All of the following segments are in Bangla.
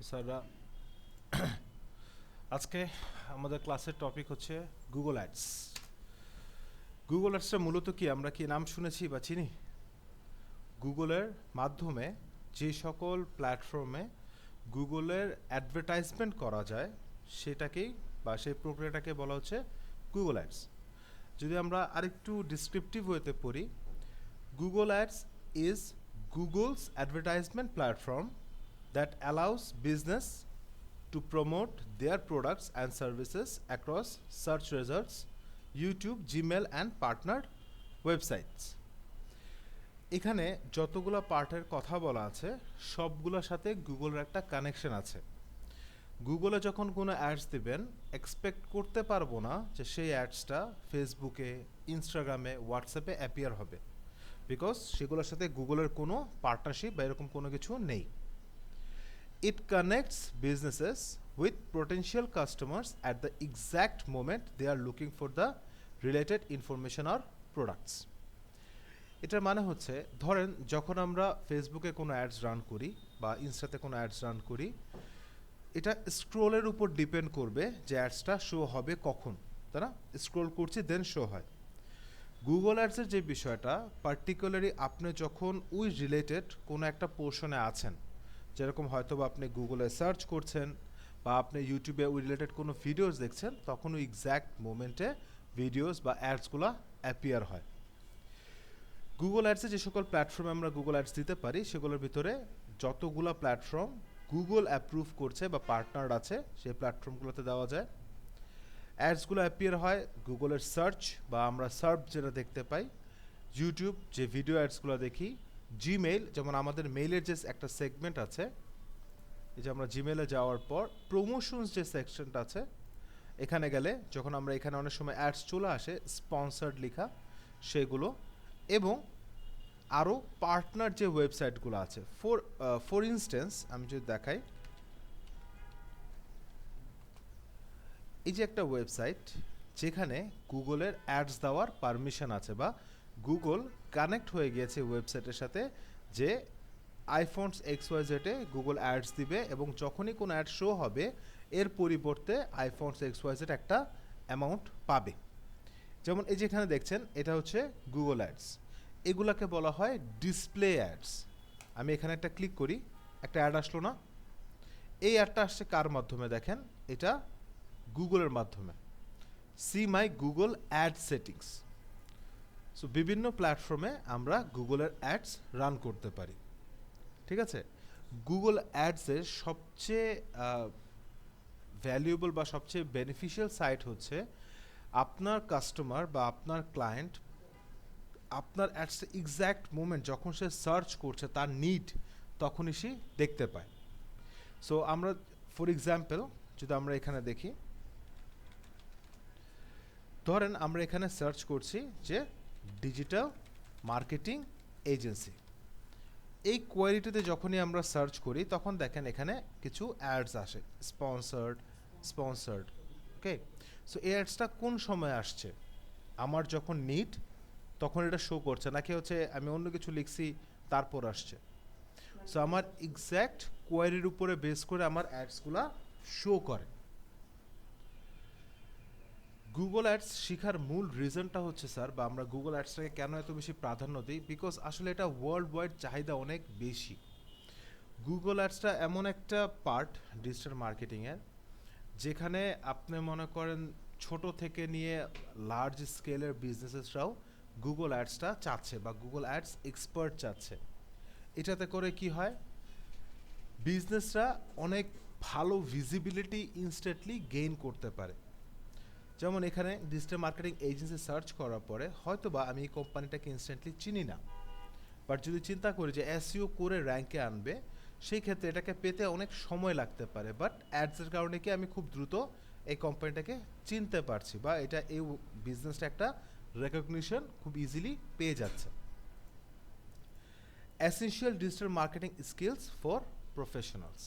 স্যাররা আজকে আমাদের ক্লাসের টপিক হচ্ছে গুগল অ্যাডস। গুগল অ্যাডসটা মূলত কি, আমরা কি নাম শুনেছি বা চিনি? গুগলের মাধ্যমে যে সকল প্ল্যাটফর্মে গুগলের অ্যাডভার্টাইজমেন্ট করা যায় সেটাকেই বা সেই প্রক্রিয়াটাকে বলা হচ্ছে গুগল অ্যাডস। যদি আমরা আরেকটু ডিসক্রিপটিভ ওয়েতে পড়ি, Google ads is Google's advertisement platform that allows business to promote their products and services across search results, YouTube, Gmail and partnered websites. এখানে যতগুলো পার্টের কথা বলা আছে সবগুলোর সাথে গুগলের একটা কানেকশন আছে। গুগলে যখন কোনো অ্যাডস দিবেন, এক্সপেক্ট করতে পারবো না যে সেই অ্যাডসটা ফেসবুকে, ইনস্টাগ্রামে, হোয়াটসঅ্যাপে অ্যাপিয়ার হবে, বিকজ সেগুলোর সাথে গুগলের কোনো পার্টনারশিপ বা এরকম কোনো কিছু নেই। It connects businesses with potential customers at the exact moment they are looking for the related information or products. এটার মানে হচ্ছে, ধরেন যখন আমরা ফেসবুকে কোনো অ্যাডস রান করি বা ইনস্টাতে কোনো অ্যাডস রান করি, এটা স্ক্রোলের উপর ডিপেন্ড করবে যে অ্যাডসটা শো হবে কখন, তাই না? স্ক্রোল করছি দেন শো হয়। গুগল অ্যাডসের যে বিষয়টা, পার্টিকুলারলি আপনি যখন ওই রিলেটেড কোনো একটা পোর্শনে আছেন, যেরকম হয়তো বা আপনি গুগলে সার্চ করছেন বা আপনি ইউটিউবে ওই রিলেটেড কোনো ভিডিওস দেখছেন, তখন ওই এক্স্যাক্ট মোমেন্টে ভিডিওস বা অ্যাডসগুলো অ্যাপিয়ার হয়। গুগল অ্যাডসে যে সকল প্ল্যাটফর্মে আমরা গুগল অ্যাডস দিতে পারি, সেগুলোর ভিতরে যতগুলো প্ল্যাটফর্ম গুগল অ্যাপ্রুভ করছে বা পার্টনার আছে, সেই প্ল্যাটফর্মগুলোতে দেওয়া যায়। অ্যাডসগুলো অ্যাপিয়ার হয় গুগলের সার্চ বা আমরা সার্চ যেটা দেখতে পাই, ইউটিউব যে ভিডিও অ্যাডসগুলো দেখি, জিমেইল, যেমন আমাদের মেইলের যে একটা সেগমেন্ট আছে, এই যে আমরা জিমেইলে যাওয়ার পর প্রমোশনস যে সেকশনটা আছে, এখানে গেলে যখন আমরা এখানে অনেক সময় অ্যাডস চলে আসে স্পন্সার্ড লেখা, সেগুলো, এবং আরও পার্টনার যে ওয়েবসাইটগুলো আছে। ফর ইনস্টেন্স আমি যদি দেখাই, এই যে একটা ওয়েবসাইট যেখানে গুগলের অ্যাডস দেওয়ার পারমিশন আছে বা গুগল কানেক্ট হয়ে গিয়েছে ওয়েবসাইটের সাথে, যে আইফোনস XYZ-এ গুগল অ্যাডস দিবে এবং যখনই কোনো অ্যাড শো হবে এর পরিবর্তে আইফোনস XYZ একটা অ্যামাউন্ট পাবে। যেমন এই যেখানে দেখছেন, এটা হচ্ছে গুগল অ্যাডস, এগুলাকে বলা হয় ডিসপ্লে অ্যাডস। আমি এখানে একটা ক্লিক করি, একটা অ্যাড আসলো না? এই অ্যাডটা আসছে কার মাধ্যমে দেখেন, এটা গুগলের মাধ্যমে। See my Google ad settings. So বিভিন্ন প্ল্যাটফর্মে আমরা গুগলের অ্যাডস রান করতে পারি, ঠিক আছে? গুগল অ্যাডসের সবচেয়ে ভ্যালুয়েবল বা সবচেয়ে বেনিফিশিয়াল সাইট হচ্ছে আপনার কাস্টমার বা আপনার ক্লায়েন্ট আপনার অ্যাডসের এক্স্যাক্ট মোমেন্ট যখন সে সার্চ করছে, তার নিড তখনই সে দেখতে পায়। সো আমরা ফর এক্সাম্পল যদি আমরা এখানে দেখি, ধরেন আমরা এখানে সার্চ করছি যে ডিজিটাল মার্কেটিং এজেন্সি। এই কোয়ারিটিতে যখনই আমরা সার্চ করি, তখন দেখেন এখানে কিছু অ্যাডস আসে, স্পন্সার্ড। ওকে, সো এই অ্যাডসটা কোন সময় আসছে? আমার যখন নিড তখন এটা শো করছে, নাকি হচ্ছে আমি অন্য কিছু লিখছি তারপর আসছে? সো আমার এক্স্যাক্ট কোয়ারির উপরে বেস করে আমার অ্যাডসগুলা শো করে। গুগল অ্যাডস শেখার মূল রিজনটা হচ্ছে স্যার, বা আমরা গুগল অ্যাডসটাকে কেন এত বেশি প্রাধান্য দিই, বিকজ আসলে এটা ওয়ার্ল্ড ওয়াইড চাহিদা অনেক বেশি। গুগল অ্যাডসটা এমন একটা পার্ট ডিজিটাল মার্কেটিংয়ের, যেখানে আপনি মনে করেন ছোট থেকে নিয়ে লার্জ স্কেলের বিজনেসেসরাও গুগল অ্যাডসটা চাচ্ছে বা গুগল অ্যাডস এক্সপার্ট চাচ্ছে। এটাতে করে কি হয়, বিজনেসরা অনেক ভালো ভিজিবিলিটি ইনস্ট্যান্টলি গেইন করতে পারে। যেমন এখানে ডিজিটাল মার্কেটিং এজেন্সি সার্চ করার পরে হয়তো বা আমি এই কোম্পানিটাকে ইনস্ট্যান্টলি চিনি না, বাট যদি চিন্তা করি যে এসইও করে র্যাঙ্কে আনবে, সেই ক্ষেত্রে এটাকে পেতে অনেক সময় লাগতে পারে, বাট অ্যাডসের কারণে কি আমি খুব দ্রুত এই কোম্পানিটাকে চিনতে পারছি বা এটা এই বিজনেসটা একটা রেকগনিশন খুব ইজিলি পেয়ে যাচ্ছে। Essential digital marketing skills for professionals.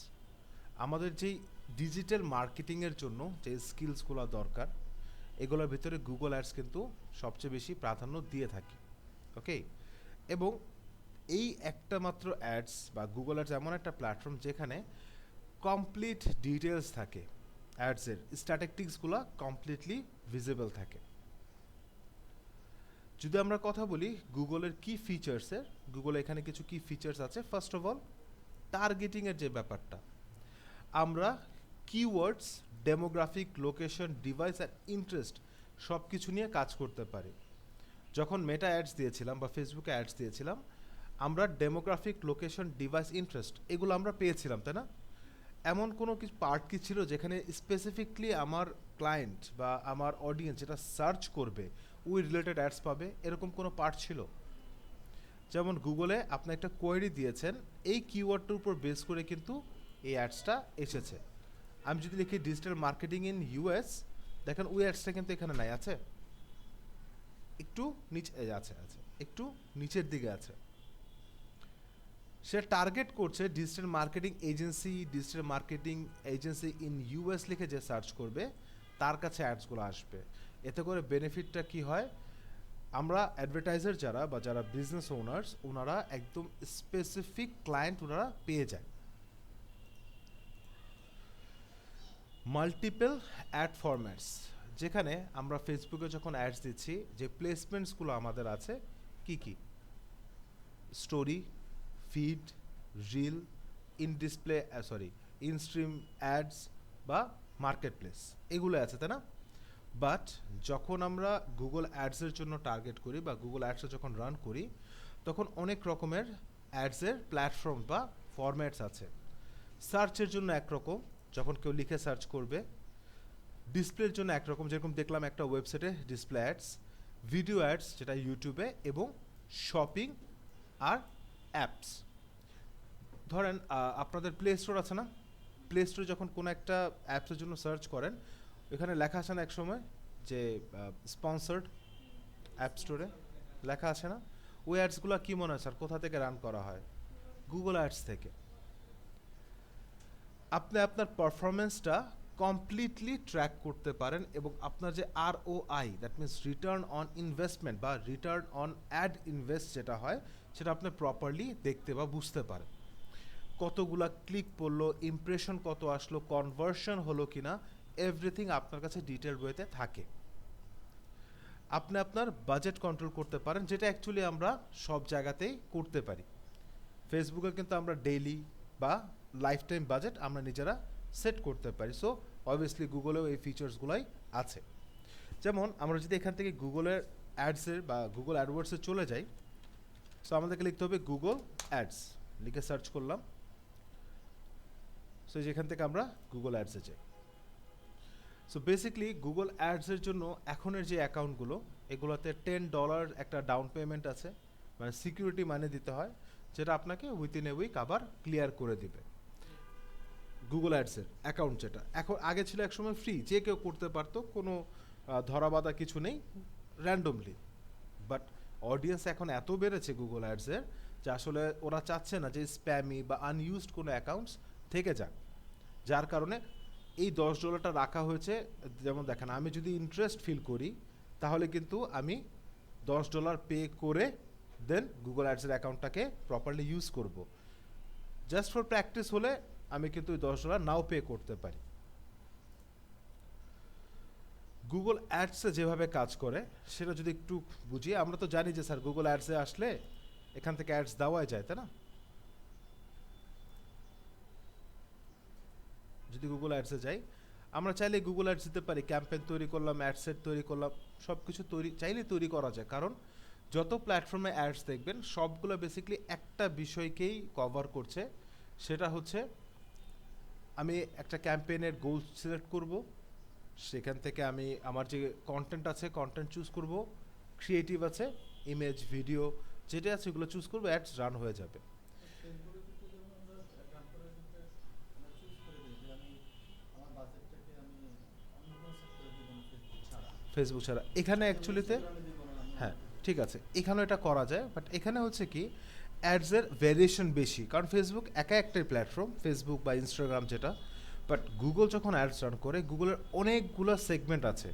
আমাদের যেই ডিজিটাল মার্কেটিংয়ের জন্য যে স্কিলসগুলো দরকার, এগুলোর ভিতরে গুগল অ্যাডস কিন্তু সবচেয়ে বেশি প্রাধান্য দিয়ে থাকে। ওকে, এবং এই একটা মাত্র অ্যাডস বা গুগল অ্যাডস এমন একটা প্ল্যাটফর্ম যেখানে কমপ্লিট ডিটেলস থাকে, অ্যাডসের স্ট্যাটিস্টিক্সগুলো কমপ্লিটলি ভিজিবল থাকে। যদি আমরা কথা বলি গুগলের কি ফিচার্সের, গুগল এখানে কিছু কি ফিচার্স আছে। ফার্স্ট অফ অল টার্গেটিংয়ের যে ব্যাপারটা, আমরা কিওয়ার্ডস, ডেমোগ্রাফিক, লোকেশন, ডিভাইস আর ইন্টারেস্ট সব কিছু নিয়ে কাজ করতে পারি। যখন মেটা অ্যাডস দিয়েছিলাম বা ফেসবুকে অ্যাডস দিয়েছিলাম, আমরা ডেমোগ্রাফিক, লোকেশন, ডিভাইস, ইন্টারেস্ট এগুলো আমরা পেয়েছিলাম, তাই না? এমন কোনো কিছু পার্ট কি ছিল যেখানে স্পেসিফিকলি আমার ক্লায়েন্ট বা আমার অডিয়েন্স যেটা সার্চ করবে ওই রিলেটেড অ্যাডস পাবে, এরকম কোনো পার্ট ছিল? যেমন গুগলে আপনি একটা কোয়েরি দিয়েছেন, এই কিওয়ার্ডটার উপর বেস করে কিন্তু এই অ্যাডসটা এসেছে। আমি যদি লিখি ডিজিটাল মার্কেটিং ইন ইউএস, দেখেন ওই অ্যাডসটা কিন্তু এখানে নাই, আছে একটু নিচে, আছে আছে একটু নিচের দিকে আছে। সে টার্গেট করছে digital marketing agency, digital marketing agency in US লিখে যে সার্চ করবে তার কাছে অ্যাডসগুলো আসবে। এতে করে বেনিফিটটা কি হয়, আমরা অ্যাডভার্টাইজার যারা বা যারা বিজনেস ওনার্স, ওনারা একদম স্পেসিফিক ক্লায়েন্ট ওনারা পেয়ে যায়। মাল্টিপল অ্যাড ফরম্যাটস, যেখানে আমরা ফেসবুকে যখন অ্যাডস দিচ্ছি যে প্লেসমেন্টসগুলো আমাদের আছে কি কি, story, feed, reel, in display, in stream ads বা মার্কেট প্লেস, এগুলো আছে, তাই না? বাট যখন আমরা গুগল অ্যাডসের জন্য টার্গেট করি বা গুগল অ্যাডসে যখন রান করি, তখন অনেক রকমের অ্যাডসের প্ল্যাটফর্ম বা ফরম্যাটস আছে। সার্চের জন্য একরকম, যখন কেউ লিখে সার্চ করবে। ডিসপ্লের জন্য একরকম, যেরকম দেখলাম একটা ওয়েবসাইটে ডিসপ্লে অ্যাডস, ভিডিও অ্যাডস যেটা ইউটিউবে, এবং শপিং আর অ্যাপস। ধরেন আপনাদের প্লে স্টোর আছে না, প্লে স্টোরে যখন কোনো একটা অ্যাপসের জন্য সার্চ করেন, এখানে লেখা আসে না এক সময় যে স্পন্সর্ড অ্যাপ স্টোরে লেখা আসে না? ওই অ্যাডসগুলো কী মনে হয় স্যার কোথা থেকে রান করা হয়? গুগল অ্যাডস থেকে। আপনি আপনার পারফরমেন্সটা কমপ্লিটলি ট্র্যাক করতে পারেন এবং আপনার যে ROI, that means return on investment বা রিটার্ন অন অ্যাড ইনভেস্ট যেটা হয়, সেটা আপনি প্রপারলি দেখতে বা বুঝতে পারেন। কতগুলা ক্লিক পড়লো, ইমপ্রেশন কত আসলো, কনভার্সন হলো কিনা, এভরিথিং আপনার কাছে ডিটেল ওয়েতে থাকে। আপনি আপনার বাজেট কন্ট্রোল করতে পারেন, যেটা অ্যাকচুয়ালি আমরা সব জায়গাতেই করতে পারি। ফেসবুকে কিন্তু আমরা ডেইলি বা লাইফ টাইম বাজেট আমরা নিজেরা সেট করতে পারি। সো অবভিয়াসলি গুগলেও এই ফিচার্সগুলোই আছে। যেমন আমরা যদি এখান থেকে গুগলের অ্যাডসের বা গুগল অ্যাডওয়ার্ডসে চলে যাই, সো আমাদেরকে লিখতে হবে গুগল অ্যাডস, লিখে সার্চ করলাম। সো যেখান থেকে আমরা গুগল অ্যাডসে যাই। সো বেসিকলি গুগল অ্যাডসের জন্য এখনের যে অ্যাকাউন্টগুলো, এগুলোতে $10 একটা ডাউন পেমেন্ট আছে, মানে সিকিউরিটি মানি দিতে হয়, যেটা আপনাকে উইথিন এ উইক আবার ক্লিয়ার করে দিবে। গুগল অ্যাডসের অ্যাকাউন্ট যেটা এখন, আগে ছিল একসময় ফ্রি, যে কেউ করতে পারতো, কোনো ধরাবাধা কিছু নেই, র্যান্ডমলি। বাট অডিয়েন্স এখন এত বেড়েছে গুগল অ্যাডসের যে আসলে ওরা চাচ্ছে না যে স্প্যামি বা আনইউজড কোনো অ্যাকাউন্টস থেকে যাক, যার কারণে এই $10 রাখা হয়েছে। যেমন দেখেন, আমি যদি ইন্টারেস্ট ফিল করি তাহলে কিন্তু আমি $10 পে করে দেন গুগল অ্যাডসের অ্যাকাউন্টটাকে প্রপারলি ইউজ করব। জাস্ট ফর প্র্যাকটিস হলে আমি কিন্তু ওই $10 নাও পে করতে পারি। গুগল অ্যাডসে যেভাবে কাজ করে সেটা যদি একটু বুঝি, আমরা তো জানি যে স্যার গুগল অ্যাডসে আসলে এখান থেকে অ্যাডস দেওয়াই যায়, তাই না? যদি গুগল অ্যাডসে যাই, আমরা চাইলে গুগল অ্যাডস দিতে পারি, ক্যাম্পেইন তৈরি করলাম, অ্যাডসেট তৈরি করলাম, সব কিছু চাইলে তৈরি করা যায়। কারণ যত প্ল্যাটফর্মে অ্যাডস দেখবেন সবগুলো বেসিক্যালি একটা বিষয়কেই কভার করছে, সেটা হচ্ছে আমি একটা ক্যাম্পেইনের গোল সিলেক্ট করব, সেখান থেকে আমি আমার যে কন্টেন্ট আছে কন্টেন্ট চুজ করব, ক্রিয়েটিভ আছে, ইমেজ, ভিডিও যেটা আছে এগুলো চুজ করবো, অ্যাডস রান হয়ে যাবে। ফেসবুক ছাড়া এখানে অ্যাকচুয়ালিতে, হ্যাঁ ঠিক আছে, এখানেও এটা করা যায়, বাট এখানে হচ্ছে কি অ্যাডসের ভেরিয়েশন বেশি, কারণ ফেসবুক একা একটাই প্ল্যাটফর্ম, ফেসবুক বা ইনস্টাগ্রাম যেটা। বাট গুগল যখন অ্যাডস রান করে, গুগলের অনেকগুলো সেগমেন্ট আছে,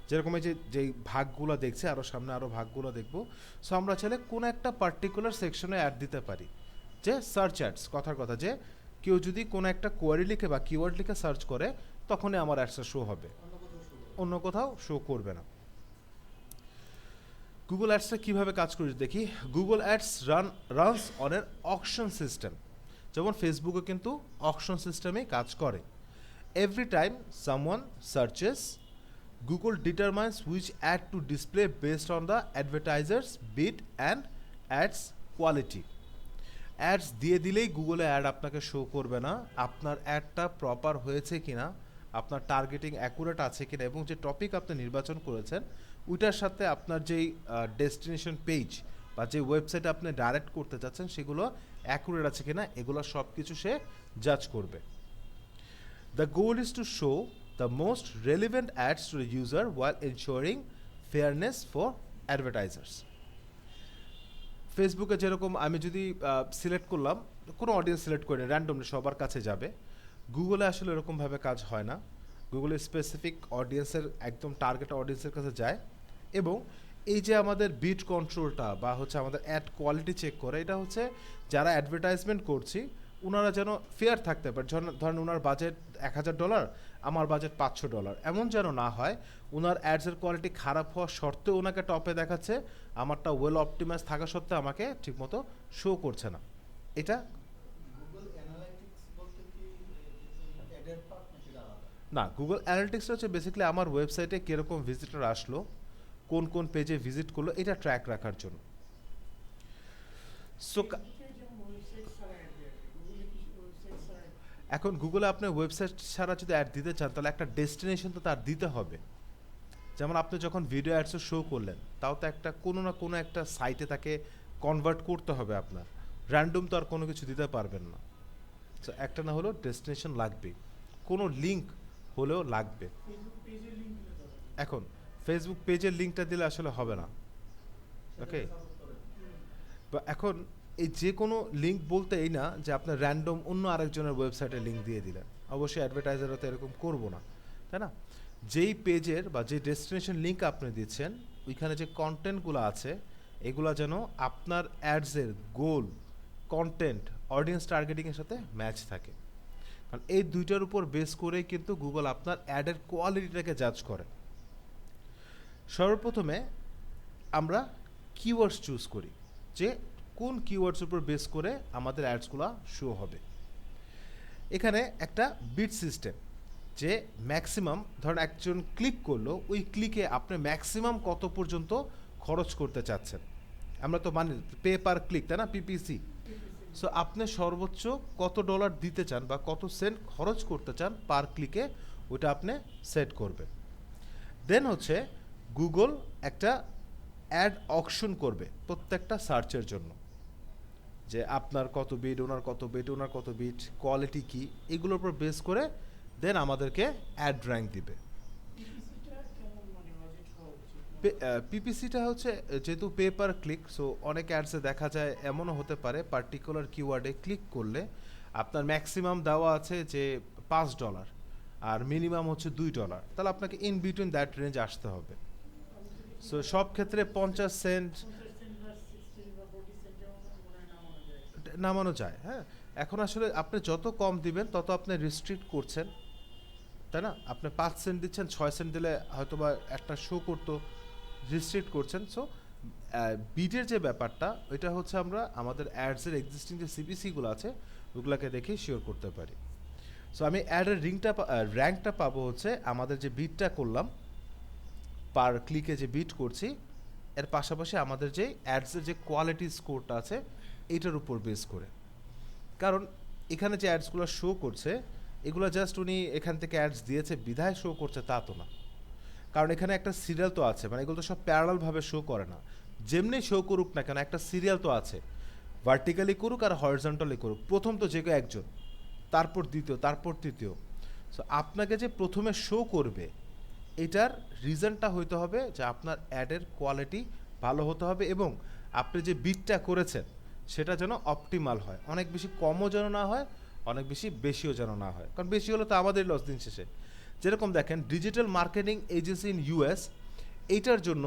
যেরকম এই যেই ভাগগুলো দেখছে, আরও সামনে আরও ভাগগুলো দেখবো। সো আমরা চাইলে কোনো একটা পার্টিকুলার সেকশনে অ্যাড দিতে পারি, যে সার্চ অ্যাডস, কথার কথা যে কেউ যদি কোনো একটা কোয়ারি লিখে বা কিওয়ার্ড লিখে সার্চ করে তখনই আমার অ্যাডসটা শো হবে, অন্য কোথাও শো করবে না। গুগল অ্যাডসটা কীভাবে কাজ করে দেখি। Google ads runs on an auction system, যেমন ফেসবুকে কিন্তু অকশন সিস্টেমেই কাজ করে। Every time someone searches, Google determines which ad to display based on the advertisers bid and ads quality. Ads দিয়ে দিলেই গুগলে অ্যাড আপনাকে শো করবে না, আপনার অ্যাডটা প্রপার হয়েছে কিনা, আপনার টার্গেটিং অ্যাকুরেট আছে কিনা, এবং যে টপিক আপনি নির্বাচন করেছেন ওইটার সাথে আপনার যেই ডেস্টিনেশন পেজ বা যে ওয়েবসাইটে আপনি ডাইরেক্ট করতে চাচ্ছেন সেগুলো অ্যাকুরেট আছে কিনা, এগুলো সব কিছু সে জাজ করবে। The goal is to show the most relevant ads to the user while ensuring fairness for advertisers. ফেসবুকে যেরকম আমি যদি সিলেক্ট করলাম, কোনো অডিয়েন্স সিলেক্ট করে র্যান্ডমলি সবার কাছে যাবে, গুগলে আসলে এরকমভাবে কাজ হয় না। গুগলে স্পেসিফিক অডিয়েন্সের একদম টার্গেট অডিয়েন্সের কাছে যায়, এবং এই যে আমাদের বিট কন্ট্রোলটা বা হচ্ছে আমাদের অ্যাড কোয়ালিটি চেক করে, এটা হচ্ছে যারা অ্যাডভার্টাইজমেন্ট করছি ওনারা যেন ফেয়ার থাকতে পারে। ধরেন ওনার বাজেট $1000, আমার বাজেট $500, এমন যেন না হয় ওনার অ্যাডসের কোয়ালিটি খারাপ হওয়া সত্ত্বেও ওনাকে টপে দেখাচ্ছে, আমারটা ওয়েল অপটিমাইজ থাকা সত্ত্বেও আমাকে ঠিকমতো শো করছে না। এটা না, গুগল অ্যানালিটিক্স হচ্ছে বেসিক্যালি আমার ওয়েবসাইটে কীরকম ভিজিটর আসলো, কোন কোন পেজে ভিজিট করলো, এটা ট্র্যাক রাখার জন্য। সো এখন গুগলে আপনি ওয়েবসাইট ছাড়া যদি অ্যাড দিতে চান তাহলে একটা ডেস্টিনেশন তো তার দিতে হবে। যেমন আপনি যখন ভিডিও অ্যাডসও শো করলেন, তাও তো একটা কোনো না কোনো একটা সাইটে তাকে কনভার্ট করতে হবে আপনার, র্যান্ডম তো আর কোনো কিছু দিতে পারবেন না। সো একটা না হলেও ডেস্টিনেশন লাগবে, কোনো লিঙ্ক হলেও লাগবে। এখন ফেসবুক পেজের লিঙ্কটা দিলে আসলে হবে না, ওকে। বা এখন এই যে কোনো লিঙ্ক বলতে এই না যে আপনার র্যান্ডম অন্য আরেকজনের ওয়েবসাইটে লিঙ্ক দিয়ে দিলেন, অবশ্যই অ্যাডভার্টাইজাররা তো এরকম করবো না, তাই না। যেই পেজের বা যে ডেস্টিনেশন লিঙ্ক আপনি দিচ্ছেন ওইখানে যে কন্টেন্টগুলো আছে এগুলো যেন আপনার অ্যাডসের গোল, কন্টেন্ট, অডিয়েন্স টার্গেটিংয়ের সাথে ম্যাচ থাকে। কারণ এই দুইটার উপর বেস করেই কিন্তু গুগল আপনার অ্যাডের কোয়ালিটিটাকে জাজ করে। সর্বপ্রথমে আমরা কিওয়ার্ডস চুজ করি, যে কোন কিওয়ার্ডস উপর বেস করে আমাদের অ্যাডসগুলো শো হবে। এখানে একটা বিট সিস্টেম, যে ম্যাক্সিমাম ধরুন একজন ক্লিক করলো, ওই ক্লিকে আপনি ম্যাক্সিমাম কত পর্যন্ত খরচ করতে চাচ্ছেন। আমরা তো মানি পে পার ক্লিক, তাই না, পিপিসি। সো আপনি সর্বোচ্চ কত ডলার দিতে চান বা কত সেন্ট খরচ করতে চান পার ক্লিকে, ওটা আপনি সেট করবেন। দেন হচ্ছে গুগল একটা অ্যাড অকশন করবে প্রত্যেকটা সার্চের জন্য, যে আপনার কত বিট, ওনার কত বিট, ওনার কত বিট, কোয়ালিটি কি, এগুলোর উপর বেস করে দেন আমাদেরকে অ্যাড র্যাঙ্ক দিবে। পিপিসিটা হচ্ছে যেহেতু পে পার ক্লিক, সো অনেক অ্যাডসে দেখা যায় এমনও হতে পারে পার্টিকুলার কিওয়ার্ডে ক্লিক করলে আপনার ম্যাক্সিমাম দেওয়া আছে যে $5 আর মিনিমাম হচ্ছে $2, তাহলে আপনাকে ইন বিটুইন দ্যাট রেঞ্জ আসতে হবে। সো সব ক্ষেত্রে 50 সেন্ট নামানো যায়। হ্যাঁ, এখন আসলে আপনি যত কম দিবেন তত আপনি রিস্ট্রিক্ট করছেন, তাই না। আপনি 5 সেন্ট দিচ্ছেন, 6 সেন্ট দিলে হয়তো বা একটা শো করতো, রিস্ট্রিক্ট করছেন। সো বিটের যে ব্যাপারটা ওইটা হচ্ছে আমরা আমাদের অ্যাডসের এক্সিস্টিং যে সিপিসিগুলো আছে ওগুলোকে দেখে শিওর করতে পারি। সো আমি অ্যাডের র্যাঙ্কটা পাবো হচ্ছে আমাদের যে বিটটা করলাম, পার ক্লিকে যে বিট করছি, এর পাশাপাশি আমাদের যে অ্যাডসের যে কোয়ালিটি স্কোরটা আছে এইটার উপর বেস করে। কারণ এখানে যে অ্যাডসগুলো শো করছে এগুলো জাস্ট উনি এখান থেকে অ্যাডস দিয়েছে বিধায় শো করছে তা তো না, কারণ এখানে একটা সিরিয়াল তো আছে, মানে এগুলো তো সব প্যারালালভাবে শো করে না। যেমনি শো করুক না কেন একটা সিরিয়াল তো আছে, ভার্টিক্যালি করুক আর হরিজন্টালি করুক, প্রথম তো যে কেউ একজন, তারপর দ্বিতীয়, তারপর তৃতীয়। সো আপনাকে যে প্রথমে শো করবে এটার রিজনটা হইতে হবে যে আপনার অ্যাডের কোয়ালিটি ভালো হতে হবে, এবং আপনি যে বিটটা করেছেন সেটা যেন অপটিমাল হয়, অনেক বেশি কমও যেন না হয়, অনেক বেশিও যেন না হয়, কারণ বেশি হলে তো আমাদের লস দিন শেষে। যেরকম দেখেন digital marketing agency in US, এইটার জন্য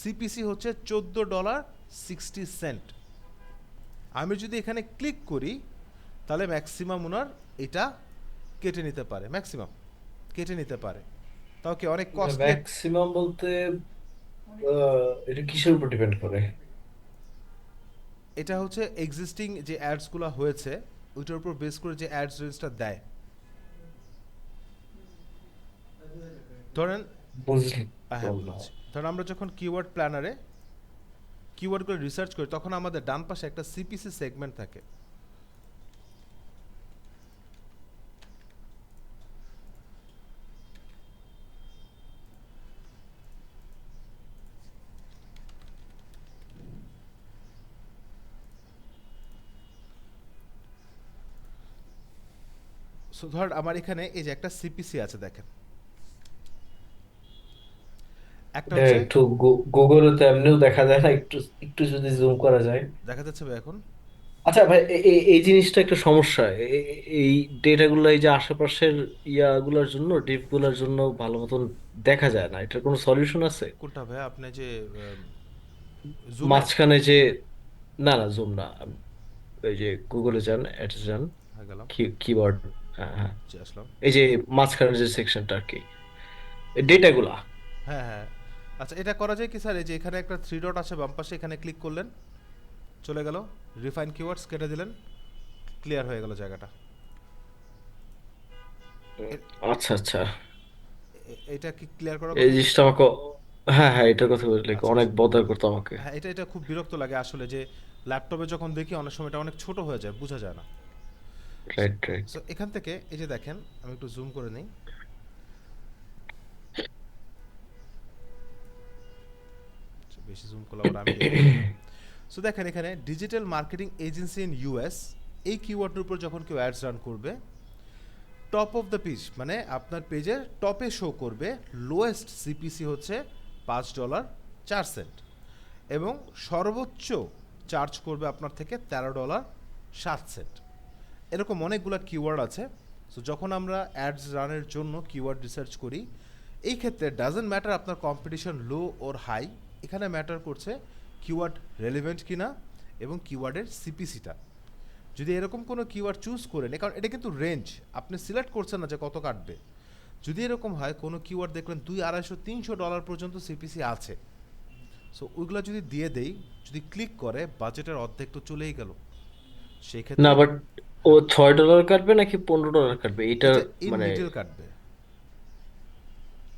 সিপিসি হচ্ছে $14.60। আমি যদি এখানে ক্লিক করি তাহলে ম্যাক্সিমাম ওনার এটা কেটে নিতে পারে, ম্যাক্সিমাম কেটে নিতে পারে। তাও কি অনেক কস্টলি। ম্যাক্সিমাম বলতে এটা কিসের উপর ডিপেন্ড করে? এটা হচ্ছে এক্সিস্টিং যে অ্যাডসগুলো হয়েছে ওইটার উপর বেস করে যে অ্যাডস রেঞ্জটা দেয়। ধরেন হ্যাঁ বুঝলাম না। বলছি, ধরেন আমরা যখন কিওয়ার্ড প্ল্যানারে কিওয়ার্ডগুলো রিসার্চ করি তখন আমাদের ডান পাশে একটা সিপিসি সেগমেন্ট থাকে। সো ধর আমার এখানে এই যে একটা সিপিসি আছে দেখেন, একটা এটা হচ্ছে একটু গুগলে তো এমনিও দেখা যায় না, একটু একটু যদি জুম করা যায়। দেখা যাচ্ছে ভাই এখন। আচ্ছা ভাই, এই জিনিসটা একটা সমস্যা। এই ডেটাগুলো, এই যে আশেপাশের ইয়াগুলোর জন্য, ডিপগুলোর জন্য ভালো মতন দেখা যায় না। এটার কোনো সলিউশন আছে? কোনটা ভাই, আপনি যে জুমের? মাঝখানে যে, না না জুম না, ওই যে গুগলে যান, অ্যাডস যান, হয়ে গেলাম, কিবোর্ড, হ্যাঁ হ্যাঁ, জি আসলাম। এই যে মাঝখানে যে সেকশনটা আর কি, ডেটাগুলা। হ্যাঁ হ্যাঁ, আচ্ছা এটা করা যায় কি স্যার, এই যে এখানে একটা থ্রি ডট আছে বাম পাশে, এখানে ক্লিক করলেন, চলে গেল, রিফাইন কিওয়ার্ডস কেটে দিলেন, ক্লিয়ার হয়ে গেল জায়গাটা। এ- আচ্ছা আচ্ছা, এটা কি ক্লিয়ার করার এই কথা জিনিসটা বলছেন? আমাকে, হ্যাঁ হ্যাঁ, এটার কথা বললে আচ্ছা অনেক আচ্ছা, বদার করতো আমাকে। হ্যাঁ এটা এটা খুব বিরক্ত লাগে আসলে, যে ল্যাপটপে যখন দেখি অনেক সময় এটা অনেক ছোট হয়ে যায়, বোঝা যায় না। Right right. সো এখান থেকে এই যে দেখেন, আমি একটু জুম করে নিই। আচ্ছা, বেশি জুম করলে আবার আমি দেখতে পাবো না। সো দেখেন এখানে digital marketing agency in US, এই কিওয়ার্ডের উপর যখন কেউ অ্যাডস রান করবে, টপ অফ দ্য পেজ মানে আপনার পেজের টপে শো করবে লোয়েস্ট সিপিসি হচ্ছে $5.04, এবং সর্বোচ্চ চার্জ করবে আপনার থেকে $13.07। এরকম অনেকগুলো কিওয়ার্ড আছে। সো যখন আমরা অ্যাডস রানের জন্য কিওয়ার্ড রিসার্চ করি, এই ক্ষেত্রে ডাজেন্ট ম্যাটার আপনার কম্পিটিশন লো ওর হাই, এখানে ম্যাটার করছে কিওয়ার্ড রেলিভেন্ট কিনা এবং কিওয়ার্ডের সিপিসিটা। যদি এরকম কোনো কিওয়ার্ড চুজ করে নেই, কারণ এটা কিন্তু রেঞ্জ, আপনি সিলেক্ট করছেন না যে কত কাটবে। যদি এরকম হয় কোনো কিওয়ার্ড দেখলেন $200-300 পর্যন্ত সিপিসি আছে, সো ওইগুলো যদি দিয়ে দেই, যদি ক্লিক করে বাজেটের অর্ধেক তো চলেই গেল সেই না ক্ষেত্রে। বাট, ও হ্যাঁ, $6 কাটবে নাকি $15 কাটবে এটা? এটা ইন মানে মিডল কাটবে,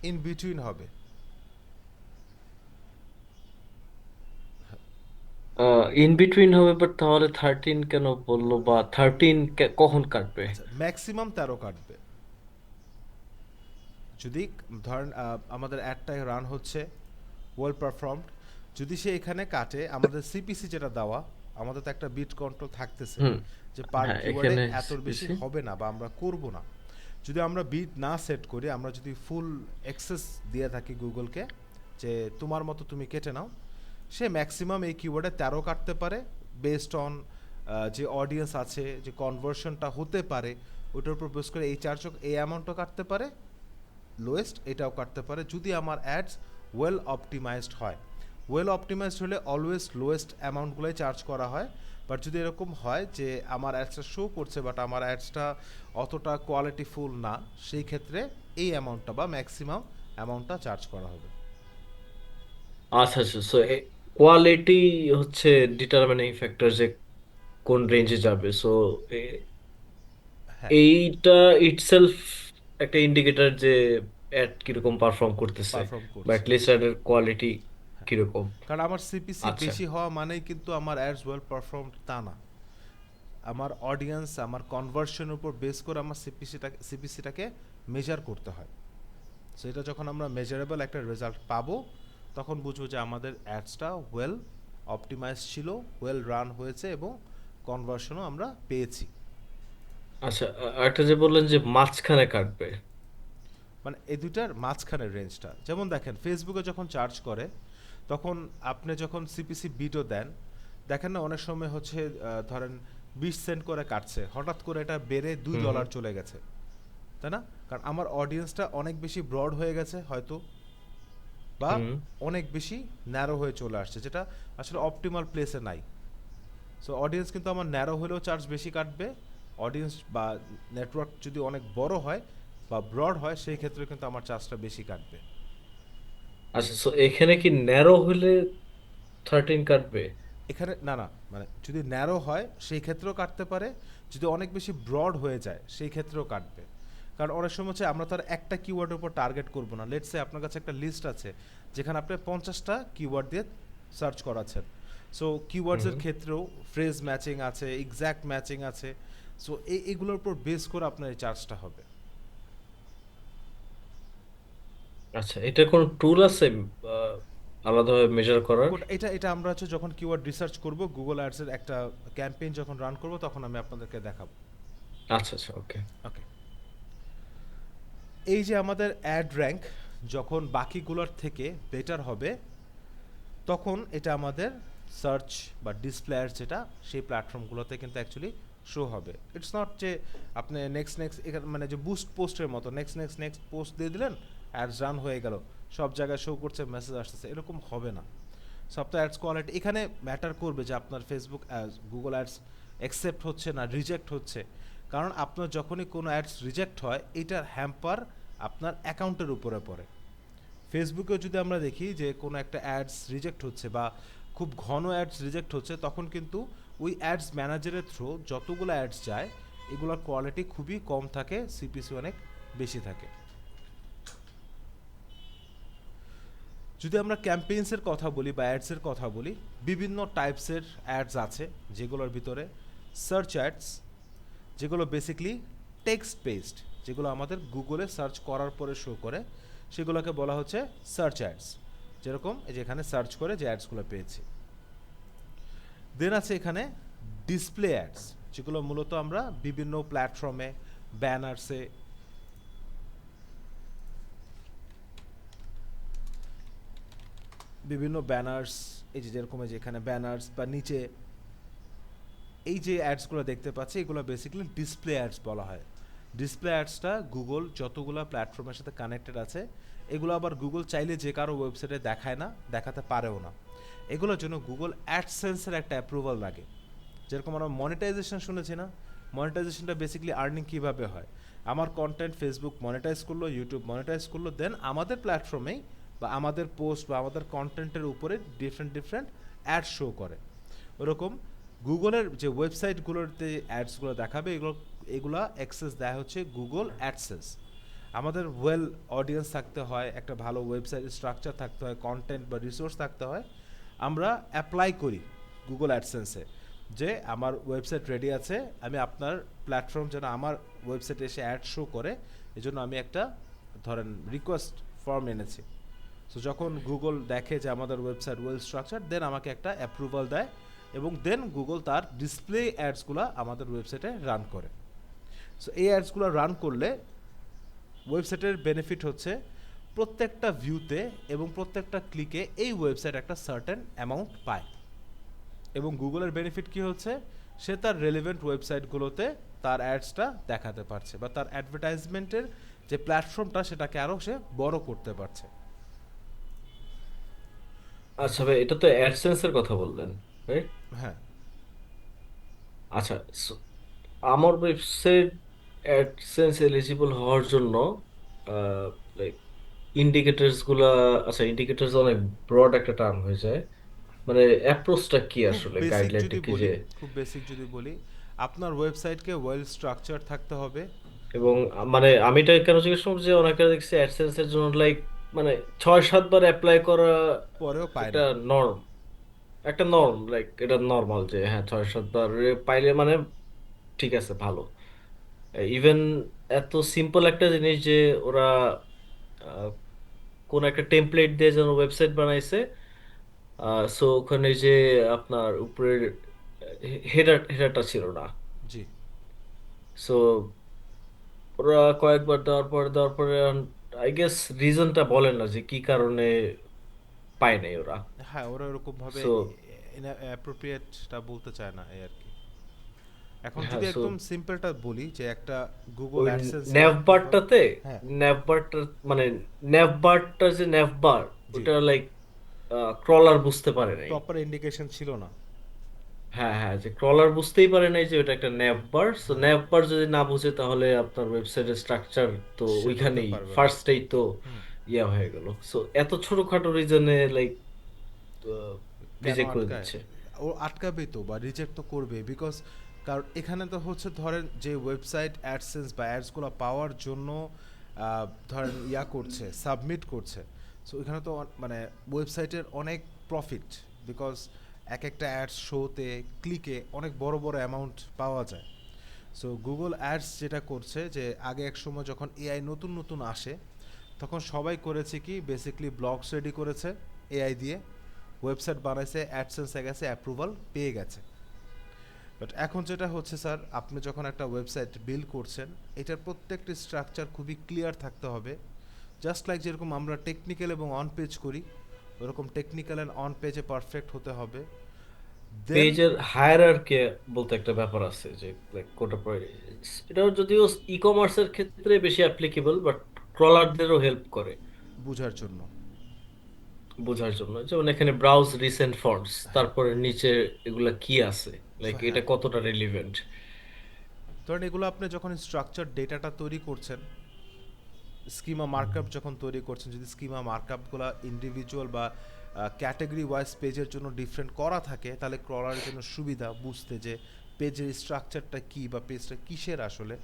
ইন বিটুইন হবে। ইন বিটুইন হবে, বাট তাহলে 13 কেন বললো, বা 13 কখন কাটবে? আচ্ছা ম্যাক্সিমাম 13 কাটবে। যদি ধরেন আমাদের অ্যাডটা রান হচ্ছে ওয়েল পারফর্মড, যদি সে এখানে কাটে, আমাদের সিপিসি যেটা দেওয়া, আমাদের তো একটা বিট কন্ট্রোল থাকতেছে হুম, যে পার হ্যাঁ কিওয়ার্ডে এখানে এত বেশি সিপিসি। হবে না বা আমরা করব না। যদি আমরা বিট না সেট করি, আমরা যদি ফুল অ্যাক্সেস দিয়ে থাকি গুগলকে যে তোমার মতো তুমি কেটে নাও, সে ম্যাক্সিমাম এই কিওয়ার্ডে 13 কাটতে পারে, বেসড অন যে অডিয়েন্স আছে, যে কনভার্সনটা হতে পারে, ওটার উপর বেস করে এই চার্জও এই অ্যামাউন্টও কাটতে পারে, লোয়েস্ট এটাও কাটতে পারে, যদি আমার অ্যাডস ওয়েল অপটিমাইজড হয়। ওয়েল অপটিমাইজড হলে অলওয়েজ লোয়েস্ট অ্যামাউন্টগুলোই চার্জ করা হয়। বাট যদি এরকম হয় যে আমার অ্যাডসটা শো করছে বাট আমার অ্যাডসটা অতটা কোয়ালিটিফুল না, সেই ক্ষেত্রে এই অ্যামাউন্টটা বা ম্যাক্সিমাম অ্যামাউন্টটা চার্জ করা হবে। আচ্ছা আচ্ছা, সো কোয়ালিটি হচ্ছে ডিটারমিনিং ফ্যাক্টর যে কোন রেঞ্জে যাবে। সো হ্যাঁ, এইটা ইটসেলফ একটা ইন্ডিকেটর যে অ্যাড কিরকম পারফর্ম করতেছে, পারফর্ম বা করছে। অ্যাটলিস্ট অ্যাডের কোয়ালিটি হ্যাঁ, কিরকম। কারণ আমার সিপিসি আচ্ছা বেশি হওয়া মানেই কিন্তু আমার অ্যাডস ওয়েল পারফর্ম তা না। আমার অডিয়েন্স, আমার কনভার্সনের উপর বেস করে আমার সিপিসিটাকে মেজার করতে হয়। সো এটা যখন আমরা মেজারেবল একটা রেজাল্ট পাবো, তখন বুঝবো যে আমাদের অ্যাডসটা ওয়েল অপটিমাইজ ছিল, ওয়েল রান হয়েছে এবং কনভার্সনও আমরা পেয়েছি। আচ্ছা, একটা যে বললেন যে মাঝখানে কাটবে। মানে এই দুইটার মাঝখানের রেঞ্জটা, যেমন দেখেন ফেসবুকে যখন চার্জ করে, তখন আপনি যখন সিপিসি বিটও দেন, দেখেন না অনেক সময় হচ্ছে ধরেন 20 সেন্ট করে কাটছে, হঠাৎ করে এটা বেড়ে দুই হুম হুম ডলার চলে গেছে, তাই না? কারণ আমার অডিয়েন্সটা অনেক বেশি ব্রড হয়ে গেছে হয়তো, বা হুম। অনেক বেশি ন্যারো হয়ে চলে আসছে, যেটা আসলে অপটিমাল প্লেসে নাই। সো অডিয়েন্স কিন্তু আমার ন্যারো হলেও চার্জ বেশি কাটবে, অডিয়েন্স বা নেটওয়ার্ক যদি অনেক বড় হয় বা ব্রড হয়, সেই ক্ষেত্রে কিন্তু আমার চার্জটা বেশি কাটবে। আচ্ছা, সো এখানে কি ন্যারো হলে 13 কাটবে? এখানে না না, মানে যদি ন্যারো হয় সেই ক্ষেত্রেও কাটতে পারে, যদি অনেক বেশি ব্রড হয়ে যায় সেই ক্ষেত্রেও কাটবে। কারণ অনেক সময় হচ্ছে আমরা তো আর একটা কিওয়ার্ডের উপর টার্গেট করব না। লেটস সে আপনার কাছে একটা লিস্ট আছে যেখানে আপনি 50টা কিওয়ার্ড দিয়ে সার্চ করাচ্ছেন। সো কিওয়ার্ডসের হুম। ক্ষেত্রেও ফ্রেজ ম্যাচিং আছে, এক্স্যাক্ট ম্যাচিং আছে। সো এইগুলোর উপর বেস করে আপনার এই চার্জটা হবে। আচ্ছা, এটা কোনো টুল আছে আহ, আলাদাভাবে মেজার করার? এটা এটা আমরা হচ্ছে যখন কিওয়ার্ড রিসার্চ করব, গুগল অ্যাডসের একটা ক্যাম্পেইন যখন রান করব, তখন আমি আপনাদেরকে দেখাবো। আচ্ছা আচ্ছা, ওকে। ওকে। এই যে আমাদের অ্যাড র্যাঙ্ক যখন বাকিগুলোর থেকে বেটার হবে, তখন এটা আমাদের সার্চ বা ডিসপ্লে অ্যাডস যেটা, সেই প্ল্যাটফর্মগুলোতে কিন্তু অ্যাকচুয়ালি শো হবে। ইটস নট যে আপনি নেক্সট নেক্সট এখানে মানে যে বুস্ট পোস্টের মতো নেক্সট নেক্সট নেক্সট পোস্ট দিয়ে দিলেন, অ্যাডস রান হয়ে গেল, সব জায়গায় শো করছে, মেসেজ আসতেছে, এরকম হবে না। সব তো অ্যাডস কোয়ালিটি এখানে ম্যাটার করবে যে আপনার ফেসবুক গুগল অ্যাডস অ্যাকসেপ্ট হচ্ছে না রিজেক্ট হচ্ছে। কারণ আপনার যখনই কোনো অ্যাডস রিজেক্ট হয়, এটার হ্যাম্পার আপনার অ্যাকাউন্টের উপরে পড়ে। ফেসবুকেও যদি আমরা দেখি যে কোনো একটা অ্যাডস রিজেক্ট হচ্ছে বা খুব ঘন অ্যাডস রিজেক্ট হচ্ছে, তখন কিন্তু ওই অ্যাডস ম্যানেজারের থ্রু যতগুলো অ্যাডস যায়, এগুলোর কোয়ালিটি খুবই কম থাকে, সিপিসি অনেক বেশি থাকে। যদি আমরা ক্যাম্পেইনসের কথা বলি বা অ্যাডসের কথা বলি, বিভিন্ন টাইপসের অ্যাডস আছে, যেগুলোর ভিতরে সার্চ অ্যাডস, যেগুলো বেসিকলি টেক্সট বেসড, যেগুলো আমাদের গুগলে সার্চ করার পরে শো করে, সেগুলোকে বলা হচ্ছে সার্চ অ্যাডস। যেরকম এই যে এখানে সার্চ করে যে অ্যাডসগুলো পেয়েছি। দেন আছে এখানে ডিসপ্লে অ্যাডস, যেগুলো মূলত আমরা বিভিন্ন প্ল্যাটফর্মে, ব্যানার্সে, বিভিন্ন ব্যানার্স, এই যে যেরকম এই যে এখানে ব্যানার্স বা নিচে এই যে অ্যাডসগুলো দেখতে পাচ্ছি, এগুলো বেসিক্যালি ডিসপ্লে অ্যাডস বলা হয়। ডিসপ্লে অ্যাডসটা গুগল যতগুলো প্ল্যাটফর্মের সাথে কানেক্টেড আছে, এগুলো আবার গুগল চাইলে যে কারো ওয়েবসাইটে দেখায় না, দেখাতে পারেও না। এগুলোর জন্য গুগল অ্যাডসেন্সের একটা অ্যাপ্রুভাল লাগে। যেরকম আমরা মনিটাইজেশন শুনেছি না, মনিটাইজেশনটা বেসিক্যালি আর্নিং কীভাবে হয়। আমার কন্টেন্ট ফেসবুক মনিটাইজ করলো, ইউটিউব মনিটাইজ করলো, দেন আমাদের প্ল্যাটফর্মেই বা আমাদের পোস্ট বা আমাদের কন্টেন্টের উপরে ডিফারেন্ট ডিফারেন্ট অ্যাড শো করে। ওরকম গুগলের যে ওয়েবসাইটগুলোতে অ্যাডসগুলো দেখাবে, এগুলো অ্যাক্সেস দেয় হচ্ছে গুগল অ্যাডসেন্স। আমাদের ওয়েল অডিয়েন্স থাকতে হয়, একটা ভালো ওয়েবসাইট স্ট্রাকচার থাকতে হয়, কন্টেন্ট বা রিসোর্স থাকতে হয়। আমরা অ্যাপ্লাই করি গুগল অ্যাডসেন্সে যে আমার ওয়েবসাইট রেডি আছে, আমি আপনার প্ল্যাটফর্ম যেন আমার ওয়েবসাইটে এসে অ্যাড শো করে, এজন্য আমি একটা ধরেন রিকোয়েস্ট ফর্ম এনেছি। সো যখন গুগল দেখে যে আমাদের ওয়েবসাইট ওয়েল স্ট্রাকচার, দেন আমাকে একটা অ্যাপ্রুভাল দেয়, এবং দেন গুগল তার ডিসপ্লে অ্যাডসগুলো আমাদের ওয়েবসাইটে রান করে। সো এই অ্যাডসগুলো রান করলে ওয়েবসাইটের বেনিফিট হচ্ছে প্রত্যেকটা ভিউতে এবং প্রত্যেকটা ক্লিকে এই ওয়েবসাইট একটা সার্টেন অ্যামাউন্ট পায়। এবং গুগলের বেনিফিট কি হচ্ছে, সে তার রেলিভেন্ট ওয়েবসাইটগুলোতে তার অ্যাডসটা দেখাতে পারছে, বা তার অ্যাডভার্টাইজমেন্টের যে প্ল্যাটফর্মটা সেটাকে আরও সে বড় করতে পারছে। আচ্ছা ভাই, এটা তো অ্যাডসেন্সের কথা বললেন, রাইট? হ্যাঁ। আচ্ছা, আমার ওয়েবসাইট অ্যাডসেন্স এলিজিবল হওয়ার জন্য লাইক ইন্ডিকেটরস গুলা, আচ্ছা ইন্ডিকেটরস অনেক ব্রড একটা টার্ম হয়ে যায়, মানে অ্যাপ্রোচটা কি খুব আসলে, বেসিক গাইডলাইনটা যদি কি যে? বলি, খুব বেসিক যদি বলি, আপনার ওয়েবসাইটকে ওয়েল স্ট্রাকচার থাকতে হবে। এবং মানে আমি এটা কেন জিজ্ঞেস করলাম যে অনেকে দেখছি অ্যাডসেন্স এর জন্য লাইক মানে 6-7 বার অ্যাপ্লাই করা পরেও পায় একটা না। নর্ম, একটা নর্ম, লাইক এটা নর্মাল যে হ্যাঁ 6-7 বার পাইলে মানে ঠিক আছে, ভালো। ইভেন এত সিম্পল একটা জিনিস যে ওরা আহ, কোন একটা টেমপ্লেট দিয়ে যেন ওয়েবসাইট বানাইছে, সো ওখানে যে আপনার উপরের হেডারটা ছিল না। জি। সো ওরা কয়েকবার দেওয়ার পরে আই গেস রিজনটা বলেন না যে কি কারণে পায় নাই ওরা। হ্যাঁ, ওরা ওরকমভাবে সো অ্যাপ্রোপ্রিয়েটটা বলতে চায় না, এই আর কি। এখন হ্যাঁ, যদি সো একদম সিম্পলটা বলি যে একটা গুগল ওই অ্যাডসেন্স রান কীভাবে। ন্যাভবারটাতে, হ্যাঁ। ন্যাভবারটা মানে ন্যাভবারটা যে ন্যাভবার, জি। ওটা লাইক ক্রলার বুঝতে পারে নাই। প্রপার ইন্ডিকেশন ছিল না। হ্যাঁ হ্যাঁ, যে ক্রলার বুঝতেই পারে নাই যে ওটা একটা ন্যাভ বার, সো হ্যাঁ, ন্যাভ বার যদি না বুঝে তাহলে আপনার ওয়েবসাইটের স্ট্রাকচার তো সে ধরতে ওইখানেই পারবে না। ফার্স্টেই তো হুম। ইয়া হয়ে গেল। সো এত ছোটখাটো রিজনে লাইক কেন রিজেক্ট করে আটকায়? দিচ্ছে। ও আটকাবেই তো, বা রিজেক্ট তো করবে, বিকজ কারণ এখানে তো হচ্ছে ধরেন যে ওয়েবসাইট অ্যাডসেন্স বা অ্যাডসগুলো পাওয়ার জন্য ধরেন ইয়া করছে, সাবমিট করছে। সো এখানে তো মানে ওয়েবসাইটের অনেক প্রফিট, বিকজ এক একটা অ্যাডস শোতে, ক্লিকে অনেক বড় বড় অ্যামাউন্ট পাওয়া যায়। সো গুগল অ্যাডস যেটা করছে যে আগে এক সময় যখন এআই নতুন নতুন আসে, তখন সবাই করেছে কি বেসিক্যালি ব্লগস রেডি করেছে এআই দিয়ে, ওয়েবসাইট বানাইছে, অ্যাডসেন্সে গেছে, অ্যাপ্রুভাল পেয়ে গেছে। বাট এখন যেটা হচ্ছে স্যার, আপনি যখন একটা ওয়েবসাইট বিল্ড করছেন, এটার প্রত্যেকটি স্ট্রাকচার খুবই ক্লিয়ার থাকতে হবে। জাস্ট লাইক যেরকম আমরা টেকনিক্যাল এবং অন পেজ করি, ওরকম টেকনিক্যাল অ্যান্ড অন পেজে পারফেক্ট হতে হবে। দেন পেজের হায়ারার্কি বলতে একটা ব্যাপার আছে যে লাইক কোটা এটা যদিও ই কমার্সের ক্ষেত্রে বেশি অ্যাপ্লিকেবল, বাট ক্রলারদেরও হেল্প করে বুঝার জন্য। বোঝার জন্য। যেমন এখানে ব্রাউজ রিসেন্ট ফন্টস, হ্যাঁ। তারপরে নিচে এগুলা কি আছে, লাইক এটা হ্যাঁ, কতটা রেলিভেন্ট। ধরেন এগুলো আপনি যখন স্ট্রাকচার ডেটাটা তৈরি করছেন, স্কিমা মার্কআপ যখন তৈরি করছেন, যদি স্কিমা মার্কআপগুলো ইন্ডিভিজুয়াল বা ক্যাটাগরি ওয়াইজ পেজের জন্য ডিফারেন্ট করা থাকে, তাহলে ক্রলারের জন্য সুবিধা বুঝতে যে পেজের স্ট্রাকচারটা কী বা পেজটা কিসের আসলে।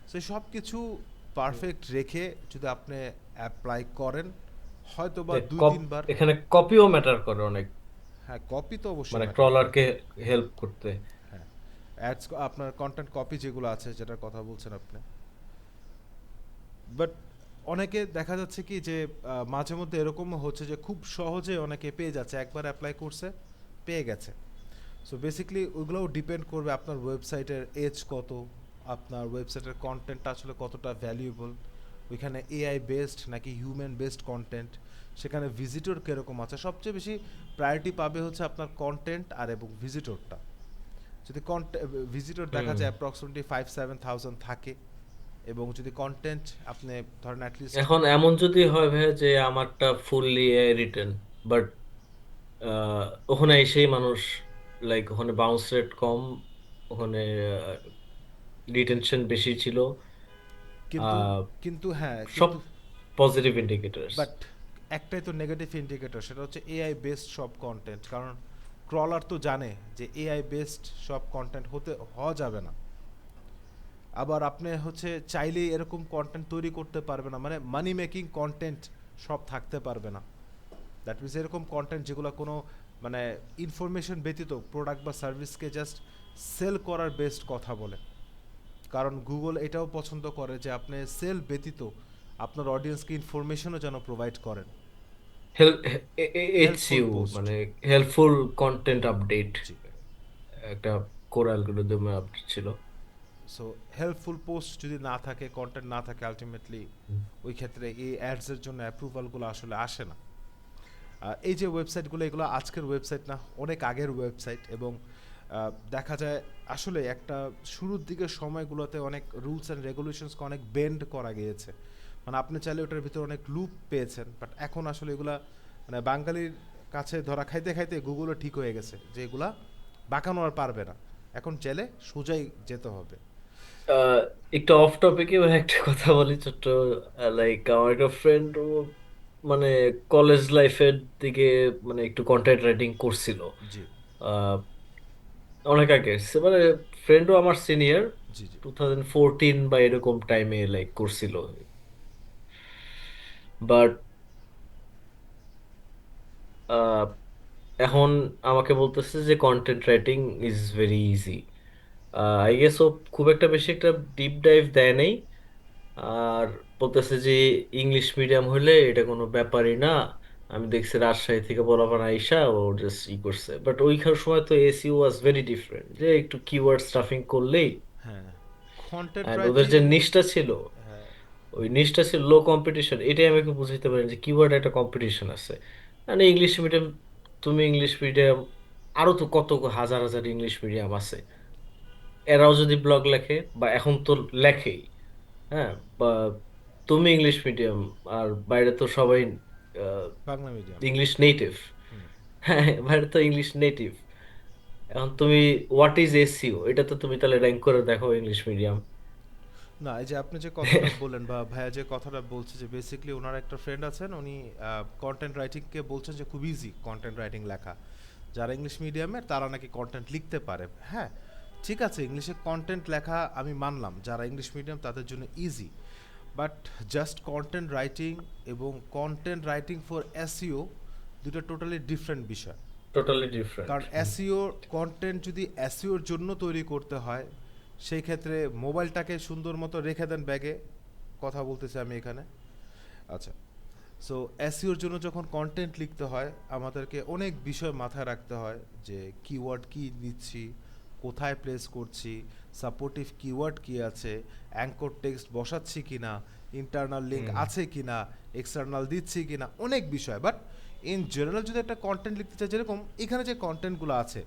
সো সব কিছু পারফেক্ট রেখে যদি আপনি অ্যাপ্লাই করেন, হয়তো বা দুই তিনবার। এখানে কপিও ম্যাটার করে অনেক, হ্যাঁ, কপি তো অবশ্যই মানে ম্যাটার করে। ক্রলারকে হেল্প করতে। হ্যাঁ, অ্যাডস আপনার কন্টেন্ট কপি যেগুলো আছে, যেটার কথা বলছেন আপনি। বাট অনেকে দেখা যাচ্ছে কি যে মাঝে মধ্যে এরকমও হচ্ছে যে খুব সহজে অনেকে পেয়ে যাচ্ছে, একবার অ্যাপ্লাই করছে, পেয়ে গেছে। সো বেসিক্যালি ওইগুলোও ডিপেন্ড করবে আপনার ওয়েবসাইটের এজ কত, আপনার ওয়েবসাইটের কন্টেন্টটা আসলে কতটা ভ্যালুয়েবল, ওইখানে এআই বেসড নাকি হিউম্যান বেসড কন্টেন্ট, সেখানে ভিজিটর কীরকম আছে। সবচেয়ে বেশি প্রায়োরিটি পাবে হচ্ছে আপনার কন্টেন্ট আর এবং ভিজিটরটা। যদি ভিজিটর দেখা হুম। যায় অ্যাপ্রক্সিমেটলি 5-7,000 থাকে, এবং যদি কন্টেন্ট আপনি ধরেন অ্যাটলিস্ট। এখন এমন যদি হয় ভাই যে আমারটা ফুললি রিটেন, বাট ওখানে এসেই মানুষ লাইক ওখানে বাউন্স রেট কম, ওখানে রিটেনশন বেশি ছিল, কিন্তু আহ, কিন্তু হ্যাঁ, সব কিন্তু পজিটিভ ইন্ডিকেটরস। বাট একটাই তো নেগেটিভ ইন্ডিকেটর, সেটা হচ্ছে এআই বেসড সব কন্টেন্ট। কারণ ক্রলার তো জানে যে এআই বেসড সব কন্টেন্ট হওয়া যাবে না। আবার আপনি হচ্ছে চাইলেই এরকম কন্টেন্ট তৈরি করতে পারবে না, মানে মানি মেকিং কন্টেন্ট সব থাকতে পারবে না। দ্যাট মিনস এরকম কন্টেন্ট যেগুলো কোনো মানে ইনফরমেশন ব্যতীত প্রোডাক্ট বা সার্ভিসকে জাস্ট সেল করার বেস্ট কথা বলে। কারণ গুগল এটাও পছন্দ করে যে আপনি সেল ব্যতীত আপনার অডিয়েন্সকে ইনফরমেশনও যেন প্রোভাইড করেন। Helpful HCU post. মানে হেল্পফুল কন্টেন্ট আপডেট, জি। একটা কোর অ্যালগরিদমে আপডেট ছিল। সো হেল্পফুল পোস্ট যদি না থাকে, কন্টেন্ট না থাকে, আলটিমেটলি ওই ক্ষেত্রে এই অ্যাডসের জন্য অ্যাপ্রুভালগুলো আসলে আসে না। এই যে ওয়েবসাইটগুলো, এগুলো আজকের ওয়েবসাইট না, অনেক আগের ওয়েবসাইট। এবং দেখা যায় আসলে একটা শুরুর দিকের সময়গুলোতে অনেক রুলস অ্যান্ড রেগুলেশনসকে অনেক বেন্ড করা গিয়েছে। মানে আপনি চাইলে ওটার ভিতরে অনেক লুপ পেয়েছেন, বাট এখন আসলে এগুলা মানে বাঙালির কাছে ধরা খাইতে খাইতে গুগলও ঠিক হয়ে গেছে যে এগুলা বাঁকানো আর পারবে না, এখন চাইলে সোজাই যেতে হবে। আহ, একটু অফ টপিকে একটা কথা বলি ছোট্ট। লাইক আমার একটা ফ্রেন্ড, মানে কলেজ লাইফের দিকে মানে একটু কন্টেন্ট রাইটিং করছিল, জি। আহ, অনেক আগে। মানে ফ্রেন্ডও আমার সিনিয়র, জি। জি। 2014 বা এরকম টাইমে লাইক করছিল। বাট এখন আমাকে বলতেছে যে content writing is very easy. I guess ও খুব একটা বেশি একটা ডিপ ডাইভ দেয় নাই। আর বলতেছে যে ইংলিশ মিডিয়াম হলে এটা কোনো ব্যাপারই না। আমি দেখছি রাজশাহী থেকে বলাবান আইসা ও জাস্ট ই করছে, বাট ওইখান সময় তো এসইও ওয়াজ ভেরি ডিফারেন্ট, যে একটু কিওয়ার্ড স্টাফিং করলেই। হ্যাঁ, কন্টেন্ট অ্যান্ড ওদের রাইটিং। যে নিশটা ছিল, হ্যাঁ। ওই নিশটা ছিল লো কম্পিটিশন। এটাই আমাকে বুঝাইতে পারেন যে কিওয়ার্ড একটা কম্পিটিশন আছে। মানে ইংলিশ মিডিয়াম, তুমি ইংলিশ মিডিয়াম, আরো তো কত হাজার হাজার ইংলিশ মিডিয়াম আছে, এরাও যদি ব্লগ লেখে বা এখন তো লেখেই, হ্যাঁ, বা তুমি ইংলিশ মিডিয়াম, আর বাইরে তো সবাই বাংলা মিডিয়াম। English native. হ্যাঁ, বাইরে তো ইংলিশ নেটিভ। এখন তুমি হোয়াট ইজ এসইও, এটা তো তুমি তাহলে র্যাঙ্ক করে দেখো ইংলিশ মিডিয়াম। না, এই যে আপনি যে কথাটা বললেন বা ভাইয়া যে কথাটা বলছে যে বেসিক্যালি ওনার একটা ফ্রেন্ড আছেন, উনি কন্টেন্ট রাইটিংকে বলছেন যে খুব ইজি কন্টেন্ট রাইটিং লেখা। যারা ইংলিশ মিডিয়ামের তারা নাকি কন্টেন্ট লিখতে পারে। হ্যাঁ, ঠিক আছে, ইংলিশে কন্টেন্ট লেখা আমি মানলাম, যারা ইংলিশ মিডিয়াম তাদের জন্য easy. But just content writing এবং কন্টেন্ট রাইটিং ফর এসইও দুটো টোটালি ডিফারেন্ট বিষয়। Totally different. কারণ এসইও কন্টেন্ট যদি এসইওর জন্য তৈরি করতে হয়, সেই ক্ষেত্রে মোবাইলটাকে সুন্দর মতো রেখে দেন ব্যাগে, কথা বলতেছি আমি এখানে। আচ্ছা, সো এসইওর জন্য যখন কন্টেন্ট লিখতে হয় আমাদেরকে অনেক বিষয় মাথায় রাখতে হয়, যে কিওয়ার্ড কী দিচ্ছি, কোথায় প্লেস করছি, সাপোর্টিভ কিওয়ার্ড কী আছে, অ্যাঙ্কর টেক্সট বসাচ্ছি কি না, ইন্টারনাল লিঙ্ক হুম। আছে কি না, এক্সটার্নাল দিচ্ছি কি না, অনেক বিষয়। বাট ইন জেনারেল যদি একটা কন্টেন্ট লিখতে চাই, যেরকম এখানে যে কন্টেন্টগুলো আছে,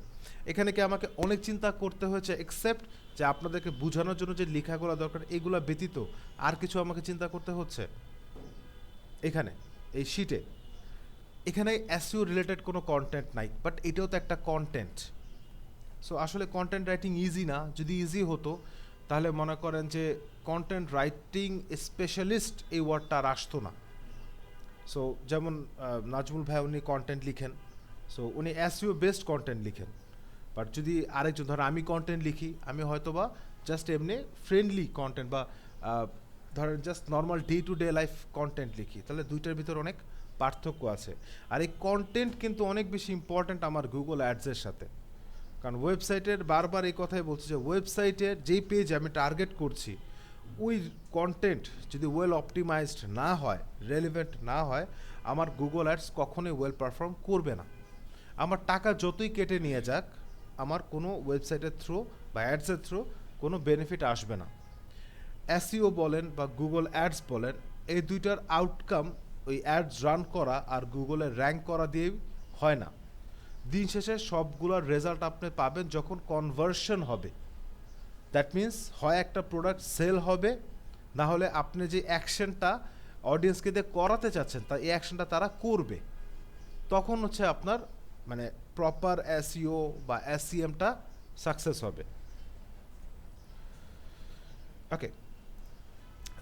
এখানে কি আমাকে অনেক চিন্তা করতে হয়েছে এক্সেপ্ট যে আপনাদেরকে বোঝানোর জন্য যে লেখাগুলো দরকার এগুলো ব্যতীত আর কিছু আমাকে চিন্তা করতে হচ্ছে এখানে এই শিটে? এখানে এসইও রিলেটেড কোনো কন্টেন্ট নাই, বাট এটাও তো একটা কন্টেন্ট। সো আসলে কন্টেন্ট রাইটিং ইজি না। যদি ইজি হতো তাহলে মনে করেন যে কন্টেন্ট রাইটিং স্পেশালিস্ট এই ওয়ার্ডটা আর আসতো না। সো যেমন নাজমুল ভাই উনি কন্টেন্ট লিখেন, সো উনি এসইও বেস্ট কন্টেন্ট লিখেন। বাট যদি আরেকজন, ধর আমি কন্টেন্ট লিখি, আমি হয়তো বা জাস্ট এমনি ফ্রেন্ডলি কন্টেন্ট বা ধরেন just normal day to day life content লিখি, তাহলে দুইটার ভিতর অনেক পার্থক্য আছে। আর এই কন্টেন্ট কিন্তু অনেক বেশি ইম্পর্ট্যান্ট আমার গুগল অ্যাডসের সাথে। কারণ ওয়েবসাইটের বারবার এই কথাই বলছি যে ওয়েবসাইটের যেই পেজ আমি টার্গেট করছি, ওই কন্টেন্ট যদি ওয়েল অপটিমাইজড না হয়, রেলিভেন্ট না হয়, আমার গুগল অ্যাডস কখনোই ওয়েল পারফর্ম করবে না। আমার টাকা যতই কেটে নিয়ে যাক, আমার কোনো ওয়েবসাইটের থ্রু বা অ্যাডসের থ্রু কোনো বেনিফিট আসবে না। এসইও বলেন বা গুগল অ্যাডস বলেন, এই দুইটার আউটকাম ওই অ্যাডস রান করা আর গুগলে র্যাঙ্ক করা দিয়েই হয় না। দিন শেষে সবগুলোর রেজাল্ট আপনি পাবেন যখন কনভার্সন হবে। দ্যাট মিন্স হয় একটা প্রোডাক্ট সেল হবে, না হলে আপনি যে অ্যাকশনটা অডিয়েন্সকে দিয়ে করাতে চাচ্ছেন তা এই অ্যাকশনটা তারা করবে। তখন হচ্ছে আপনার মানে প্রপার এসইও বা এসইএমটা সাকসেস হবে। ওকে,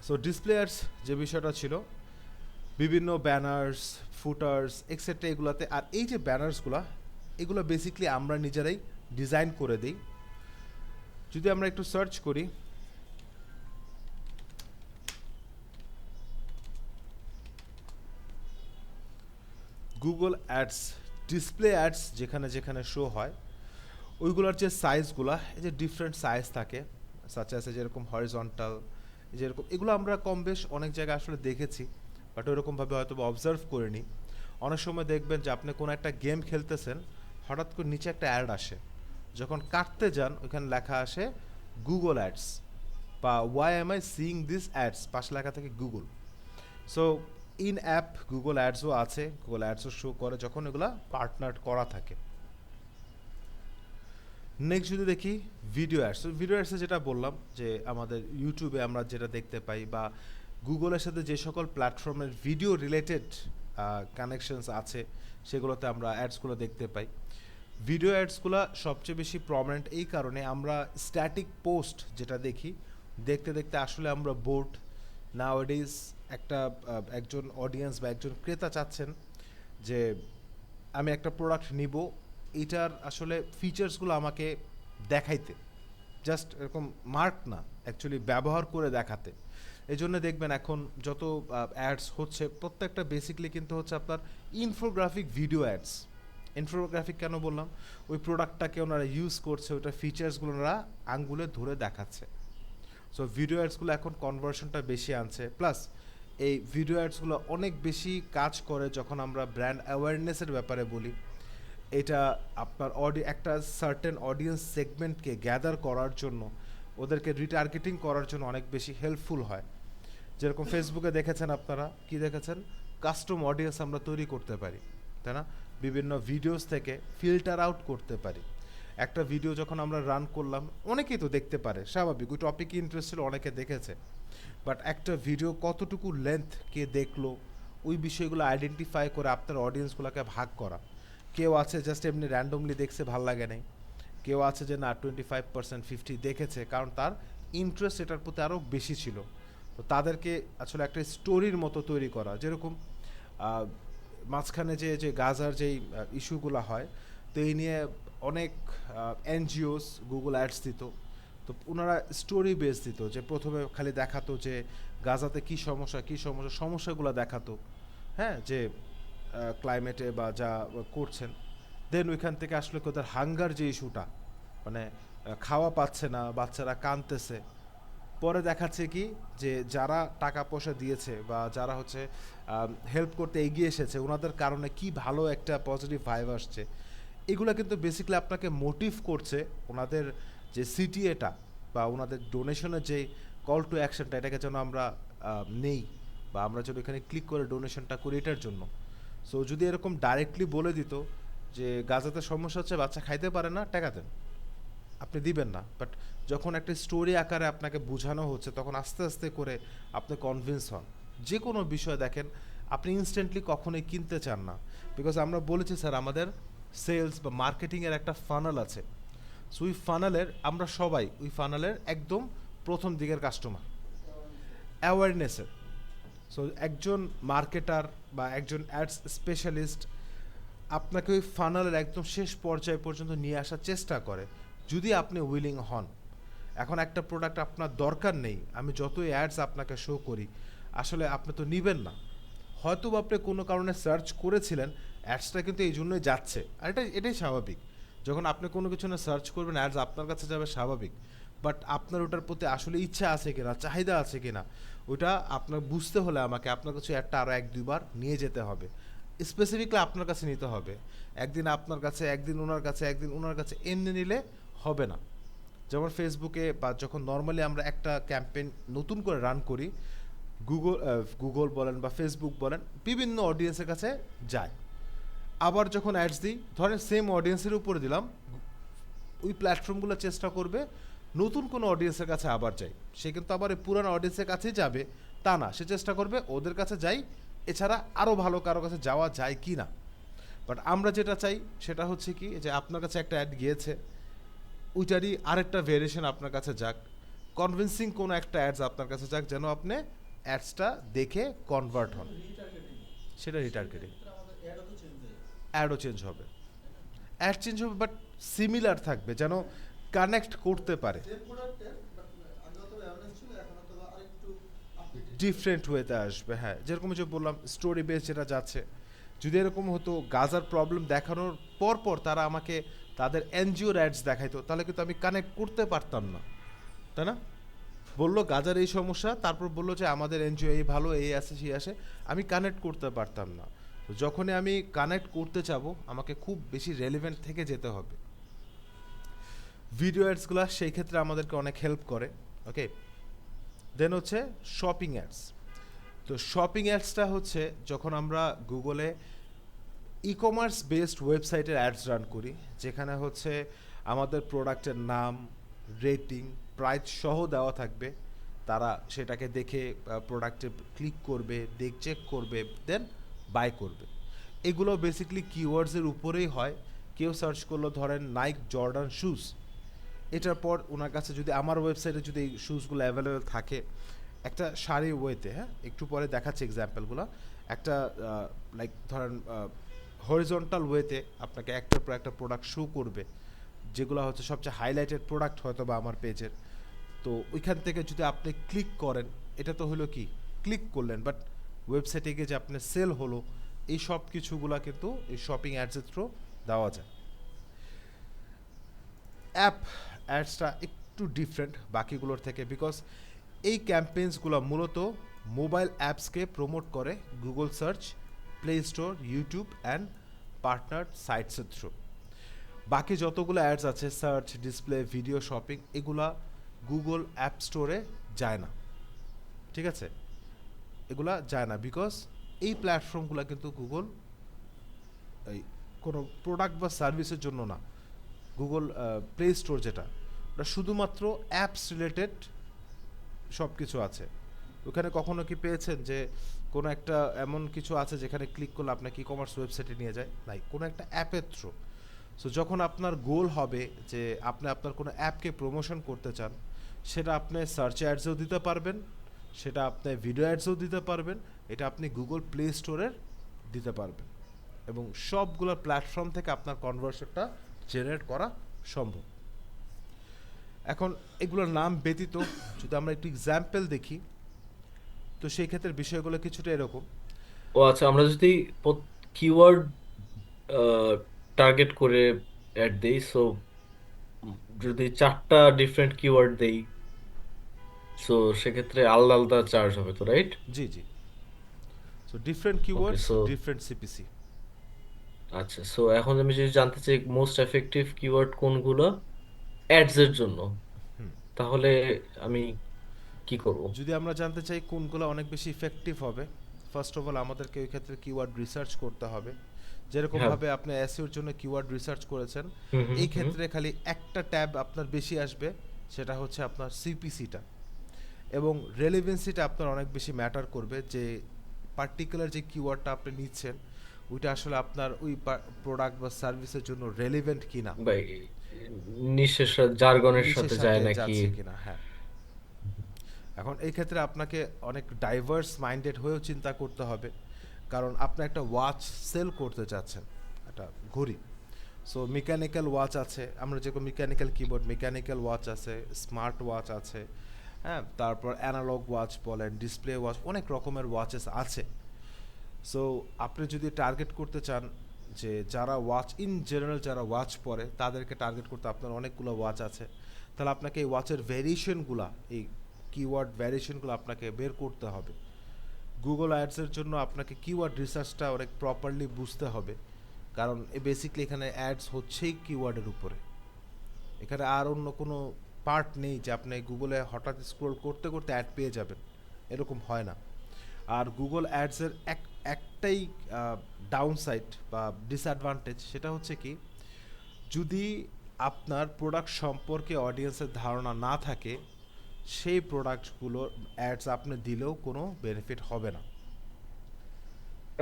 সো ডিসপ্লে অ্যাডস যে বিষয়টা ছিল, বিভিন্ন ব্যানার্স, ফুটার্স এক্সেট্রা এগুলাতে, আর এই যে ব্যানার্সগুলো, এগুলো বেসিকলি আমরা নিজেরাই ডিজাইন করে দিই। যদি আমরা একটু সার্চ করি, গুগল অ্যাডস ডিসপ্লে অ্যাডস যেখানে যেখানে শো হয়, ওইগুলোর যে সাইজগুলা, এই যে ডিফারেন্ট সাইজ থাকে, সাচ আছে যেরকম হরিজন্টাল, যেরকম এগুলো আমরা কম বেশ অনেক জায়গায় আসলে দেখেছি, বাট ওরকমভাবে হয়তো অবজার্ভ করিনি। অনেক সময় দেখবেন যে আপনি কোনো একটা গেম খেলতেছেন, হঠাৎ করে নিচে একটা অ্যাড আসে, যখন কাটতে যান ওইখানে লেখা আসে গুগল অ্যাডস বা why am I seeing this ads, পাশে লেখা থাকে Google. So in app Google অ্যাডসও আছে, গুগল অ্যাডসও শো করে যখন এগুলা পার্টনার করা থাকে। নেক্সট যদি দেখি ভিডিও অ্যাডস, ভিডিও অ্যাডসে যেটা বললাম যে আমাদের ইউটিউবে আমরা যেটা দেখতে পাই বা গুগলের সাথে যে সকল প্ল্যাটফর্মের ভিডিও রিলেটেড কানেকশনস আছে, সেগুলোতে আমরা অ্যাডসগুলো দেখতে পাই। ভিডিও অ্যাডসগুলো সবচেয়ে বেশি প্রমিনেন্ট এই কারণে, আমরা স্ট্যাটিক পোস্ট যেটা দেখি, দেখতে দেখতে আসলে আমরা বোর্ড। নাওয়াডেজ একটা একজন অডিয়েন্স বা একজন ক্রেতা চাচ্ছেন যে আমি একটা প্রোডাক্ট নিব, এটার আসলে ফিচার্সগুলো আমাকে দেখাইতে, জাস্ট এরকম মার্ক না, অ্যাকচুয়ালি ব্যবহার করে দেখাতে। এই জন্য দেখবেন এখন যত অ্যাডস হচ্ছে প্রত্যেকটা বেসিকলি কিন্তু হচ্ছে আপনার ইনফোগ্রাফিক ভিডিও অ্যাডস। ইনফোগ্রাফিক কেন বললাম? ওই প্রোডাক্টটাকে ওনারা ইউজ করছে, ওইটার ফিচার্সগুলো ওনারা আঙ্গুলে ধরে দেখাচ্ছে। সো ভিডিও অ্যাডসগুলো এখন কনভার্সনটা বেশি আনছে, প্লাস এই ভিডিও অ্যাডসগুলো অনেক বেশি কাজ করে যখন আমরা ব্র্যান্ড অ্যাওয়ারনেসের ব্যাপারে বলি। এটা আপনার একটা সার্টেন অডিয়েন্স সেগমেন্টকে গ্যাদার করার জন্য, ওদেরকে রিটার্গেটিং করার জন্য অনেক বেশি হেল্পফুল হয়। যেরকম ফেসবুকে দেখেছেন আপনারা, কি দেখেছেন, কাস্টম অডিয়েন্স আমরা তৈরি করতে পারি, তাই না? বিভিন্ন ভিডিওস থেকে ফিল্টার আউট করতে পারি। একটা ভিডিও যখন আমরা রান করলাম, অনেকেই তো দেখতে পারে, স্বাভাবিক, ওই টপিকে ইন্টারেস্ট ছিল, অনেকে দেখেছে। বাট একটা ভিডিও কতটুকু লেন্থ কে দেখলো, ওই বিষয়গুলো আইডেন্টিফাই করে আপনার অডিয়েন্সগুলোকে ভাগ করা। কেউ আছে জাস্ট এমনি র্যান্ডমলি দেখছে, ভাল লাগে নাই। কেউ আছে যে না 25% 50 দেখেছে, কারণ তার ইন্টারেস্ট এটার প্রতি আরও বেশি ছিল। তো তাদেরকে আসলে একটা স্টোরির মতো তৈরি করা, যেরকম মাঝখানে যে যে গাজার যেই ইস্যুগুলো হয়, তো এই নিয়ে অনেক এনজিওস গুগল অ্যাডস দিত। তো ওনারা স্টোরি বেস দিত, যে প্রথমে খালি দেখাতো যে গাজাতে কী সমস্যা সমস্যাগুলো দেখাতো, হ্যাঁ, যে ক্লাইমেটে বা যা করছেন। দেন ওইখান থেকে আসলে ওদের হাঙ্গার যে ইস্যুটা, মানে খাওয়া পাচ্ছে না, বাচ্চারা কাঁদতেছে। পরে দেখাচ্ছে কি যে যারা টাকা পয়সা দিয়েছে বা যারা হচ্ছে হেল্প করতে এগিয়ে এসেছে, ওনাদের কারণে কি ভালো একটা পজিটিভ ভাইব আসছে। এগুলো কিন্তু বেসিক্যালি আপনাকে মোটিভ করছে ওনাদের যে সিটিএটা বা ওনাদের ডোনেশনের যে কল টু অ্যাকশনটা, এটাকে যেন আমরা নেই বা আমরা যেন এখানে ক্লিক করে ডোনেশনটা করি এটার জন্য। সো যদি এরকম ডাইরেক্টলি বলে দিত যে গাজাতে সমস্যা হচ্ছে, বাচ্চা খাইতে পারে না, টাকা দেন, আপনি দিবেন না। বাট যখন একটা স্টোরি আকারে আপনাকে বোঝানো হচ্ছে, তখন আস্তে আস্তে করে আপনি কনভিন্স হন। যে কোনো বিষয় দেখেন, আপনি ইনস্ট্যান্টলি কখনোই কিনতে চান না। বিকজ আমরা বলেছি স্যার, আমাদের সেলস বা মার্কেটিংয়ের একটা ফানাল আছে। সো ওই ফানালের আমরা সবাই ওই ফানালের একদম প্রথম দিকের কাস্টমার, অ্যাওয়ারনেসের। সো একজন মার্কেটার বা একজন অ্যাডস স্পেশালিস্ট আপনাকে ওই ফানালের একদম শেষ পর্যায় পর্যন্ত নিয়ে আসার চেষ্টা করে, যদি আপনি উইলিং হন। এখন একটা প্রোডাক্ট আপনার দরকার নেই, আমি যতই অ্যাডস আপনাকে শো করি, আসলে আপনি তো নেবেন না। হয়তো আপনি কোনো কারণে সার্চ করেছিলেন, অ্যাডসটা কিন্তু এই জন্যই যাচ্ছে, আর এটাই স্বাভাবিক। যখন আপনি কোনো কিছু না সার্চ করবেন, অ্যাডস আপনার কাছে যাবে, স্বাভাবিক। বাট আপনার ওটার প্রতি আসলে ইচ্ছা আছে কিনা, চাহিদা আছে কিনা, ওটা আপনার বুঝতে হলে আমাকে আপনার কাছে অ্যাডটা আরও 1-2 বার নিয়ে যেতে হবে, স্পেসিফিকলি আপনার কাছে নিতে হবে। একদিন আপনার কাছে, একদিন ওনার কাছে, একদিন ওনার কাছে, এমনি নিলে হবে না। যেমন ফেসবুকে বা যখন নর্মালি আমরা একটা ক্যাম্পেইন নতুন করে রান করি, গুগল বলেন বা ফেসবুক বলেন, বিভিন্ন অডিয়েন্সের কাছে যায়। আবার যখন অ্যাডস দিই, ধরেন সেম অডিয়েন্সের উপরে দিলাম, ওই প্ল্যাটফর্মগুলো চেষ্টা করবে নতুন কোনো অডিয়েন্সের কাছে আবার যাই। সে কিন্তু আবার এই পুরানো অডিয়েন্সের কাছেই যাবে তা না, সে চেষ্টা করবে ওদের কাছে যাই, এছাড়া আরও ভালো কারো কাছে যাওয়া যায় কি না। বাট আমরা যেটা চাই সেটা হচ্ছে কি, যে আপনার কাছে একটা অ্যাড গিয়েছে, ওইটারই আরেকটা ভেরিয়েশন আপনার কাছে যাক, কনভিন্সিং কোনো একটা অ্যাডস আপনার কাছে যাক, যেন আপনি অ্যাডসটা দেখে কনভার্ট হন। সেটা রিটার্গেটিং। অ্যাডও চেঞ্জ হবে, অ্যাড চেঞ্জ হবে, বাট সিমিলার থাকবে, যেন কানেক্ট করতে পারে, ডিফারেন্ট ওয়েতে আসবে। হ্যাঁ, যেরকম যে বললাম স্টোরি বেস যেটা যাচ্ছে, যদি এরকম হতো গাজার প্রবলেম দেখানোর পর পর তারা আমাকে তাদের এনজিওর অ্যাডস দেখাইতো, তাহলে কিন্তু আমি কানেক্ট করতে পারতাম না, তাই না? বললো গাজার এই সমস্যা, তারপর বললো যে আমাদের এনজিও এই ভালো, এই আসে সেই আসে, আমি কানেক্ট করতে পারতাম না। তো যখনই আমি কানেক্ট করতে চাবো, আমাকে খুব বেশি রেলিভেন্ট থেকে যেতে হবে। ভিডিও অ্যাডসগুলো সেই ক্ষেত্রে আমাদেরকে অনেক হেল্প করে। ওকে, দেন হচ্ছে শপিং অ্যাডস। তো শপিং অ্যাডসটা হচ্ছে যখন আমরা গুগলে ই কমার্স বেসড ওয়েবসাইটের অ্যাডস রান করি, যেখানে হচ্ছে আমাদের প্রোডাক্টের নাম, রেটিং, প্রাইস সহ দেওয়া থাকবে। তারা সেটাকে দেখে প্রোডাক্টে ক্লিক করবে, চেক করবে, দেন বাই করবে। এগুলো বেসিক্যালি কিওয়ার্ডসের উপরেই হয়। কেউ সার্চ করলো ধরেন নাইক জর্ডান শুজ, এটার পর ওনার কাছে যদি আমার ওয়েবসাইটে যদি এই শুজগুলো অ্যাভেলেবেল থাকে, একটা শাড়ি ওয়েতে, হ্যাঁ একটু পরে দেখাচ্ছি এক্সাম্পলগুলো, একটা লাইক ধরেন হরিজন্টাল ওয়েতে আপনাকে একটার পর একটা প্রোডাক্ট শো করবে, যেগুলো হচ্ছে সবচেয়ে হাইলাইটেড প্রোডাক্ট হয়তো বা আমার পেজের। তো ওইখান থেকে যদি আপনি ক্লিক করেন, এটা তো হলো কি ক্লিক করলেন, বাট ওয়েবসাইটে গিয়ে যে আপনার সেল হলো, এই সব কিছুগুলা কিন্তু এই শপিং অ্যাডসের থ্রু দেওয়া যায়। অ্যাপ অ্যাডসটা একটু ডিফারেন্ট বাকিগুলোর থেকে, বিকজ এই ক্যাম্পেইনসগুলো মূলত মোবাইল অ্যাপসকে প্রমোট করে Google search, play store, YouTube and partner সাইটসের থ্রু। বাকি যতগুলো অ্যাডস আছে, সার্চ, ডিসপ্লে, ভিডিও, শপিং, এগুলা গুগল অ্যাপ স্টোরে যায় না, ঠিক আছে? এগুলা যায় না বিকজ এই প্ল্যাটফর্মগুলো কিন্তু গুগল এই কোনো প্রোডাক্ট বা সার্ভিসের জন্য না। গুগল প্লে স্টোর যেটা, ওটা শুধুমাত্র অ্যাপস রিলেটেড সব কিছু আছে। ওখানে কখনো কি পেয়েছেন যে কোনো একটা এমন কিছু আছে যেখানে ক্লিক করলে আপনাকে ই কমার্স ওয়েবসাইটে নিয়ে যায়? নাই, কোনো একটা অ্যাপের থ্রু। সো যখন আপনার গোল হবে যে আপনি আপনার কোনো অ্যাপকে প্রমোশন করতে চান, সেটা আপনি সার্চ অ্যাডসেও দিতে পারবেন, সেটা আপনি ভিডিও অ্যাডসেও দিতে পারবেন, এটা আপনি গুগল প্লে স্টোরের দিতে পারবেন, এবং সবগুলো প্ল্যাটফর্ম থেকে আপনার কনভার্সনটা জেনারেট করা সম্ভব। এখন এগুলোর নাম ব্যতীত যদি আমরা একটু এক্সাম্পল দেখি, তো সেই ক্ষেত্রে বিষয়গুলো কিছুটা এরকম। ও আচ্ছা, আমরা যদি কিওয়ার্ড টার্গেট করে অ্যাড দেই, সো যদি 4টা ডিফারেন্ট কিওয়ার্ড দেই, সো সেক্ষেত্রে আলাদা আলাদা চার্জ হবে তো, রাইট? জি জি। So different okay, keywords, so different CPC. আচ্ছা, সো এখন আমি যদি জানতে চাই মোস্ট এফেক্টিভ কিওয়ার্ড কোনগুলো অ্যাডস এর জন্য, তাহলে আমি কি করব? যদি আমরা জানতে চাই কোনগুলো অনেক বেশি ইফেক্টিভ হবে, ফার্স্ট অফ অল আমাদেরকে ওই ক্ষেত্রে কিওয়ার্ড রিসার্চ করতে হবে। হ্যাঁ। যেরকমভাবে আপনি এসইওর জন্য কিওয়ার্ড রিসার্চ করেছেন, হুম হুম এই হুম। ক্ষেত্রে খালি একটা ট্যাব আপনার বেশি আসবে, সেটা হচ্ছে আপনার সিপিসিটা, এবং রেলিভেন্সিটা আপনার অনেক বেশি ম্যাটার করবে, যে পার্টিকুলার যে কিওয়ার্ডটা আপনি নিচ্ছেন ওইটা আসলে আপনার ওই প্রোডাক্ট বা সার্ভিসের জন্য রেলিভেন্ট কিনা, ভাই, নিঃশেষ জার্গনের নিচের সাথে সাথে যায় নাকি? যাচ্ছে কিনা। হ্যাঁ, এখন এই ক্ষেত্রে আপনাকে অনেক ডাইভার্স মাইন্ডেড হয়েও চিন্তা করতে হবে, কারণ আপনি একটা ওয়াচ সেল করতে চাচ্ছেন, একটা ঘড়ি। সো মেকানিক্যাল ওয়াচ আছে, আমরা যেরকম মেকানিক্যাল কিবোর্ড, মেকানিক্যাল ওয়াচ আছে, স্মার্ট ওয়াচ আছে, হ্যাঁ, তারপর অ্যানালগ ওয়াচ বলেন, ডিসপ্লে ওয়াচ, অনেক রকমের ওয়াচেস আছে। সো আপনি যদি টার্গেট করতে চান যে যারা ওয়াচ ইন জেনারেল যারা ওয়াচ পরে তাদেরকে টার্গেট করতে, আপনার অনেকগুলো ওয়াচ আছে, তাহলে আপনাকে এই ওয়াচের ভ্যারিয়েশনগুলা, এই কিওয়ার্ড ভ্যারিয়েশনগুলো আপনাকে বের করতে হবে। গুগল অ্যাডসের জন্য আপনাকে কিওয়ার্ড রিসার্চটা অনেক প্রপারলি বুঝতে হবে, কারণ বেসিকলি এখানে অ্যাডস হচ্ছেই কিওয়ার্ডের উপরে। এখানে আর অন্য কোনো পার্ট নেই যে আপনি গুগলে হঠাৎ স্ক্রোল করতে করতে অ্যাড পেয়ে যাবেন, এরকম হয় না। আর গুগল অ্যাডসের একটাই ডাউন সাইড বা ডিসঅ্যাডভান্টেজ, সেটা হচ্ছে কি, যদি আপনার প্রোডাক্ট সম্পর্কে অডিয়েন্সের ধারণা না থাকে, সেই প্রোডাক্টগুলোর অ্যাডস আপনি দিলেও কোনো বেনিফিট হবে না।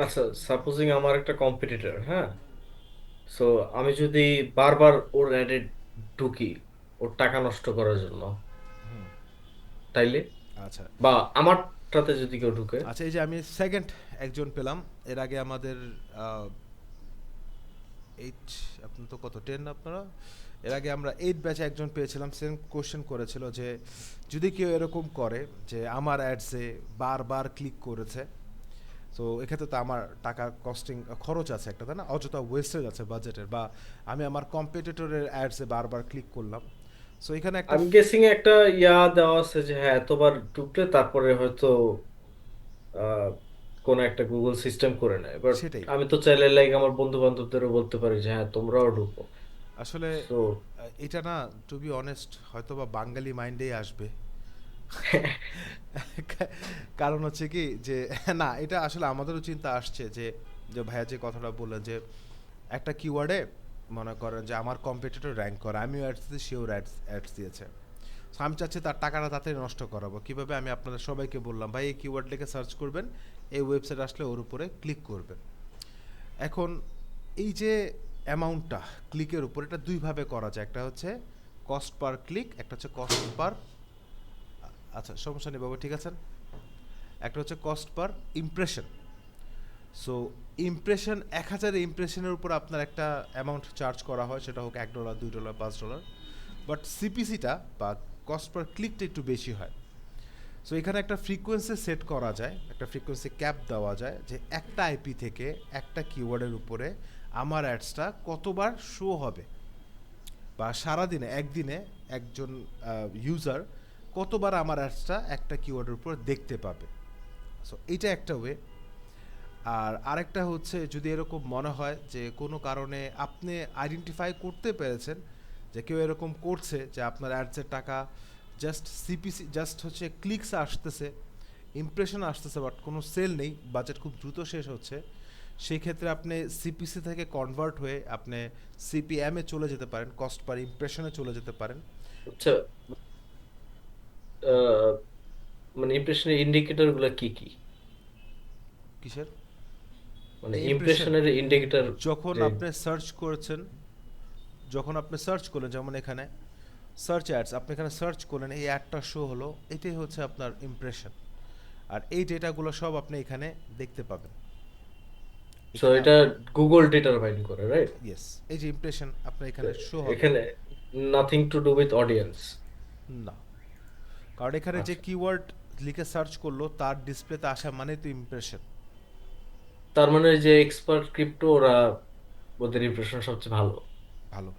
আচ্ছা, সাপোজিং আমার একটা কম্পিটিটর, হ্যাঁ, সো আমি যদি বারবার ওর অ্যাডে ঢুকি ওর টাকা নষ্ট করার জন্য, তাইলে, আচ্ছা বা আমারটাতে যদি কেউ ঢুকে। আচ্ছা, এই যে আমি সেকেন্ড একজন পেলাম, এর আগে আমাদের এইট, আপনি তো কত 10 আপনারা, এর আগে আমরা 8 ব্যাচে একজন পেয়েছিলাম, সেম কোশ্চেন করেছিল যে যদি কেউ এরকম করে যে আমার অ্যাডসে বারবার ক্লিক করেছে, সো এক্ষেত্রে তো আমার টাকা কস্টিং খরচ আছে একটা, তাই না, অযথা ওয়েস্টেজ আছে বাজেটের, বা আমি আমার কম্পিটিটরের অ্যাডসে বারবার ক্লিক করলাম। সো এখানে একটা আমি গেসিং একটা দেওয়া আছে যে হ্যাঁ, এতবার ঢুকলে তারপরে হয়তো আহ, কোন একটা গুগল সিস্টেম করে নেয়, বাট সেটাই আমি তো চাইলে লাইক আমার বন্ধু বান্ধবদেরও বলতে পারি যে হ্যাঁ, তোমরাও ঢুকো। আসলে সো এটা না, টু বি অনেস্ট হয়তো বা বাঙালি মাইন্ডেই আসবে। কারণ হচ্ছে কি যে না, এটা আসলে আমাদেরও চিন্তা আসছে যে যে ভাইয়া যে কথাটা বললেন যে একটা কিওয়ার্ডে মনে করেন যে আমার কম্পিটিটর র্যাঙ্ক করে, আমিও অ্যাডস দিয়েছি, সেও অ্যাডস দিয়েছে। So আমি চাচ্ছি তার টাকাটা তাড়াতাড়ি নষ্ট করাবো, কিভাবে, আমি আপনাদের সবাইকে বললাম ভাই এই কিওয়ার্ড লিখে সার্চ করবেন, এই ওয়েবসাইট আসলে ওর উপরে ক্লিক করবেন। এখন এই যে অ্যামাউন্টটা ক্লিকের উপর, এটা দুইভাবে করা যায়, একটা হচ্ছে কস্ট পার ক্লিক, একটা হচ্ছে কস্ট পার, আচ্ছা সমস্যা নেই বাবু, ঠিক আছেন, একটা হচ্ছে cost per impression. So impression, 1000 ইমপ্রেশনের উপর আপনার একটা অ্যামাউন্ট চার্জ করা হয়, সেটা হোক $1, $2, $5, বাট সিপিসিটা বা কস্ট পার ক্লিকটা একটু বেশি হয়। সো এখানে একটা ফ্রিকোয়েন্সি সেট করা যায়, একটা ফ্রিকোয়েন্সি ক্যাপ দেওয়া যায়, যে একটা আইপি থেকে একটা কিওয়ার্ডের উপরে আমার অ্যাডসটা কতবার শো হবে, বা সারাদিনে একদিনে একজন ইউজার কতবার আমার অ্যাডসটা একটা কিওয়ার্ডের উপর দেখতে পাবে। সো এইটা একটা ওয়ে। আর আরেকটা হচ্ছে, যদি এরকম মনে হয় যে কোনো কারণে আপনি আইডেন্টিফাই করতে পেরেছেন যে কেউ এরকম করছে, যে আপনার অ্যাডসের টাকা জাস্ট সিপিসি, জাস্ট হচ্ছে ক্লিকস আসতেছে, ইমপ্রেশন আসতেছে, বাট কোনো সেল নেই, বাজেট খুব দ্রুত শেষ হচ্ছে, সেই ক্ষেত্রে আপনি সিপিসি থেকে কনভার্ট হয়ে আপনি সিপিএমে চলে যেতে পারেন, কস্ট পার ইমপ্রেশনে চলে যেতে পারেন। আচ্ছা, আহ, মানে ইমপ্রেশনের ইন্ডিকেটর গুলো কি কি? কিসের মানে ইমপ্রেশন? ইমপ্রেশনের ইন্ডিকেটর যখন যে আপনি সার্চ করেছেন, যখন আপনি সার্চ করলেন, যেমন এখানে সার্চ অ্যাডস, আপনি এখানে সার্চ করলেন, এই অ্যাডটা শো হলো, এটাই হচ্ছে আপনার ইমপ্রেশন। আর এই ডেটাগুলো সব আপনি এখানে দেখতে পাবেন। সো এখানে এটা গুগল ডিটারমাইন করে, রাইট? ইয়েস, এই যে ইমপ্রেশন আপনার এখানে শো হবে। এখানে nothing to do with audience. না, কারণ এখানে যে আচ্ছা, কিওয়ার্ড লিখে সার্চ করলো তার ডিসপ্লেতে আসা মানে তো ইমপ্রেশন। তার মানে যে এক্সপার্ট ক্রিপ্টো ওরা ওদের ইমপ্রেশন সবচেয়ে ভালো। ভালো,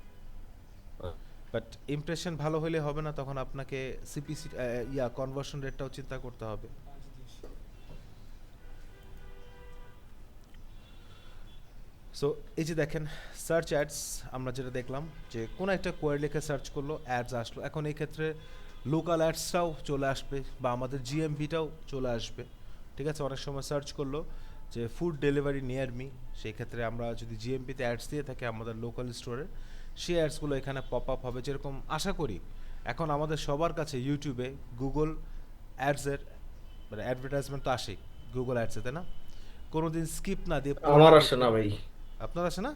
বাট ইমপ্রেশন ভালো হলে হবে না, তখন আপনাকে সিপিসি কনভার্সন রেটটাও চিন্তা করতে হবে। সো এই যে দেখেন সার্চ অ্যাডস, আমরা যেটা দেখলাম যে কোনো একটা কোয়ারি লিখে সার্চ করলো, অ্যাডস আসলো। এখন এই ক্ষেত্রে লোকাল অ্যাডসটাও চলে আসবে বা আমাদের জিএমপিটাও চলে আসবে। ঠিক আছে, অনেক সময় সার্চ করলো যে ফুড ডেলিভারি নিয়ার মি, সেই ক্ষেত্রে আমরা যদি জিএমপিতে অ্যাডস দিয়ে থাকি আমাদের লোকাল স্টোরে, সেই অ্যাডসগুলো এখানে পপ আপ হবে। যেরকম আশা করি এখন আমাদের সবার কাছে ইউটিউবে গুগল অ্যাডসের মানে অ্যাডভার্টাইজমেন্ট তো আসেই গুগল অ্যাডসে, তাই না? কোনো দিন স্কিপ না দিয়ে পুরোটা আমার আসে দেখতে। না ভাই। আপনার আছে না?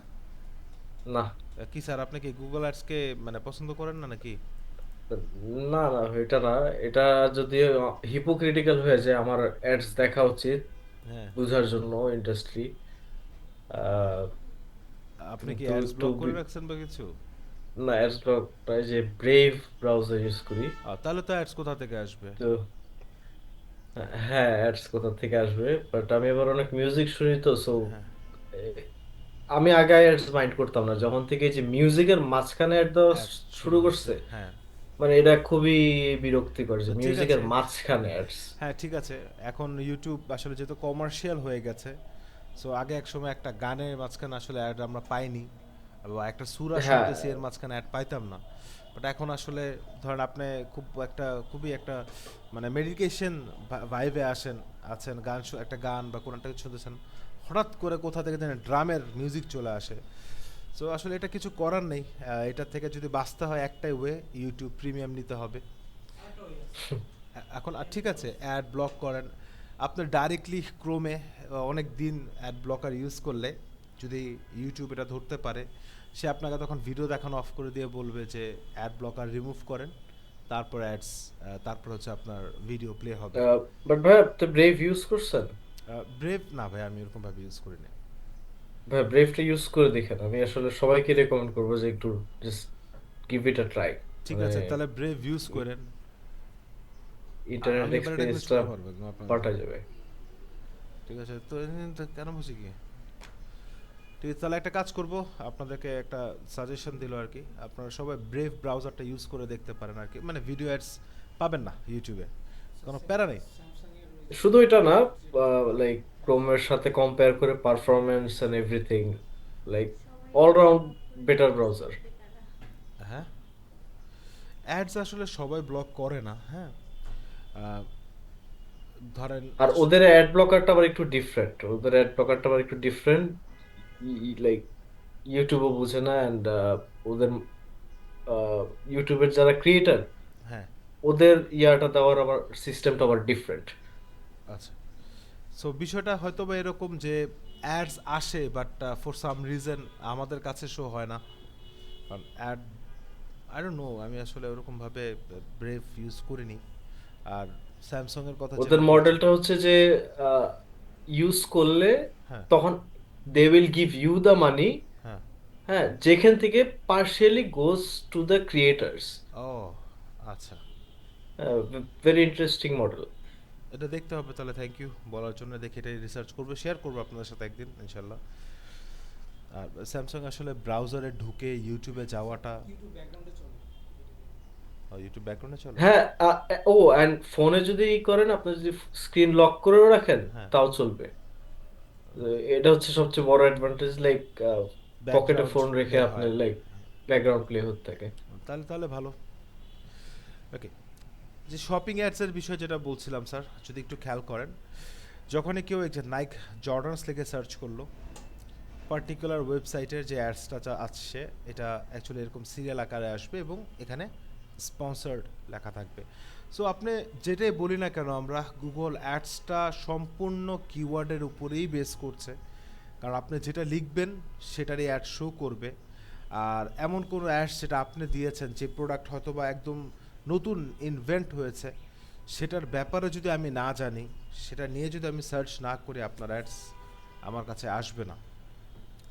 না, কি স্যার, আপনি কি গুগল অ্যাডসকে মানে পছন্দ করেন না নাকি? না, না, এটা না। এটা যদি হিপোক্রিটিক্যাল হয়ে যায়, আমার অ্যাডস দেখা উচিত হ্যাঁ, বুঝার জন্য ইন্ডাস্ট্রি। আপনি কি কিন্তু অ্যাডস ব্লক করে রাখছেন বা কিছু? না, অ্যাডস ব্লক প্রায় যে ব্রেভ ব্রাউজার ইউজ করি। তাহলে তো অ্যাডস কোথা থেকে আসবে? তো হ্যাঁ, অ্যাডস কোথা থেকে আসবে, বাট আমি এবার অনেক মিউজিক শুনি তো, সো হ্যাঁ, আমি আগে অ্যাডস মাইন্ড করতাম না, যখন থেকে এই যে মিউজিকের মাঝখানে অ্যাড দেওয়া অ্যাডস শুরু শুরু হয়েছে, করছে, হ্যাঁ। মানে এটা খুবই বিরক্তিকর যে তো ঠিক মিউজিকের আছে, মাঝখানে অ্যাডস। হ্যাঁ ঠিক আছে। এখন ইউটিউব আসলে যেহেতু কমার্শিয়াল হয়ে গেছে, সো আগে এক সময় একটা গানের মাঝখানে আসলে অ্যাড আমরা পাইনি, বা একটা সুরা হ্যাঁ, শুনতেছি এর মাঝখানে অ্যাড পাইতাম না। বাট এখন আসলে ধরেন আপনি খুবই একটা মানে মেডিকেশন ভাইবে আছেন, একটা গান বা কোনো একটা কিছু শুনতেছেন, হঠাৎ করে কোথা থেকে যেন ড্রামের মিউজিক চলে আসে। সো আসলে এটা কিছু করার নেই। এটার থেকে যদি বাঁচতে হয় একটাই ওয়ে, ইউটিউব প্রিমিয়াম নিতে হবে। এখন ঠিক আছে, অ্যাড ব্লক করেন আপনি ডাইরেক্টলি ক্রোমে। অনেক দিন অ্যাড ব্লকার ইউজ করলে যদি ইউটিউব এটা ধরতে পারে, সে আপনাকে তখন ভিডিও দেখানো অফ করে দিয়ে বলবে যে অ্যাড ব্লকার রিমুভ করেন, তারপর অ্যাডস, তারপর হচ্ছে আপনার ভিডিও প্লে হবে। বাট ভাই আপনি ব্রেভ ইউজ করছেন? ব্রেভ না ভাই, আমি এরকমভাবে ইউজ করি না। ভাই ব্রেভটা ইউজ করে দেখেন, আমি আসলে সবাইকে রেকমেন্ড করবো যে একটু just give it a try. ঠিক মানে আছে, তাহলে ব্রেভ ইউজ করেন। ইন্টারনেট আমি এবার এটা ইউজ এক্সপিরিয়েন্সটা করতে পারবো না আপনার কথা। পাল্টা যাবে। ঠিক আছে, তো তো কেন বুঝি কি, ঠিক আছে তাহলে একটা কাজ করব, আপনাদেরকে একটা সাজেশন দিল আর কি, আপনারা সবাই ব্রেভ ব্রাউজারটা ইউজ করে দেখতে পারেন আর কি, মানে ভিডিও অ্যাডস পাবেন না ইউটিউবে, কোনো প্যারা নেই। শুধু এটা না, লাইক ক্রোমের সাথে কম্পেয়ার করে performance and everything, like all round better browser. হ্যাঁ, অ্যাডস আসলে সবাই ব্লক করে না, হ্যাঁ। আহ, ধরেন আর ওদের অ্যাড ব্লকারটা আবার একটু ডিফারেন্ট, ওদের অ্যাড ব্লকারটা আবার একটু ডিফারেন্ট, লাইক ইউটিউবও বুঝে না, অ্যান্ড ওদের ইউটিউবের যারা ক্রিয়েটার, হ্যাঁ, ওদের ইয়াটা দেওয়ার আবার সিস্টেমটা আবার ডিফারেন্ট। আচ্ছা। সো বিষয়টা হয়তো বা এরকম যে অ্যাডস আসে বাট ফর সাম রিজন আমাদের কাছে শো হয় না, কারণ অ্যাড, আই ডোন্ট নো, আমি আসলে ওরকমভাবে ব্রেভ ইউজ করিনি। আর স্যামসাংয়ের কথা ওদের যেটা বলছেন, মডেলটা হচ্ছে যে ইউজ করলে হ্যাঁ, তখন they will give you the money, হ্যাঁ, হ্যাঁ, যেখান থেকে partially goes to the creators. ও আচ্ছা, ভেরি ইন্টারেস্টিং মডেল। এটা দেখতে হবে তাহলে। থ্যাংক ইউ বলার জন্য, দেখি এটাই রিসার্চ করবো, শেয়ার করবো আপনাদের সাথে একদিন ইনশাল্লাহ। আর স্যামসাং আসলে ব্রাউজারে ঢুকে ইউটিউবে যাওয়াটা, ইউটিউব ব্যাকগ্রাউন্ডে চলে। হ্যাঁ, ও অ্যান্ড ফোনে যদি ই করেন, আপনি যদি স্ক্রিন লক করেও রাখেন হ্যাঁ, তাও চলবে। এটা হচ্ছে সবচেয়ে বড় অ্যাডভান্টেজ, লাইক পকেটে ব্যাকগ্রাউন্ড ফোন রেখে প্লে আপনি হয়। লাইক ব্যাকগ্রাউন্ড প্লে হতে থাকে। তাহলে তাহলে ভালো। ওকে, যে শপিং অ্যাডসের বিষয় যেটা বলছিলাম স্যার, যদি একটু খেয়াল করেন, যখনই কেউ এই যে নাইক জর্ডানস লিখে সার্চ করলো, পার্টিকুলার ওয়েবসাইটের যে অ্যাডসটা আসছে এটা অ্যাকচুয়ালি এরকম সিরিয়াল আকারে আসবে এবং এখানে স্পন্সার্ড লেখা থাকবে। সো আপনি যেটাই বলি না কেন, আমরা গুগল অ্যাডসটা সম্পূর্ণ কিওয়ার্ডের উপরেই বেস করছে, কারণ আপনি যেটা লিখবেন সেটারই অ্যাড শো করবে। আর এমন কোনো অ্যাডস যেটা আপনি দিয়েছেন যে প্রোডাক্ট হয়তো বা একদম নতুন ইনভেন্ট হয়েছে, সেটার ব্যাপারে যদি আমি না জানি, সেটা নিয়ে যদি আমি সার্চ না করি, আপনার অ্যাডস আমার কাছে আসবে না।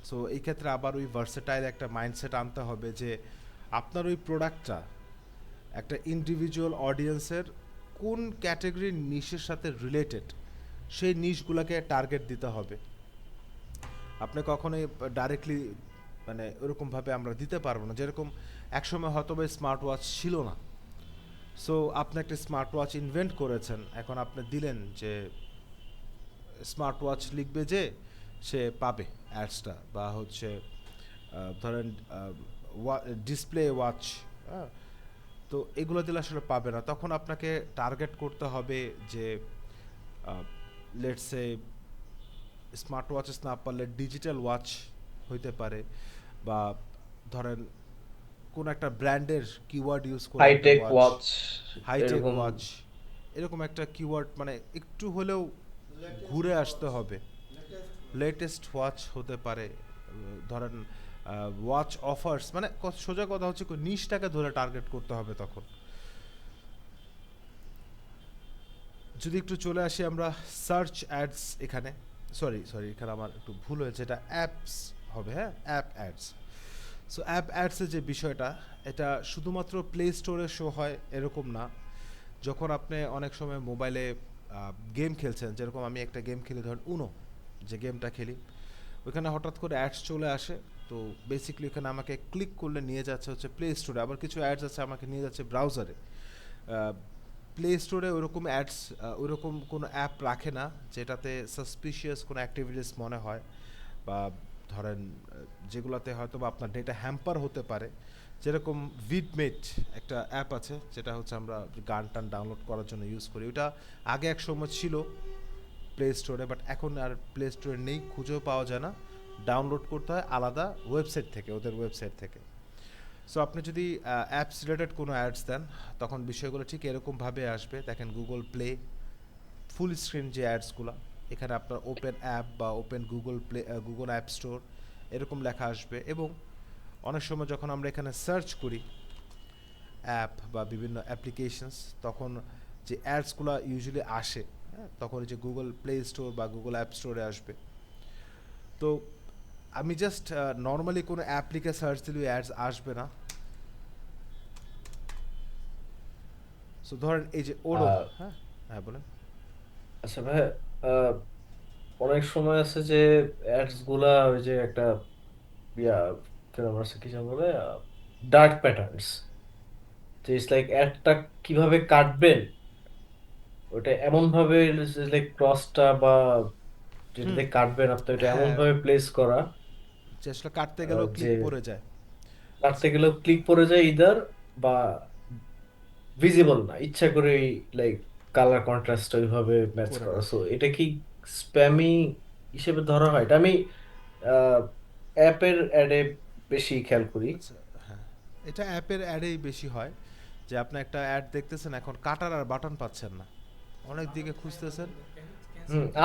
সো এই ক্ষেত্রে আবার ওই ভার্সেটাইল একটা মাইন্ডসেট আনতে হবে যে আপনার ওই প্রোডাক্টটা একটা ইন্ডিভিজুয়াল অডিয়েন্সের কোন ক্যাটাগরির নিশের সাথে রিলেটেড, সেই নিশগুলোকে টার্গেট দিতে হবে। আপনি কখনোই ডাইরেক্টলি মানে ওরকমভাবে আমরা দিতে পারবো না। যেরকম একসময় হয়তো বা স্মার্ট ওয়াচ ছিল না, সো আপনি একটা স্মার্ট ওয়াচ ইনভেন্ট করেছেন, এখন আপনি দিলেন যে স্মার্ট ওয়াচ লিখবে যে সে পাবে অ্যাডসটা, বা হচ্ছে ধরেন ডিসপ্লে ওয়াচ, হ্যাঁ, তো এগুলো দিলে আসলে পাবে না। তখন আপনাকে টার্গেট করতে হবে যে লেটসে স্মার্ট ওয়াচেস না পারলে ডিজিটাল ওয়াচ হইতে পারে, বা ধরেন কোন একটা ব্র্যান্ডের কিওয়ার্ড ইউজ করে একটা হাইটেক ওয়াচ, ওয়াচ হাইটেক এরকম। ওয়াচ, এরকম একটা কিওয়ার্ড, মানে একটু হলেও ঘুরে আসতে হবে। লেটেস্ট ওয়াচ হতে পারে, ধরেন ওয়াচ অফার্স, মানে সোজা কথা হচ্ছে নিশটাকে ধরে টার্গেট করতে হবে। তখন যদি একটু চলে আসি আমরা সার্চ অ্যাডস, এখানে সরি সরি এখানে আমার একটু ভুল হয়েছে, এটা অ্যাপস হবে, হ্যাঁ, অ্যাপ অ্যাডস। সো অ্যাপ অ্যাডসের যে বিষয়টা, এটা শুধুমাত্র প্লে স্টোরে শো হয় এরকম না। যখন আপনি অনেক সময় মোবাইলে গেম খেলছেন, যেরকম আমি একটা গেম খেলি, ধরেন উনো, যে গেমটা খেলি, ওইখানে হঠাৎ করে অ্যাডস চলে আসে। তো বেসিক্যালি ওখানে আমাকে ক্লিক করলে নিয়ে যাচ্ছে হচ্ছে প্লে স্টোরে, আবার কিছু অ্যাডস আছে আমাকে নিয়ে যাচ্ছে ব্রাউজারে। প্লে স্টোরে ওরকম অ্যাডস, ওরকম কোনো অ্যাপ রাখে না যেটাতে সাসপিশিয়াস কোনো অ্যাক্টিভিটিস মনে হয়, বা ধরেন যেগুলোতে হয়তো বা আপনার ডেটা হ্যাম্পার হতে পারে। যেরকম ভিডমেট একটা অ্যাপ আছে, যেটা হচ্ছে আমরা গান টান ডাউনলোড করার জন্য ইউজ করি। ওটা আগে এক সময় ছিল প্লে স্টোরে, বাট এখন আর প্লে স্টোরে নেই, খুঁজেও পাওয়া যায় না। ডাউনলোড করতে হয় আলাদা ওয়েবসাইট থেকে, ওদের ওয়েবসাইট থেকে। সো আপনি যদি অ্যাপস রিলেটেড কোনো অ্যাডস দেন, তখন বিষয়গুলো ঠিক এরকমভাবে আসবে। দেখেন গুগল প্লে ফুল স্ক্রিন যে অ্যাডসগুলো, এখানে আপনার ওপেন অ্যাপ বা open Google play, Google app store এরকম লেখা আসবে। এবং অনেক সময় যখন আমরা এখানে সার্চ করি অ্যাপ বা বিভিন্ন অ্যাপ্লিকেশনস, তখন যে অ্যাডসগুলো ইউজুয়ালি আসে, হ্যাঁ, তখন এই যে গুগল প্লে স্টোর বা গুগল অ্যাপ স্টোরে আসবে। তো আমি জাস্ট নর্মালি কোনো অ্যাপ লিখে সার্চ দিলে অ্যাডস আসবে না। সো ধরেন এই যে ওডো, আহ, হ্যাঁ, হ্যাঁ বলেন। আচ্ছা ভাই, আহ, অনেক সময় আছে যে অ্যাডস গুলা ওই যে একটা ইয়া কি যেন বলে, ডার্ক প্যাটার্নস, যে ইটস লাইক অ্যাডটা কিভাবে কাটবেন ওটা এমন ভাবে, লাইক ক্রসটা বা হুম, যেটাতে কাটবেন আপনি ওটা এমন হ্যাঁ, ভাবে প্লেস করা, যে আসলে কাটতে গেলেও যে ক্লিক পড়ে যায়। কাটতে গেলেও ক্লিক পড়ে যায় ইদার, বা ভিজিবল না ইচ্ছা করে, লাইক কালার কন্ট্রাস্ট ওইভাবে ম্যাচ করে করা। না। সো এটা কি স্প্যামি হিসেবে ধরা হয়? এটা আমি অ্যাপের অ্যাডে বেশি খেয়াল করি। আচ্ছা, হ্যাঁ, এটা অ্যাপের অ্যাডেই বেশি হয়। যে আপনি একটা অ্যাড দেখতেছেন, এখন কাটার আর বাটন পাচ্ছেন না, অনেক দিকে খুঁজতেছেন,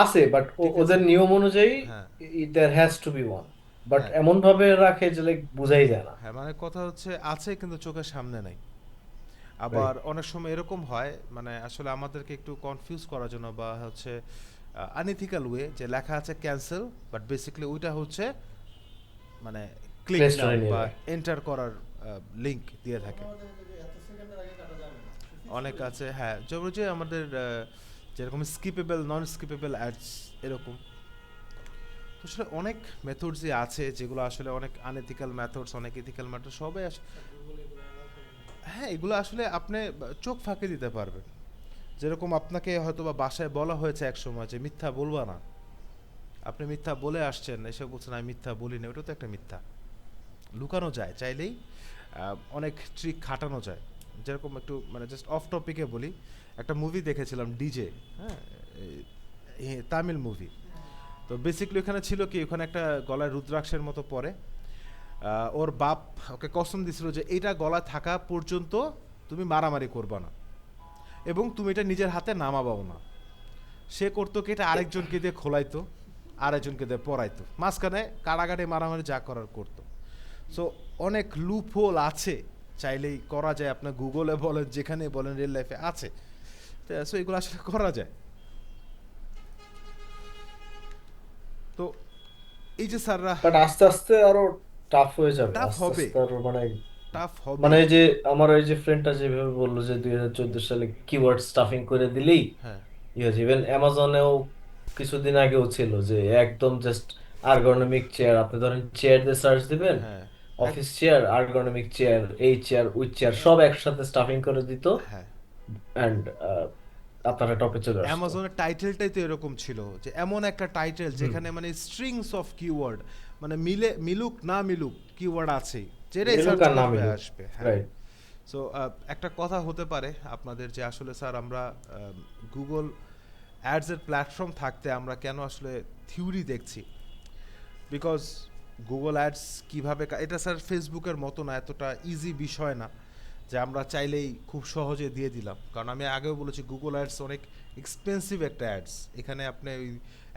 আছে, বাট ঠিক আছে, ওদের নিয়ম অনুযায়ী হ্যাঁ, there has to be one, but হ্যাঁ, এমন ভাবে রাখে যে লাইক বুঝাই যায় না। হ্যাঁ, মানে কথা হচ্ছে আছে কিন্তু চোখের সামনে নাই। আবার রাইট। অনেক সময় এরকম হয়, মানে আসলে আমাদেরকে একটু কনফিউজ করার জন্য, বা হচ্ছে আনইথিক্যাল ওয়ে, যে লেখা আছে ক্যান্সেল, বাট বেসিক্যালি ওইটা হচ্ছে মানে ক্লিক প্লে নাও স্টোরে নিয়ে বা যায়। এন্টার করার লিংক দিয়ে থাকে। অনেক আছে, হ্যাঁ, যেমন যে আমাদের যেরকম স্কিপেবল নন স্কিপেবল অ্যাডস এরকম। তো আসলে অনেক মেথডসই আছে যেগুলো আসলে অনেক আনএথিক্যাল মেথডস, অনেক এথিক্যাল মেথড, সবাই হ্যাঁ, এগুলো আসলে আপনি চোখ ফাঁকি দিতে পারবেন। যেরকম আপনাকে হয়তো বা বাসায় বলা হয়েছে এক সময় যে মিথ্যা বলবা না, আপনি মিথ্যা বলে আসছেন, এসে বলছেন আমি মিথ্যা বলিনি, ওটা তো একটা মিথ্যা। লুকানো যায় চাইলেই, অনেক ট্রিক খাটানো যায়। যেরকম একটু মানে জাস্ট অফ টপিকে বলি, একটা মুভি দেখেছিলাম ডিজে, হ্যাঁ, তামিল মুভি। তো বেসিক্যালি ওখানে ছিল কি, ওখানে একটা গলায় রুদ্রাক্ষের মতো পরে, ওর বাপ ওকে কসম দিছিল যে এইটা গলায় থাকা পর্যন্ত তুমি মারামারি করবা না, এবং তুমি এটা নিজের হাতে নামাবাও না। সে করতো কি, এটা আরেকজনকে দিয়ে খোলাইতো, আরেকজনকে দিয়ে পরাইতো, মাঝখানে কাড়াকাড়ি মারামারি যা করার করতো। সো অনেক লুপ হোল আছে, চাইলেই করা যায়, আপনার গুগলে বলেন যেখানে বলেন রিয়েল লাইফে আছে। সো এগুলো আসলে করা যায়। তো এই যে স্যাররা, বাট আস্তে আস্তে আরো টাফ হয়ে যাবে, টাফ আস্তে হবে, আস্তে আরো মানে টাফ মানে হবেই। এই যে আমার ওই যে ফ্রেন্ডটা যেভাবে বললো যে 2014 সালে কিওয়ার্ড স্টাফিং করে দিলেই হ্যাঁ, ইয়ে হচ্ছে। ইভেন অ্যামাজনেও কিছুদিন আগেও ছিল যে একদম জাস্ট আর্গোনমিক চেয়ার, আপনি ধরেন চেয়ার দিয়ে সার্চ দিবেন, হ্যাঁ, এক, অফিস চেয়ার, আর্গোনমিক চেয়ার, এই চেয়ার ওই চেয়ার সব একসাথে স্টাফিং করে দিত, হ্যাঁ। অ্যান্ড আপনার টপে চলে আসতো। অ্যামাজনের টাইটেলটাই তো এরকম ছিল, যে এমন একটা টাইটেল হুম, যেখানে মানে স্ট্রিংস অফ কিওয়ার্ড, মানে মিলুক না মিলুক কিওয়ার্ড আছেই, যেটাই মিলুক সার্চ আর না করবে মিলুক, আসবে। হ্যাঁ। রাইট। সো একটা কথা হতে পারে আপনাদের যে আসলে স্যার আমরা গুগল অ্যাডসের প্ল্যাটফর্ম থাকতে আমরা কেন আসলে থিওরি দেখছি, বিকজ গুগল অ্যাডস কীভাবে এটা স্যার ফেসবুকের মতো না, এতটা ইজি বিষয় না যে আমরা চাইলেই খুব সহজে দিয়ে দিলাম। কারণ আমি আগেও বলেছি গুগল অ্যাডস অনেক এক্সপেন্সিভ একটা অ্যাডস। এখানে আপনি ওই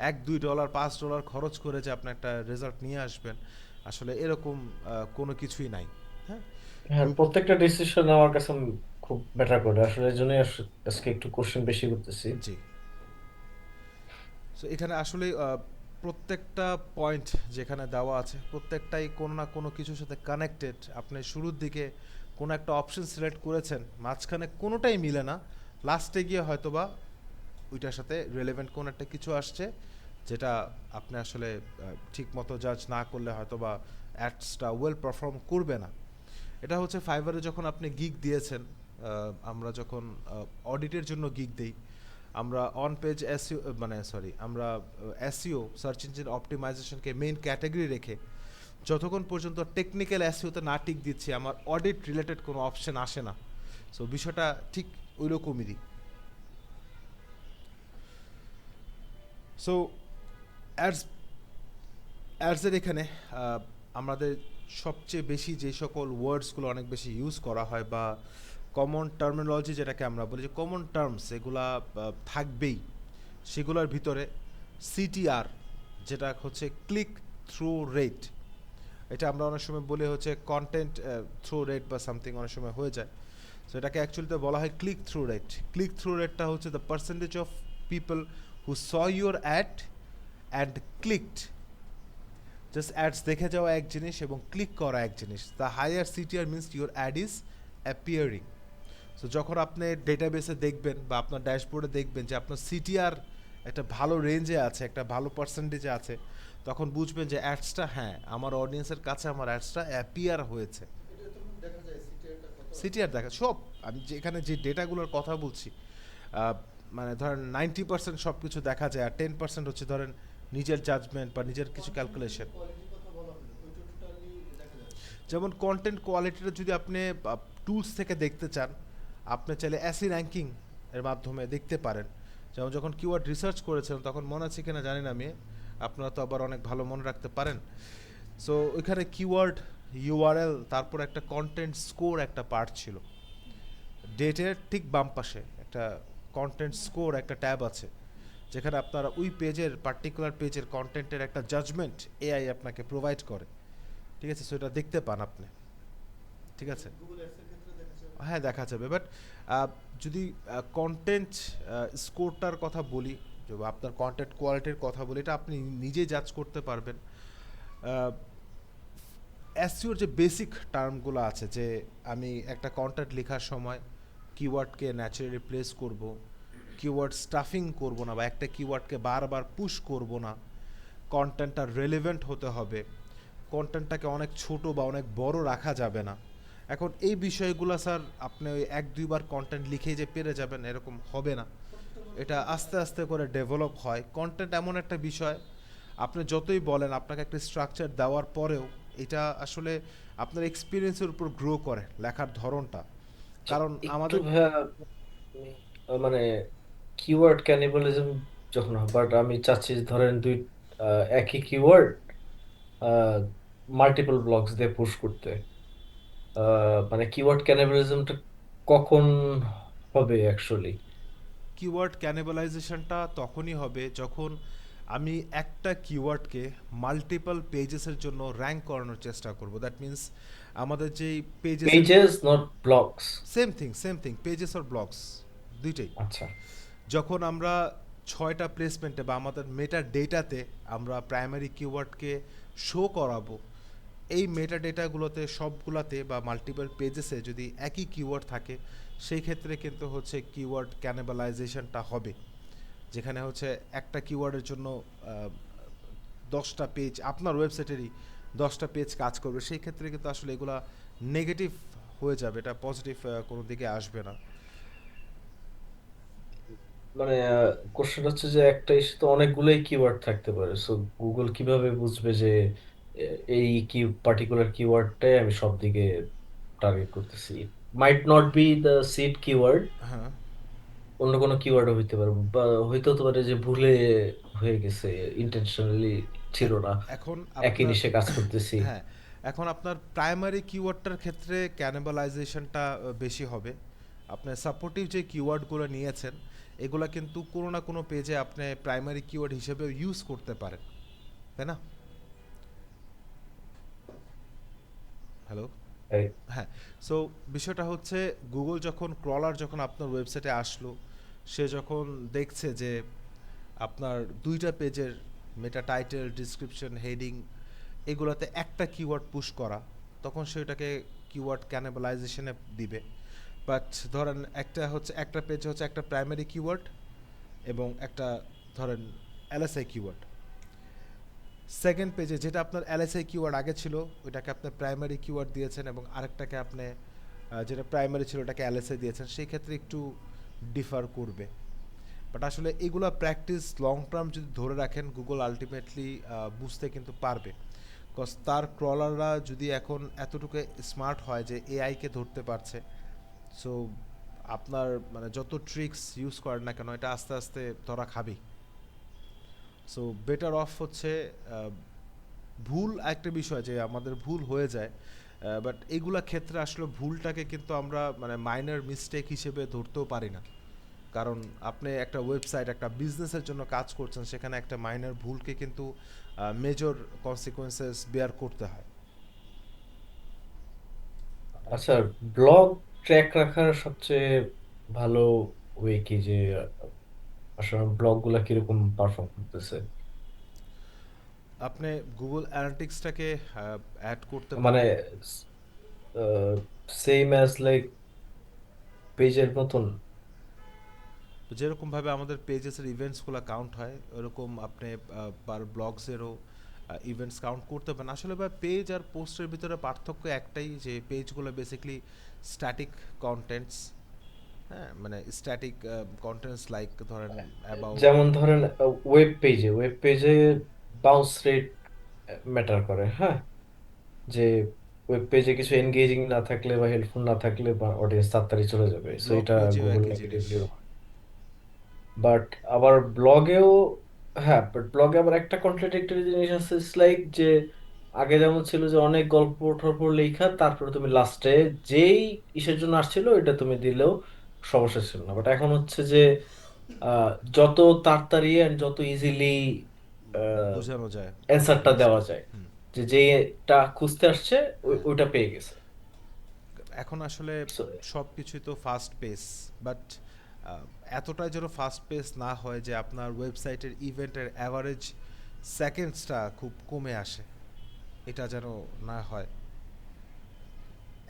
$1-2 $5 খরচ করে যে আপনি একটা রেজাল্ট নিয়ে আসবেন, আসলে এরকম কোনো কিছুই নাই। হ্যাঁ। হ্যাঁ, গু- প্রত্যেকটা ডিসিশন আমার কাছে খুব বেটার করে আসলে, এই জন্যই আজকে একটু কোশ্চেন বেশি করতেছি। জি। সো এখানে আসলে প্রত্যেকটা পয়েন্ট যেখানে দেওয়া আছে প্রত্যেকটাই কোনো না কোনো কিছুর সাথে কানেক্টেড। আপনি শুরুর দিকে কোনো একটা অপশন সিলেক্ট করেছেন, মাঝখানে কোনোটাই মিলে না, লাস্টে গিয়ে হয়তোবা ওইটার সাথে রিলেভেন্ট কোনো একটা কিছু আসছে, যেটা আপনি আসলে ঠিক মতো জাজ না করলে হয়তোবা অ্যাডসটা ওয়েল পারফর্ম করবে না। এটা হচ্ছে ফাইবারে যখন আপনি গিগ দিয়েছেন, আমরা যখন অডিটের জন্য গিগ দেই, আমরা অন পেজ এসইও, মানে সরি, আমরা এসইও সার্চ ইঞ্জিন অপটিমাইজেশনকে মেইন ক্যাটাগরি রেখে যতক্ষণ পর্যন্ত টেকনিক্যাল এসইওতে না টিক দিচ্ছি, আমার অডিট রিলেটেড কোনো অপশন আসে না। সো বিষয়টা ঠিক ওই রকমেরই। সো অ্যাডস অ্যাডসের এখানে আমাদের সবচেয়ে বেশি যে সকল ওয়ার্ডসগুলো অনেক বেশি ইউজ করা হয়, বা কমন টার্মিনোলজি যেটাকে আমরা বলি, যে কমন টার্মস এগুলা থাকবেই, সেগুলোর ভিতরে সিটিআর, যেটা হচ্ছে ক্লিক থ্রু রেট, এটা আমরা অনেক সময় বলি হচ্ছে কন্টেন্ট থ্রু রেট বা সামথিং অনেক সময় হয়ে যায়। সো এটাকে অ্যাকচুয়ালিতে বলা হয় click through rate. Click through রেটটা হচ্ছে the percentage of people who saw your ad and clicked, just ads দেখে যাওয়া এক জিনিস এবং ক্লিক করা এক জিনিস। The higher CTR means your ad is appearing. So যখন আপনি ডেটাবেসে দেখবেন বা আপনার ড্যাশবোর্ডে দেখবেন যে আপনার সিটিআর একটা ভালো রেঞ্জে আছে, একটা ভালো পার্সেন্টেজে আছে, তখন বুঝবেন যে অ্যাডসটা, হ্যাঁ, আমার অডিয়েন্সের কাছে আমার অ্যাডসটা অ্যাপিয়ার হয়েছে। সিটিআর দেখা সব, আমি যেখানে যে ডেটাগুলোর কথা বলছি, মানে ধরেন 90% সব কিছু দেখা যায়, আর 10% হচ্ছে ধরেন নিজের জাজমেন্ট বা নিজের কিছু ক্যালকুলেশন। যেমন কন্টেন্ট কোয়ালিটিটা যদি আপনি টুলস থেকে দেখতে চান, আপনি চাইলে অ্যাসি র্যাঙ্কিং এর মাধ্যমে দেখতে পারেন। যেমন যখন কিওয়ার্ড রিসার্চ করেছিলাম তখন মনে আছে কিনা জানি না আমি, আপনারা তো আবার অনেক ভালো মনে রাখতে পারেন। সো ওইখানে কিওয়ার্ড ইউআরএল, তারপর একটা কন্টেন্ট স্কোর একটা পার্ট ছিল, ডেটের ঠিক বাম পাশে একটা কন্টেন্ট স্কোর একটা ট্যাব আছে, যেখানে আপনারা ওই পেজের পার্টিকুলার পেজের কন্টেন্টের একটা জাজমেন্ট এআই আপনাকে প্রোভাইড করে। ঠিক আছে, সো এটা দেখতে পান আপনি। ঠিক আছে, হ্যাঁ দেখা যাবে, বাট যদি কন্টেন্ট স্কোরটার কথা বলি, যে আপনার কন্টেন্ট কোয়ালিটির কথা বলি, এটা আপনি নিজে জাজ করতে পারবেন। এসইওর যে বেসিক টার্মগুলো আছে, যে আমি একটা কন্টেন্ট লেখার সময় কিওয়ার্ডকে ন্যাচারালি প্লেস করব, কিওয়ার্ড স্টাফিং করব না, বা একটা কিওয়ার্ডকে বারবার পুশ করব না, কন্টেন্টটা রেলেভেন্ট হতে হবে, কন্টেন্টটাকে অনেক ছোট বা অনেক বড় রাখা যাবে না। এখন এই বিষয়গুলো স্যার আপনি ওই 1-2 বার কন্টেন্ট লিখেই যে পেরে যাবেন এরকম হবে না, এটা আস্তে আস্তে করে ডেভেলপ হয়। কন্টেন্ট এমন একটা বিষয়, আপনি যতই বলেন আপনাকে একটা স্ট্রাকচার দেওয়ার পরেও এটা আসলে আপনার এক্সপিরিয়েন্সের উপর গ্রো করে লেখার ধরনটা। কারণ একটু আমাদের, মানে কিওয়ার্ড ক্যানিবালিজম যখন হয়, বাট আমি চাচ্ছি যে ধরেন একই কিওয়ার্ড মাল্টিপল ব্লকস দিয়ে পুশ করতে, মানে কিওয়ার্ড ক্যানিবালিজমটা কখন হবে অ্যাকচুয়ালি? কিওয়ার্ড ক্যানিবালাইজেশনটা তখনই হবে যখন আমি একটা কিওয়ার্ডকে মাল্টিপল পেজেসের জন্য র্যাঙ্ক করানোর চেষ্টা করব। দ্যাট মিন্স আমাদের যেই পেজেসের pages not blogs. Same thing pages আর ব্লগস দুইটাই। আচ্ছা। যখন আমরা 6টা প্লেসমেন্টে বা আমাদের মেটা ডেটাতে আমরা প্রাইমারি কিওয়ার্ডকে শো করাবো, এই মেটা ডেটাগুলোতে সবগুলাতে বা মাল্টিপল পেজেসে যদি একই কিওয়ার্ড থাকে, সেই ক্ষেত্রে কিন্তু হচ্ছে কিওয়ার্ড ক্যানিবালাইজেশনটা হবে, যেখানে হচ্ছে একটা কিওয়ার্ডের জন্য 10টা পেজ আপনার ওয়েবসাইটেরই 10টা পেজ কাজ করবে। সেই ক্ষেত্রে কিন্তু আসলে এগুলা নেগেটিভ হয়ে যাবে, এটা পজিটিভ কোনো দিকে আসবে না। মানে কোশ্চেন হচ্ছে যে একটা ইস্যুতে অনেকগুলোই কিওয়ার্ড থাকতে পারে, সো গুগল কিভাবে বুঝবে যে এই কি পার্টিকুলার কিওয়ার্ডটাই আমি সব দিকে টার্গেট করতেছি? Might not be the seed keyword, হ্যাঁ, অন্য কোনো কিওয়ার্ডও হইতে পারে, বা হইতে হতে পারে যে ভুলে হয়ে গেছে, ইন্টেনশনালি ছিল এখ- না, এখন একই আপনার নিশে কাজ করতেছি। হ্যাঁ, এখন আপনার প্রাইমারি কিওয়ার্ডটার ক্ষেত্রে ক্যানিবালাইজেশনটা বেশি হবে। আপনার সাপোর্টিভ যে কিওয়ার্ডগুলো নিয়েছেন, এগুলা কিন্তু কোনো না কোনো পেজে আপনি প্রাইমারি কিওয়ার্ড হিসেবে ইউজ করতে পারেন, তাই না? হ্যালো। এই, হ্যাঁ, সো বিষয়টা হচ্ছে গুগল যখন ক্রলার যখন আপনার ওয়েবসাইটে আসলো, সে যখন দেখছে যে আপনার 2টা পেজের মেটা টাইটেল, ডিসক্রিপশন, হেডিং এগুলোতে একটা কিওয়ার্ড পুশ করা, তখন সেটাকে কিওয়ার্ড ক্যানিবালাইজেশনে দিবে। বাট ধরেন একটা পেজ হচ্ছে একটা প্রাইমারি কিওয়ার্ড এবং একটা ধরেন এলএসআই কিওয়ার্ড। সেকেন্ড পেজে যেটা আপনার এলএসআই কিওয়ার্ড আগে ছিল, ওইটাকে আপনি প্রাইমারি কিওয়ার্ড দিয়েছেন, এবং আরেকটাকে আপনি যেটা প্রাইমারি ছিল ওটাকে এলএসআই দিয়েছেন, সেই ক্ষেত্রে একটু ডিফার করবে। বাট আসলে এগুলা প্র্যাকটিস লং টার্ম যদি ধরে রাখেন, গুগল আলটিমেটলি বুঝতে কিন্তু পারবে। কজ তার ক্রলাররা যদি এখন এতটুকু স্মার্ট হয় যে এআইকে ধরতে পারছে, সো আপনার মানে যত ট্রিক্স ইউজ করেন না কেন, এটা আস্তে আস্তে ধরা খাবেই। সো বেটার অফ হচ্ছে ভুল একটা বিষয় যে আমাদের ভুল হয়ে যায়, বাট এইগুলা ক্ষেত্রে আসলে ভুলটাকে কিন্তু আমরা মানে মাইনর মিস্টেক হিসেবে ধরতেও পারি না। কারণ আপনি একটা ওয়েবসাইট, একটা বিজনেসের জন্য কাজ করছেন, সেখানে একটা মাইনর ভুলকে কিন্তু মেজর কনসিকোয়েন্সেস বেয়ার করতে হয়। আচ্ছা, ব্লগ ট্র্যাক রাখার সবচেয়ে ভালো ওয়ে কি, যে আসলে ব্লগ গুলা কিরকম পারফর্ম করতেছে? আপনি গুগল অ্যানালিটিক্সটাকে অ্যাড করতে মানে পারেন। সেম অ্যাজ লাইক পেজের মতন? তো যেরকমভাবে আমাদের পেজেসের ইভেন্টসগুলো কাউন্ট হয়, ওরকম আপনি পার ব্লগসেরও ইভেন্টস কাউন্ট করতে পারেন। আসলে বা পেজ আর পোস্টের ভিতরে পার্থক্য একটাই, যে পেজগুলো বেসিক্যালি স্ট্যাটিক কন্টেন্টস। হ্যাঁ, মানে স্ট্যাটিক কন্টেন্টস লাইক ধরেন অ্যাবাউট। যেমন ধরেন ওয়েব পেজে বাউন্স রেট ম্যাটার করে, হ্যাঁ, যে ওয়েব পেজে কিছু এনগেজিং না থাকলে বা হেল্পফুল না থাকলে বা অডিয়েন্স তাড়াতাড়ি চলে যাবে, সো ব্লগ এটা পেজেও গুগল একই জিনিস। নেগেটিভলি। বাট আবার ব্লগেও, হ্যাঁ, বাট ব্লগে আবার একটা কন্ট্রাডিক্টরি জিনিস আছে, ইটস লাইক যে আগে যেমন ছিল যে অনেক গল্প টল্প লেখা, তারপরে তুমি লাস্টে যেই ইসের জন্য আসছিল এটা তুমি দিলেও সমস্যা ছিল না, বাট এখন হচ্ছে যে আহ, যত তাড়াতাড়ি and যত ইজিলি বোঝানো যায় অ্যান্সারটা জিনিসটা। দেওয়া যায়, হুম। যে যেটা খুঁজতে আসছে হ্যাঁ, ওইটা পেয়ে গেছে। এখন আসলে So, সব কিছুই তো ফাস্ট পেস, বাট এতটাই যেন ফাস্ট পেস না হয় যে আপনার ওয়েবসাইটের ইভেন্টের অ্যাভারেজ সেকেন্ডসটা খুব কমে আসে, এটা যেন না হয়।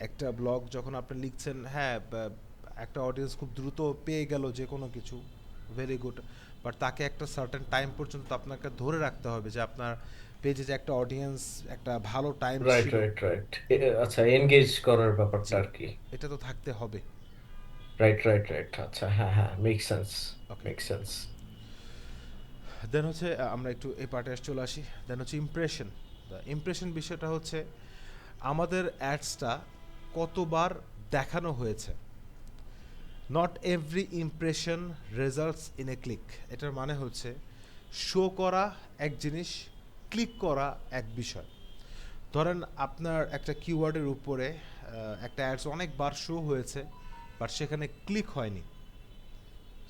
একটা ব্লগ যখন আপনি লিখছেন, হ্যাঁ, একটা অডিয়েন্স খুব দ্রুত পেয়ে গেল যে কোনো কিছু, ভেরি গুড, বাট তাকে একটা সার্টেন টাইম পর্যন্ত আপনাকে ধরে রাখতে হবে যে আপনার পেজে যে একটা অডিয়েন্স একটা ভালো টাইম রাইট ছিল। রাইট রাইট আচ্ছা, এনগেজ করার ব্যাপারটা জি, আর কি। এটা তো থাকতে হবে। রাইট রাইট রাইট আচ্ছা, হ্যাঁ হ্যাঁ, মেক সেন্স, ওকে, মেক সেন্স। দেন হচ্ছে আমরা একটু এই পার্টে চলে আসি। দেন হচ্ছে ইমপ্রেশন। ইমপ্রেশন বিষয়টা হচ্ছে আমাদের অ্যাডসটা কতবার দেখানো হয়েছে। Not every impression results in a click. এটার মানে হচ্ছে শো করা এক জিনিস, ক্লিক করা এক বিষয়। ধরেন আপনার একটা কিওয়ার্ডের উপরে একটা অ্যাডস অনেকবার শো হয়েছে, বাট সেখানে ক্লিক হয়নি,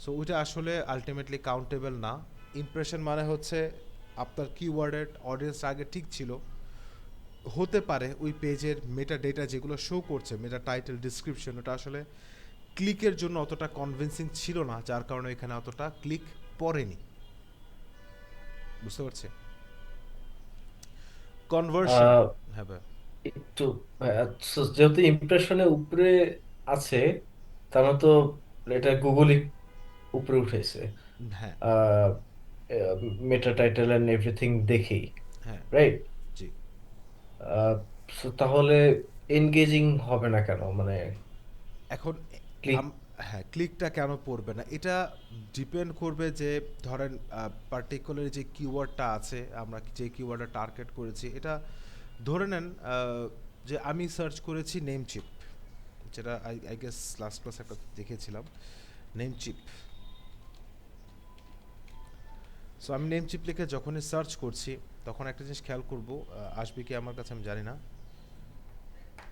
সো ওইটা আসলে আলটিমেটলি কাউন্টেবল না। ইমপ্রেশন মানে হচ্ছে আপনার কিওয়ার্ডের অডিয়েন্স আগে ঠিক ছিল, হতে পারে ওই পেজের মেটা ডেটা যেগুলো শো করছে, মেটা টাইটেল ডিসক্রিপশন, ওটা আসলে ক্লিকের জন্য অতটা কনভিন্সিং ছিল না, যার কারণে এখানে অতটা ক্লিক পড়েনি। বুঝতে পারছি কনভার্সন। আহ, হ্যাঁ ভাই। একটু যেহেতু ইমপ্রেশনের উপরে আছে, তার মানে তো এটা গুগলই উপরে উঠেছে হ্যাঁ। মেটা টাইটেল এন্ড এভরিথিং দেখেই, হ্যাঁ। রাইট? জি। তাহলে এনগেজিং হবে না কেন, মানে এখন ক্লিক? হ্যাঁ, ক্লিকটা কেন পড়বে না এটা ডিপেন্ড করবে যে ধরেন পার্টিকুলার যে কিওয়ার্ডটা আছে, আমরা যে কিওয়ার্ডটা টার্গেট করেছি, এটা ধরে নেন যে আমি সার্চ করেছি নেম চিপ, যেটা I I guess last class একটা দেখেছিলাম, নেম চিপ। সো আমি নেম চিপ লিখে যখনই সার্চ করছি, তখন একটা জিনিস খেয়াল করব, আসবে কি আমার কাছে আমি জানি না।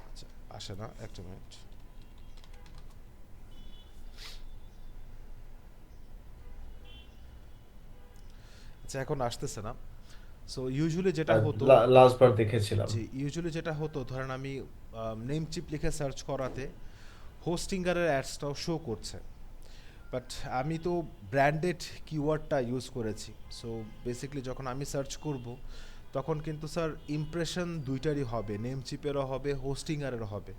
আচ্ছা, আসে না, একটা মিনিট। আচ্ছা, এখন আসতেছে না। সো ইউজুয়ালি যেটা হতো, লাস্ট বার দেখেছিলাম। জি, ইউজুয়ালি যেটা হতো ধরেন আমি নেম চিপ লিখে সার্চ করাতে হোস্টিঙ্গারের অ্যাডসটাও শো করছে, বাট আমি তো ব্র্যান্ডেড কিওয়ার্ডটা ইউজ করেছি। সো বেসিক্যালি যখন আমি সার্চ করব, তখন কিন্তু স্যার ইমপ্রেশন দুইটারই হবে, নেম চিপেরও হবে, হোস্টিংয়ারেরও হবে।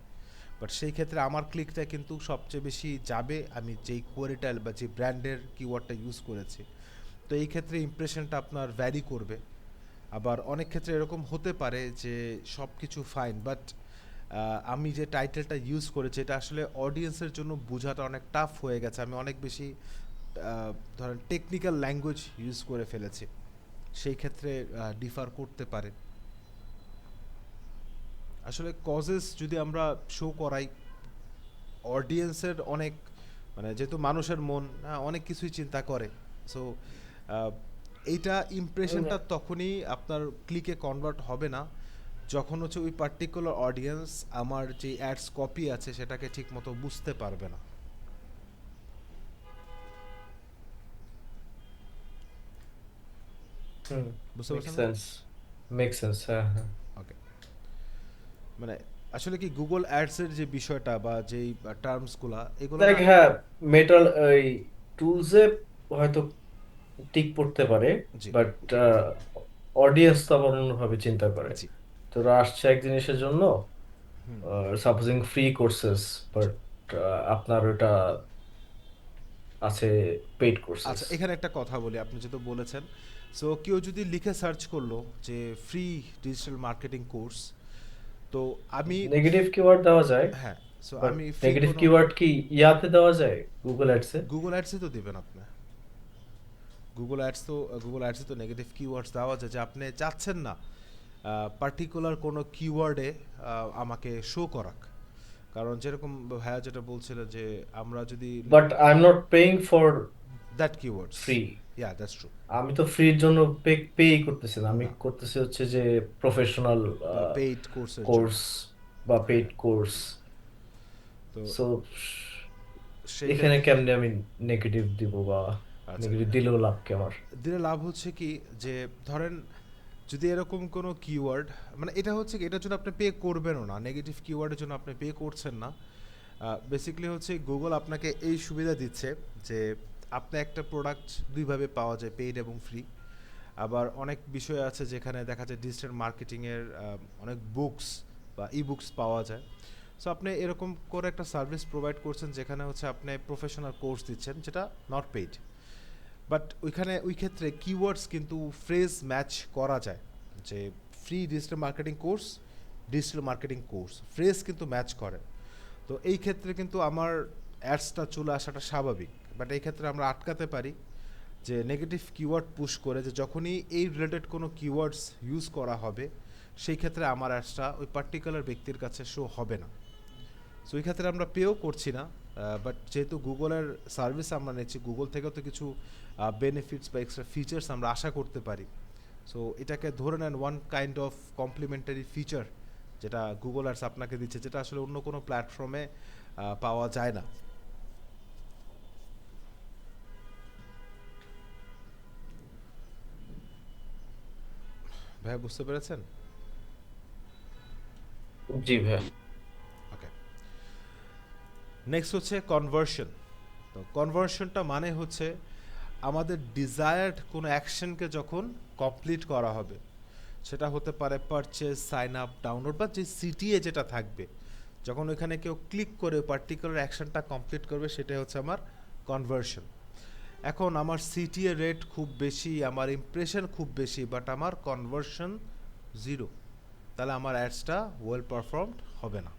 বাট সেই ক্ষেত্রে আমার ক্লিকটা কিন্তু সবচেয়ে বেশি যাবে আমি যেই কোয়ারিটা বা যে ব্র্যান্ডের কিওয়ার্ডটা ইউজ করেছি। তো এই ক্ষেত্রে ইমপ্রেশনটা আপনার ভ্যারি করবে। আবার অনেক ক্ষেত্রে এরকম হতে পারে যে সব কিছু ফাইন, বাট আমি যে টাইটেলটা ইউজ করেছি এটা আসলে অডিয়েন্সের জন্য বোঝাটা অনেক টাফ হয়ে গেছে, আমি অনেক বেশি ধরেন টেকনিক্যাল ল্যাঙ্গুয়েজ ইউজ করে ফেলেছি, সেই ক্ষেত্রে ডিফার করতে পারে। আসলে কজেস যদি আমরা শো করাই, অডিয়েন্সের অনেক, মানে যেহেতু মানুষের মন অনেক কিছুই চিন্তা করে। সো এইটা ইমপ্রেশনটা তখনই আপনার ক্লিকে কনভার্ট হবে না যখন হচ্ছে ওই পার্টিকুলার অডিয়েন্স আমার যে অ্যাডস কপি আছে সেটাকে ঠিকমতো বুঝতে পারবে না। হুম, বুঝতে মেক পারছেন ভাই? সেন্স, মেক সেন্স, হ্যাঁ হ্যাঁ। ওকে। মানে আসলে কি গুগল অ্যাডসের যে বিষয়টা বা যেই টার্মসগুলা এগুলো দেখ, না। হ্যাঁ, মেটাল এই টুলসে হয়তো টিক পড়তে পারে, জি। বাট অডিয়েন্স তো আবার অন্যভাবে চিন্তা করে। জি। তোরা আসছে এক জিনিসের জন্য, হুম। Supposing free courses, G. But আপনার ওটা আছে পেইড কোর্সেস। আচ্ছা, এখানে একটা কথা বলি, আপনি যেহেতু বলেছেন, সো কেউ যদি লিখে সার্চ করলো যে ফ্রি ডিজিটাল মার্কেটিং কোর্স, তো আমি নেগেটিভ কিওয়ার্ড দেওয়া যায়, হ্যাঁ, সো বাট আমি ফ্রি নেগেটিভ কোনো কিওয়ার্ড কি ইয়াতে দেওয়া যায়, গুগল অ্যাডসে? গুগল অ্যাডসে তো দেবেন আপনি। গুগল অ্যাডস তো গুগল অ্যাডসে তো নেগেটিভ কিওয়ার্ডস দেওয়া যায় যে আপনি চাচ্ছেন না পার্টিকুলার কোনো কিওয়ার্ডে আমাকে শো করাক। কারণ যেরকম ভাইয়া যেটা বলছিল যে আমরা যদি but I am not paying for that keywords, free. Yeah that's true. আমি তো ফ্রির জন্য পে করতেছি না, আমি না, করতেছি হচ্ছে যে প্রফেশনাল বা পেইড কোর্সের জন্য। কোর্স বা পেইড হ্যাঁ। কোর্স। তো সো সেই এখানে ক্ষেত্রে কেমনে আমি নেগেটিভ দিব, বা আচ্ছা, নেগেটিভ দিলেও লাভ কি আমার? দিলে লাভ হচ্ছে কি, যে ধরেন যদি এরকম কোনো কিওয়ার্ড, মানে এটা হচ্ছে কি এটার জন্য আপনি পে করবেনও না, নেগেটিভ কিওয়ার্ডের জন্য আপনি পে করছেন না। বেসিক্যালি হচ্ছে গুগল আপনাকে এই সুবিধা দিচ্ছে যে আপনি একটা প্রোডাক্ট দুইভাবে পাওয়া যায়, পেইড এবং ফ্রি। আবার অনেক বিষয় আছে যেখানে দেখা যায় ডিজিটাল মার্কেটিংয়ের অনেক বুকস বা ই বুকস পাওয়া যায়। সো আপনি এরকম করে একটা সার্ভিস প্রোভাইড করছেন যেখানে হচ্ছে আপনি প্রফেশনাল কোর্স দিচ্ছেন যেটা নট পেইড, বাট ওইখানে ওই ক্ষেত্রে কিওয়ার্ডস কিন্তু ফ্রেজ ম্যাচ করা যায়, যে free digital marketing course, digital marketing course phrase কিন্তু ম্যাচ করে। তো এই ক্ষেত্রে কিন্তু আমার অ্যাডসটা চলে আসাটা স্বাভাবিক, বাট এই ক্ষেত্রে আমরা আটকাতে পারি যে নেগেটিভ কিওয়ার্ড পুশ করে, যে যখনই এই রিলেটেড কোনো কিওয়ার্ডস ইউজ করা হবে সেই ক্ষেত্রে আমার অ্যাডসটা ওই পার্টিকুলার ব্যক্তির কাছে শো হবে না। সো এই ক্ষেত্রে আমরা পেও করছি না, বাট যেহেতু গুগলের সার্ভিস আমরা নিচ্ছি, গুগল থেকেও তো কিছু বেনিফিটস বা এক্সট্রা ফিচার্স আমরা আশা করতে পারি। সো এটাকে ধরে নেন one kind of complementary feature যেটা গুগল অ্যাডস আপনাকে দিচ্ছে, যেটা আসলে অন্য কোনো প্ল্যাটফর্মে পাওয়া যায় না। ভাই বুঝতে পেরেছেন? জি ভাইয়া। ওকে, নেক্সট হচ্ছে কনভার্সন। তো কনভার্সনটা মানে হচ্ছে আমাদের ডিজায়ার্ড কোনো অ্যাকশনকে যখন কমপ্লিট করা হবে, সেটা হতে পারে পারচেজ, সাইন আপ, ডাউনলোড, বা যে সিটিএ যেটা থাকবে, যখন ওইখানে কেউ ক্লিক করে পার্টিকুলার অ্যাকশনটা কমপ্লিট করবে, সেটাই হচ্ছে আমার কনভার্সন। এখন আমার সিটিএ রেট খুব বেশি, আমার ইমপ্রেশন খুব বেশি, বাট আমার কনভার্সন জিরো, তাহলে আমার অ্যাডসটা ওয়েল পারফর্মড হবে না।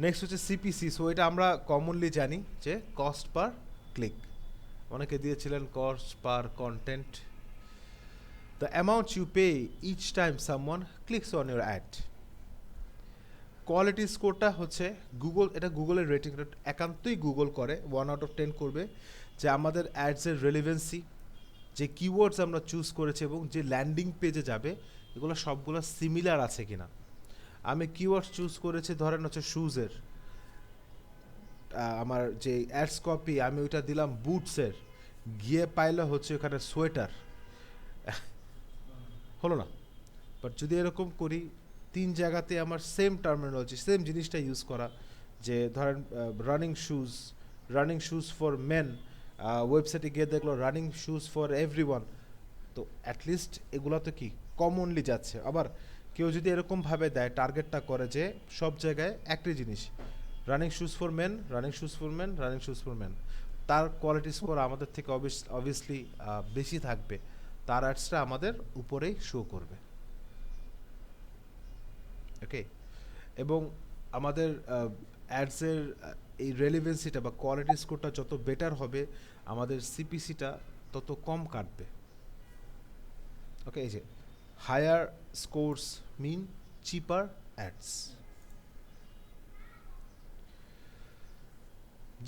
নেক্সট হচ্ছে সিপিসি। সো এটা আমরা কমনলি জানি যে কস্ট পার ক্লিক, অনেকে দিয়েছিলেন cost per content, the amount you pay each time someone clicks on your ad. Quality স্কোরটা হচ্ছে গুগল, এটা গুগলের রেটিং, একান্তই গুগল করে, 1/10 করবে যে আমাদের অ্যাডসের রেলিভেন্সি, যে কিওয়ার্ডস আমরা চুজ করেছি এবং যে ল্যান্ডিং পেজে যাবে, এগুলো সবগুলো সিমিলার আছে কিনা। আমি কিওয়ার্ডস চুজ করেছি ধরেন হচ্ছে শুজের, আমার যে অ্যাডস কপি আমি ওইটা দিলাম বুটসের, গিয়ে পাইলে হচ্ছে ওখানে সোয়েটার, হলো না। বাট যদি এরকম করি, তিন জায়গাতে আমার সেম টার্মিনোলজি, সেম জিনিসটা ইউজ করা, যে ধরেন রানিং শুজ ফর মেন, ওয়েবসাইটে গিয়ে দেখলো রানিং শুজ ফর এভরিওয়ান, তো অ্যাটলিস্ট এগুলো তো কি কমনলি যাচ্ছে। আবার কেউ যদি এরকমভাবে দেয়, টার্গেটটা করে যে সব জায়গায় একই জিনিস, running shoes for men, running shoes for men, running shoes for men, তার কোয়ালিটি স্কোর আমাদের থেকে অবভিয়াসলি বেশি থাকবে, তার অ্যাডসটা আমাদের উপরেই শো করবে। ওকে, এবং আমাদের অ্যাডসের এই রেলিভেন্সিটা বা কোয়ালিটি স্কোরটা যত বেটার হবে, আমাদের সিপিসিটা তত কম কাটবে। ওকে, এই যে হায়ার স্কোরস মিন চিপার অ্যাডস।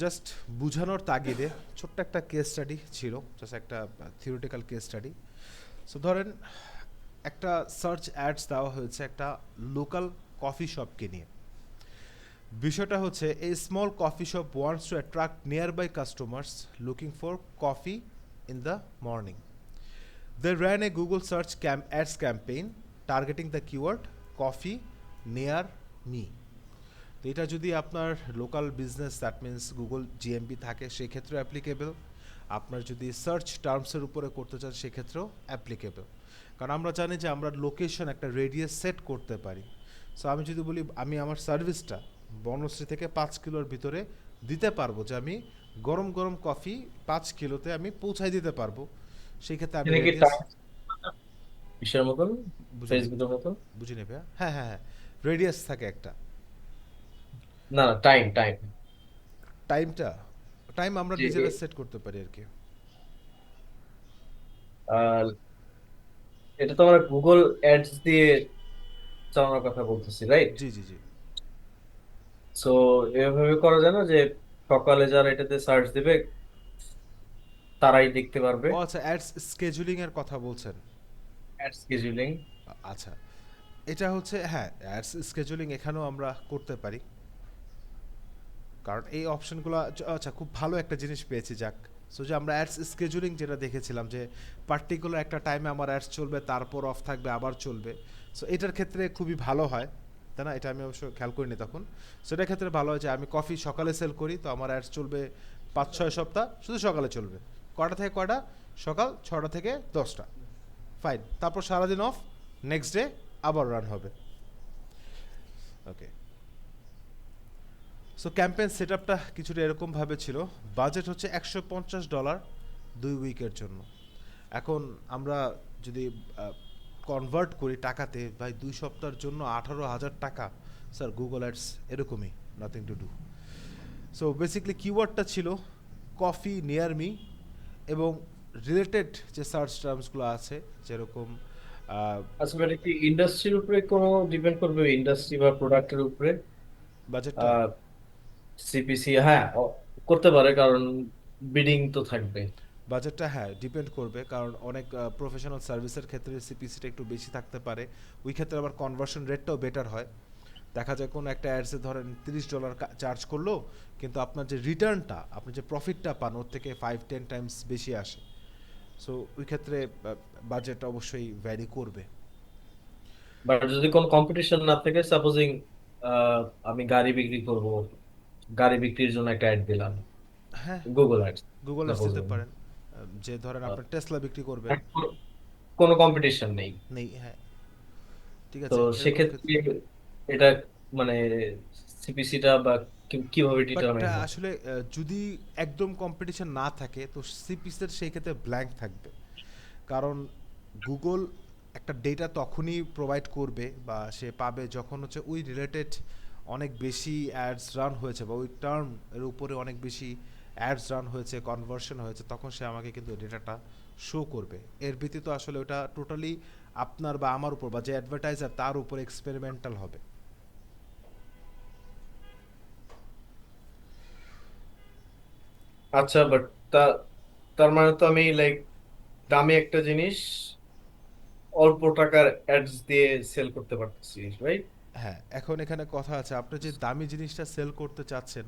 জাস্ট বুঝানোর তাগিদে ছোট্ট একটা কেস স্টাডি ছিল, জাস্ট একটা থিওরিটিক্যাল কেস স্টাডি। সো ধরেন একটা সার্চ অ্যাডস দেওয়া হয়েছে একটা লোকাল কফি শপকে নিয়ে। বিষয়টা হচ্ছে a small coffee shop wants to attract nearby customers looking for coffee in the morning. They ran a Google search ads campaign targeting the keyword coffee near me. তো এটা যদি আপনার local business, that means Google GMB থাকে, সেক্ষেত্রেও অ্যাপ্লিকেবল। আপনার যদি সার্চ টার্মসের উপরে করতে চান, সেক্ষেত্রেও অ্যাপ্লিকেবল। কারণ আমরা জানি যে আমরা লোকেশন একটা রেডিয়াস সেট করতে পারি। সো আমি যদি বলি আমি আমার সার্ভিসটা বনশ্রী থেকে 5 কিলোর ভিতরে দিতে পারবো, যে আমি গরম গরম কফি 5 কিলোতে আমি পৌঁছাই দিতে পারবো, সেই ক্ষেত্রে আমি এটা কি রেডিয়াস ইসের মতন, বুঝিনি, ফেসবুকের মতন? বুঝিনি ভাইয়া। হ্যাঁ হ্যাঁ হ্যাঁ, রেডিয়াস থাকে একটা, না না, টাইম টাইম। টাইমটা, টাইম আমরা যে নিজেরা সেট করতে পারি আর কি। আহ, এটা তো আমরা গুগল অ্যাডস দিয়ে চালানোর কথা বলতেছি, রাইট? জি জি জি। সো এভাবে করা যায় না যে সকালে যারা এটাতে সার্চ দিবে তারাই দেখতে পারবে? ও আচ্ছা, অ্যাডস স্কেজুলিং এর কথা বলছেন। Add scheduling. আচ্ছা, এটা হচ্ছে হ্যাঁ, অ্যাডস স্কেজুলিং এখানেও আমরা করতে পারি, কারণ এই অপশনগুলো, আচ্ছা খুব ভালো একটা জিনিস পেয়েছি যাক। সো যে আমরা অ্যাডস স্কেজুলিং যেটা দেখেছিলাম, যে পার্টিকুলার একটা টাইমে আমার অ্যাডস চলবে, তারপর অফ থাকবে, আবার চলবে। সো এটার ক্ষেত্রে খুবই ভালো হয়, তাই না? এটা আমি অবশ্য খেয়াল করিনি তখন। সেটার ক্ষেত্রে ভালো হয় যে আমি কফি সকালে সেল করি, তো আমার অ্যাডস চলবে 5-6 সপ্তাহ শুধু সকালে চলবে, কটা থেকে কটা, সকাল 6টা থেকে 10টা, ফাইন, তারপর সারাদিন অফ, নেক্সট ডে আবার রান হবে। ওকে, সো ক্যাম্পেইন সেট আপটা কিছুটা এরকমভাবে ছিল। বাজেট হচ্ছে $150 2 উইকের জন্য। এখন আমরা যদি কনভার্ট করি টাকাতে, ভাই 2 সপ্তাহের জন্য 18,000 টাকা, স্যার গুগল অ্যাডস এরকমই, nothing to do. So basically কিওয়ার্ডটা ছিল কফি নিয়ার মি, এবং রিলেটেড যে সার্চ টার্মসগুলো আছে, যেরকম আচ্ছা, এটা কি ইন্ডাস্ট্রির উপরে কোনো ডিপেন্ড করবে, ইন্ডাস্ট্রি বা প্রোডাক্টের উপরে? বাজেটটা, সিপিসি, হ্যাঁ, করতে পারে, কারণ বিডিং তো থাকবে। বাজেটটা হ্যাঁ ডিপেন্ড করবে, কারণ অনেক প্রফেশনাল সার্ভিসের ক্ষেত্রে সিপিসিটা একটু বেশি থাকতে পারে, ওই ক্ষেত্রে আবার কনভার্সন রেটটাও বেটার হয়। দেখা যায় কোনো একটা অ্যাডসে ধরেন $30 চার্জ করলো, কিন্তু আপনার যে রিটার্নটা, আপনি যে প্রফিটটা পান, ওর থেকে 5-10 টাইমস বেশি আসে। সো ওই ক্ষেত্রে বাজেট অবশ্যই ভ্যারি করবে। বাট যদি কোনো কম্পিটিশন না থাকে, সাপোজিং আমি গাড়ি বিক্রি করব, গাড়ি বিক্রির জন্য একটা অ্যাড দিলাম, হ্যাঁ, গুগল অ্যাডস গুগল অ্যাডস দিতে সাপোজিং, পারেন। যে ধরেন আপনার টেসলা বিক্রি করবেন। কোনো কম্পিটিশন নেই, নেই, হ্যাঁ, ঠিক তো আছে, এরকম ক্ষেত্রে। সেক্ষেত্রে এটা মানে সিপিসিটা বা কিভাবে বাট ডিটারমাইন হবে? আসলে যদি একদম কম্পিটিশন না থাকে তো সিপিসের সেই ক্ষেত্রে ব্ল্যাঙ্ক থাকবে। কারণ গুগল একটা ডেটা তখনই প্রোভাইড করবে বা সে পাবে যখন হচ্ছে ওই রিলেটেড অনেক বেশি অ্যাডস রান হয়েছে বা ওই টার্ম এর উপরে অনেক বেশি অ্যাডস রান হয়েছে, কনভার্সন হয়েছে, তখন সে আমাকে কিন্তু ডেটাটা শো করবে। এর ব্যতীত আসলে ওটা টোটালি আপনার বা আমার উপর বা যে অ্যাডভার্টাইজার তার উপর এক্সপেরিমেন্টাল হবে। আচ্ছা, বাট তা তার মানে তো আমি লাইক দামি একটা জিনিস অল্প টাকার অ্যাডস দিয়ে সেল করতে পারতেছি, রাইট? হ্যাঁ, এখন এখানে কথা আছে, আপনি যে দামি জিনিসটা সেল করতে চাচ্ছেন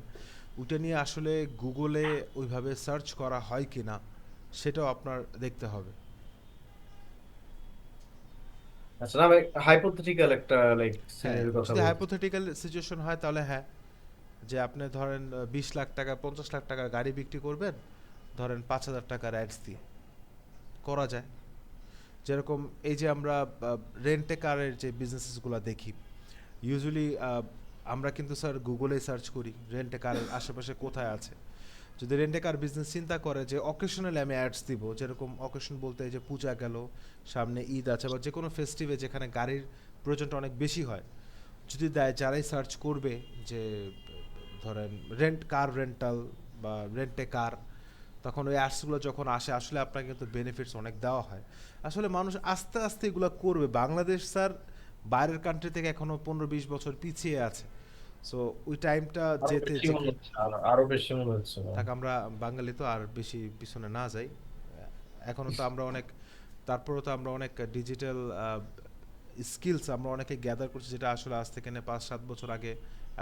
ওইটা নিয়ে আসলে গুগলে ওইভাবে সার্চ করা হয় কি না সেটাও আপনার দেখতে হবে। আচ্ছা, না আমি হাইপোথেটিক্যাল একটা লাইক হ্যাঁ, সিনারির কথা যদি বলছি। হাইপোথেটিক্যাল সিচুয়েশন হয় তাহলে হ্যাঁ, যে আপনি ধরেন 20 লাখ টাকা 50 লাখ টাকার গাড়ি বিক্রি করবেন, ধরেন 5,000 টাকার অ্যাডস দিয়ে করা যায়। যেরকম এই যে আমরা রেন্টে কারের যে বিজনেসেসগুলো দেখি, ইউজুয়ালি আমরা কিন্তু স্যার গুগলে সার্চ করি রেন্টে কারের আশেপাশে কোথায় আছে। যদি রেন্টে কার বিজনেস চিন্তা করে যে অকেশনালি আমি অ্যাডস দিব, যেরকম অকেশন বলতে এই যে পূজা গেল, সামনে ঈদ আছে বা যে কোনো ফেস্টিভে যেখানে গাড়ির প্রয়োজনটা অনেক বেশি হয়, যদি দেয় যারাই সার্চ করবে যে ধরেন কার রেন্টাল বা রেন্টে কার, তখন ওই অ্যাডসগুলো যখন আসে আসলে আপনাকে কিন্তু বেনিফিটস অনেক দেওয়া হয়। আসলে মানুষ আস্তে আস্তে এগুলো করবে। বাংলাদেশ স্যার বাইরের কান্ট্রি থেকে এখনো 15-20 বছর পিছিয়ে আছে। সো ওই টাইমটা আরো যেতে বেশি যে মনে হচ্ছে, আরো বেশি মনে হচ্ছে না? থাক, আমরা বাঙালি তো আর বেশি পিছনে না যাই। এখনও তো আমরা অনেক, তারপরেও তো আমরা অনেক ডিজিটাল স্কিলস আমরা অনেকে গ্যাদার করছি, যেটা আসলে আজ থেকে 5-7 বছর আগে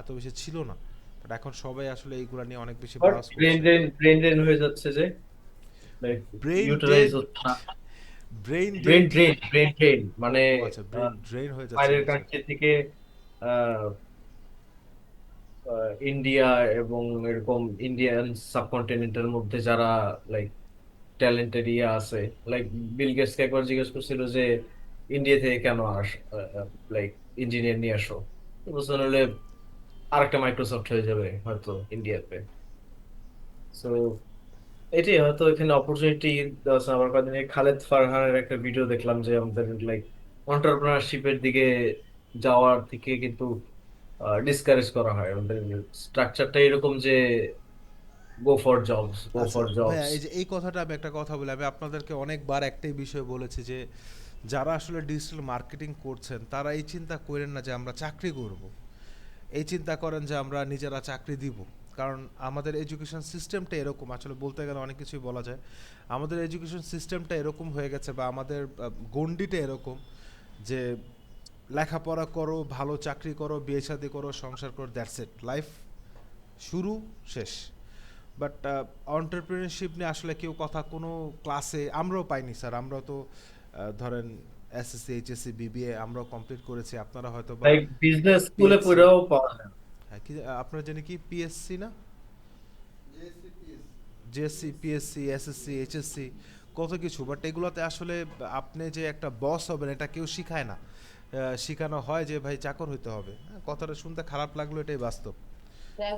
এত বেশি ছিল না। বাট এখন সবাই আসলে এইগুলো নিয়ে অনেক বেশি বাট ব্রাউজ ব্রেন করছে। ড্রেন, ব্রেন ড্রেন হয়ে যাচ্ছে যে, লাইক ব্রেইন ইউটিলাইজ ডেড, হচ্ছে না। Brain brain dead. Drain, brain drain ও মানে ও আচ্ছা, ব্রেইন ড্রেন হয়ে যাচ্ছে বাইরের বলছেন। কান্ট্রি থেকে ইন্ডিয়া এবং এরকম ইন্ডিয়ান সাবকন্টিনেন্টের মধ্যে যারা লাইক ট্যালেন্টেড ইয়ে আছে, লাইক বিল গেটস কে একবার জিজ্ঞেস করছিল যে ইন্ডিয়া থেকে কেন লাইক ইঞ্জিনিয়ার নিয়ে আসো, তো বলছেন হলে আরেকটা মাইক্রোসফট হয়ে যাবে হয়তো ইন্ডিয়াতে। সো এটাই হয়তো এখানে অপরচুনিটি আছে। আমার কদিন আগে খালেদ ফারহানের একটা ভিডিও দেখলাম যে আমাদের লাইক এন্টারপ্রেনারশিপের দিকে যাওয়ার থেকে কিন্তু ডিসকারেজ করা হয়। আমাদের স্ট্রাকচারটা এরকম যে গো ফর জবস, গো আচ্ছা ফর ভাইয়া, জবস। এই যে এই কথাটা আমি একটা কথা বলি, আমি আপনাদেরকে অনেকবার একটাই বিষয় বলেছি যে যারা আসলে ডিজিটাল মার্কেটিং করছেন তারা এই চিন্তা করেন না যে আমরা চাকরি করব, এই চিন্তা করেন যে আমরা নিজেরা চাকরি দিব। কারণ আমাদের এডুকেশন সিস্টেমটা এরকম, আসলে বলতে গেলে অনেক কিছুই বলা যায়। আমাদের এডুকেশন সিস্টেমটা এরকম হয়ে গেছে বা আমাদের গণ্ডিটা এরকম যে লেখাপড়া করো, ভালো চাকরি করো, বিয়ে শাদী করো, সংসার করো, দ্যাটস ইট, লাইফ শুরু শেষ। বাট অন্টারপ্রিনারশিপ নিয়ে আসলে কেউ কথা কোনো ক্লাসে আমরাও পাইনি স্যার। আমরাও তো ধরেন এসএসসি এইচএসসি বিবিএ আমরাও কমপ্লিট করেছি, আপনারা হয়তো বা লাইক বিজনেস স্কুলে পিএসসি, পড়েও পাওয়া যায় না। হ্যাঁ কি আপনারা জানি কি পিএসসি না, জিএসসি পিএসসি এসএসসি এইচএসসি কত কিছু, বাট এগুলোতে আসলে আপনি যে একটা বস হবেন এটা কেউ শিখায় না। শেখানো হয় যে ভাই চাকর হইতে হবে। হ্যাঁ, কথাটা শুনতে খারাপ লাগলো, এটাই বাস্তব। হ্যাঁ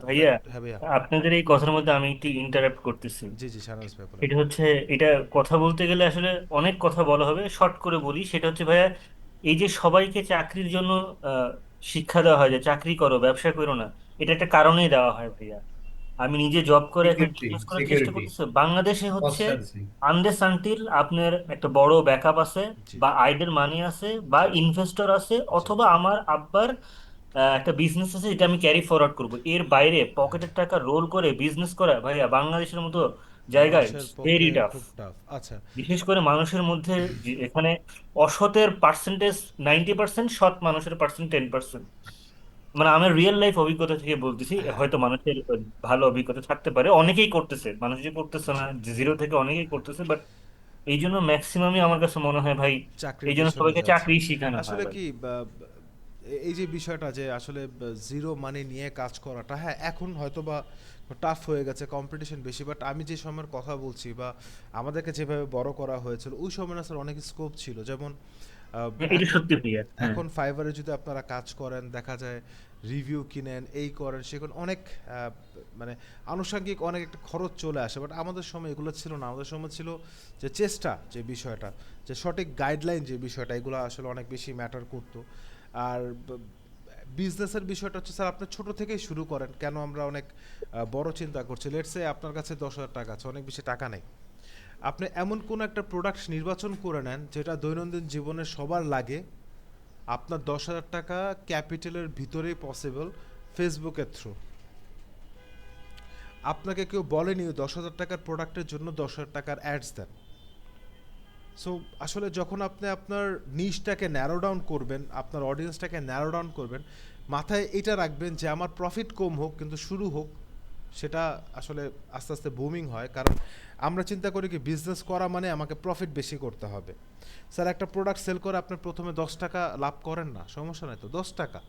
ভাইয়া, বাট হ্যাঁ ভাইয়া। আপনাদের এই কথার মধ্যে আমি একটু ইন্টারাপ্ট করতেছি। জি জি, শাহনাজ ভাই বলেন। এটা হচ্ছে, এটা কথা বলতে গেলে আসলে অনেক কথা বলা হবে, শর্ট করে বলি। সেটা হচ্ছে ভাইয়া, এই যে সবাইকে চাকরির জন্য আহ, শিক্ষা দেওয়া হয় যে চাকরি করো, ব্যবসা করো না, এটা একটা কারণেই দেওয়া হয় ভাইয়া। আমি নিজে জব করে একটা সিকিউরিটি, বিজনেস করার চেষ্টা সিকিউরিটি, করতেছি বাংলাদেশে হচ্ছে। কনস্ট্যান্সি। আনলেস আনটিল আপনার একটা বড় ব্যাকআপ আছে, জি বা আইডেল মানি আছে, বা জি ইনভেস্টর আছে, জি। অথবা আমার আব্বার একটা বিজনেস আছে যেটা আমি ক্যারি ফরওয়ার্ড করবো, এর বাইরে পকেটের টাকা রোল করে বিজনেস করা ভাইয়া বাংলাদেশের মতো জায়গায় মানুষের পক্ষে ভেরি টাফ। খুব টাফ। আচ্ছা, বিশেষ করে মানুষের মধ্যে এখানে অসতের পার্সেন্টেজ 90%, সৎ মানুষের পার্সেন্ট 10%। মানে আমার রিয়েল লাইফ অভিজ্ঞতা থেকে বলতেছি, হ্যাঁ, হয়তো মানুষের ভালো অভিজ্ঞতা থাকতে পারে, অনেকেই করতেছে, মানুষ যে করতেছে না, জিরো থেকে অনেকেই করতেছে, বাট এই জন্য ম্যাক্সিমামই আমার কাছে মনে হয় ভাই, চাকরির এই জন্য পেছনে সবাইকে যাচ্ছে। চাকরি শেখানো হয় আসলে ভাই। কি এই যে বিষয়টা যে আসলে জিরো মানি নিয়ে কাজ করাটা, হ্যাঁ এখন হয়তো বা টাফ হয়ে গেছে, কম্পিটিশন বেশি, বাট আমি যে সময়ের কথা বলছি বা আমাদেরকে যেভাবে বড় করা হয়েছিল ওই সময় আসলে অনেক স্কোপ ছিল। যেমন এটা এখন সত্যি ভাইয়া, হ্যাঁ। এখন ফাইবারে যদি আপনারা কাজ করেন, দেখা যায় রিভিউ কিনেন, এই করেন সেখানে অনেক মানে আনুষঙ্গিক অনেক একটা খরচ চলে আসে, বাট আমাদের সময় এগুলো ছিল না। আমাদের সময় ছিল যে চেষ্টা, যে বিষয়টা, যে সঠিক গাইডলাইন, যে বিষয়টা, এগুলো আসলে অনেক বেশি ম্যাটার করতো। আর বিজনেসের বিষয়টা হচ্ছে স্যার আপনি ছোট থেকেই শুরু করেন, কেন আমরা অনেক বড় চিন্তা করছি। লেটসে আপনার কাছে 10,000 টাকা আছে, অনেক বেশি টাকা নেই, আপনি এমন কোন একটা প্রোডাক্ট নির্বাচন করে নেন যেটা দৈনন্দিন জীবনে সবার লাগে, আপনার 10,000 টাকা ক্যাপিটালের ভিতরেই পসিবল ফেসবুকের থ্রু। আপনাকে কেউ বলেনি 10,000 টাকার প্রোডাক্টের জন্য 10,000 টাকার অ্যাডস দেন। সো আসলে যখন আপনি আপনার নিশটাকে ন্যারো ডাউন করবেন, আপনার অডিয়েন্সটাকে ন্যারো ডাউন করবেন, মাথায় এটা রাখবেন যে আমার প্রফিট কম হোক কিন্তু শুরু হোক, সেটা আসলে আস্তে আস্তে বুমিং হয়। কারণ আমরা চিন্তা করি কি বিজনেস করা মানে আমাকে প্রফিট বেশি করতে হবে। স্যার একটা প্রোডাক্ট সেল করে আপনি প্রথমে 10 টাকা লাভ করেন না, সমস্যা নাই তো 10 টাকা,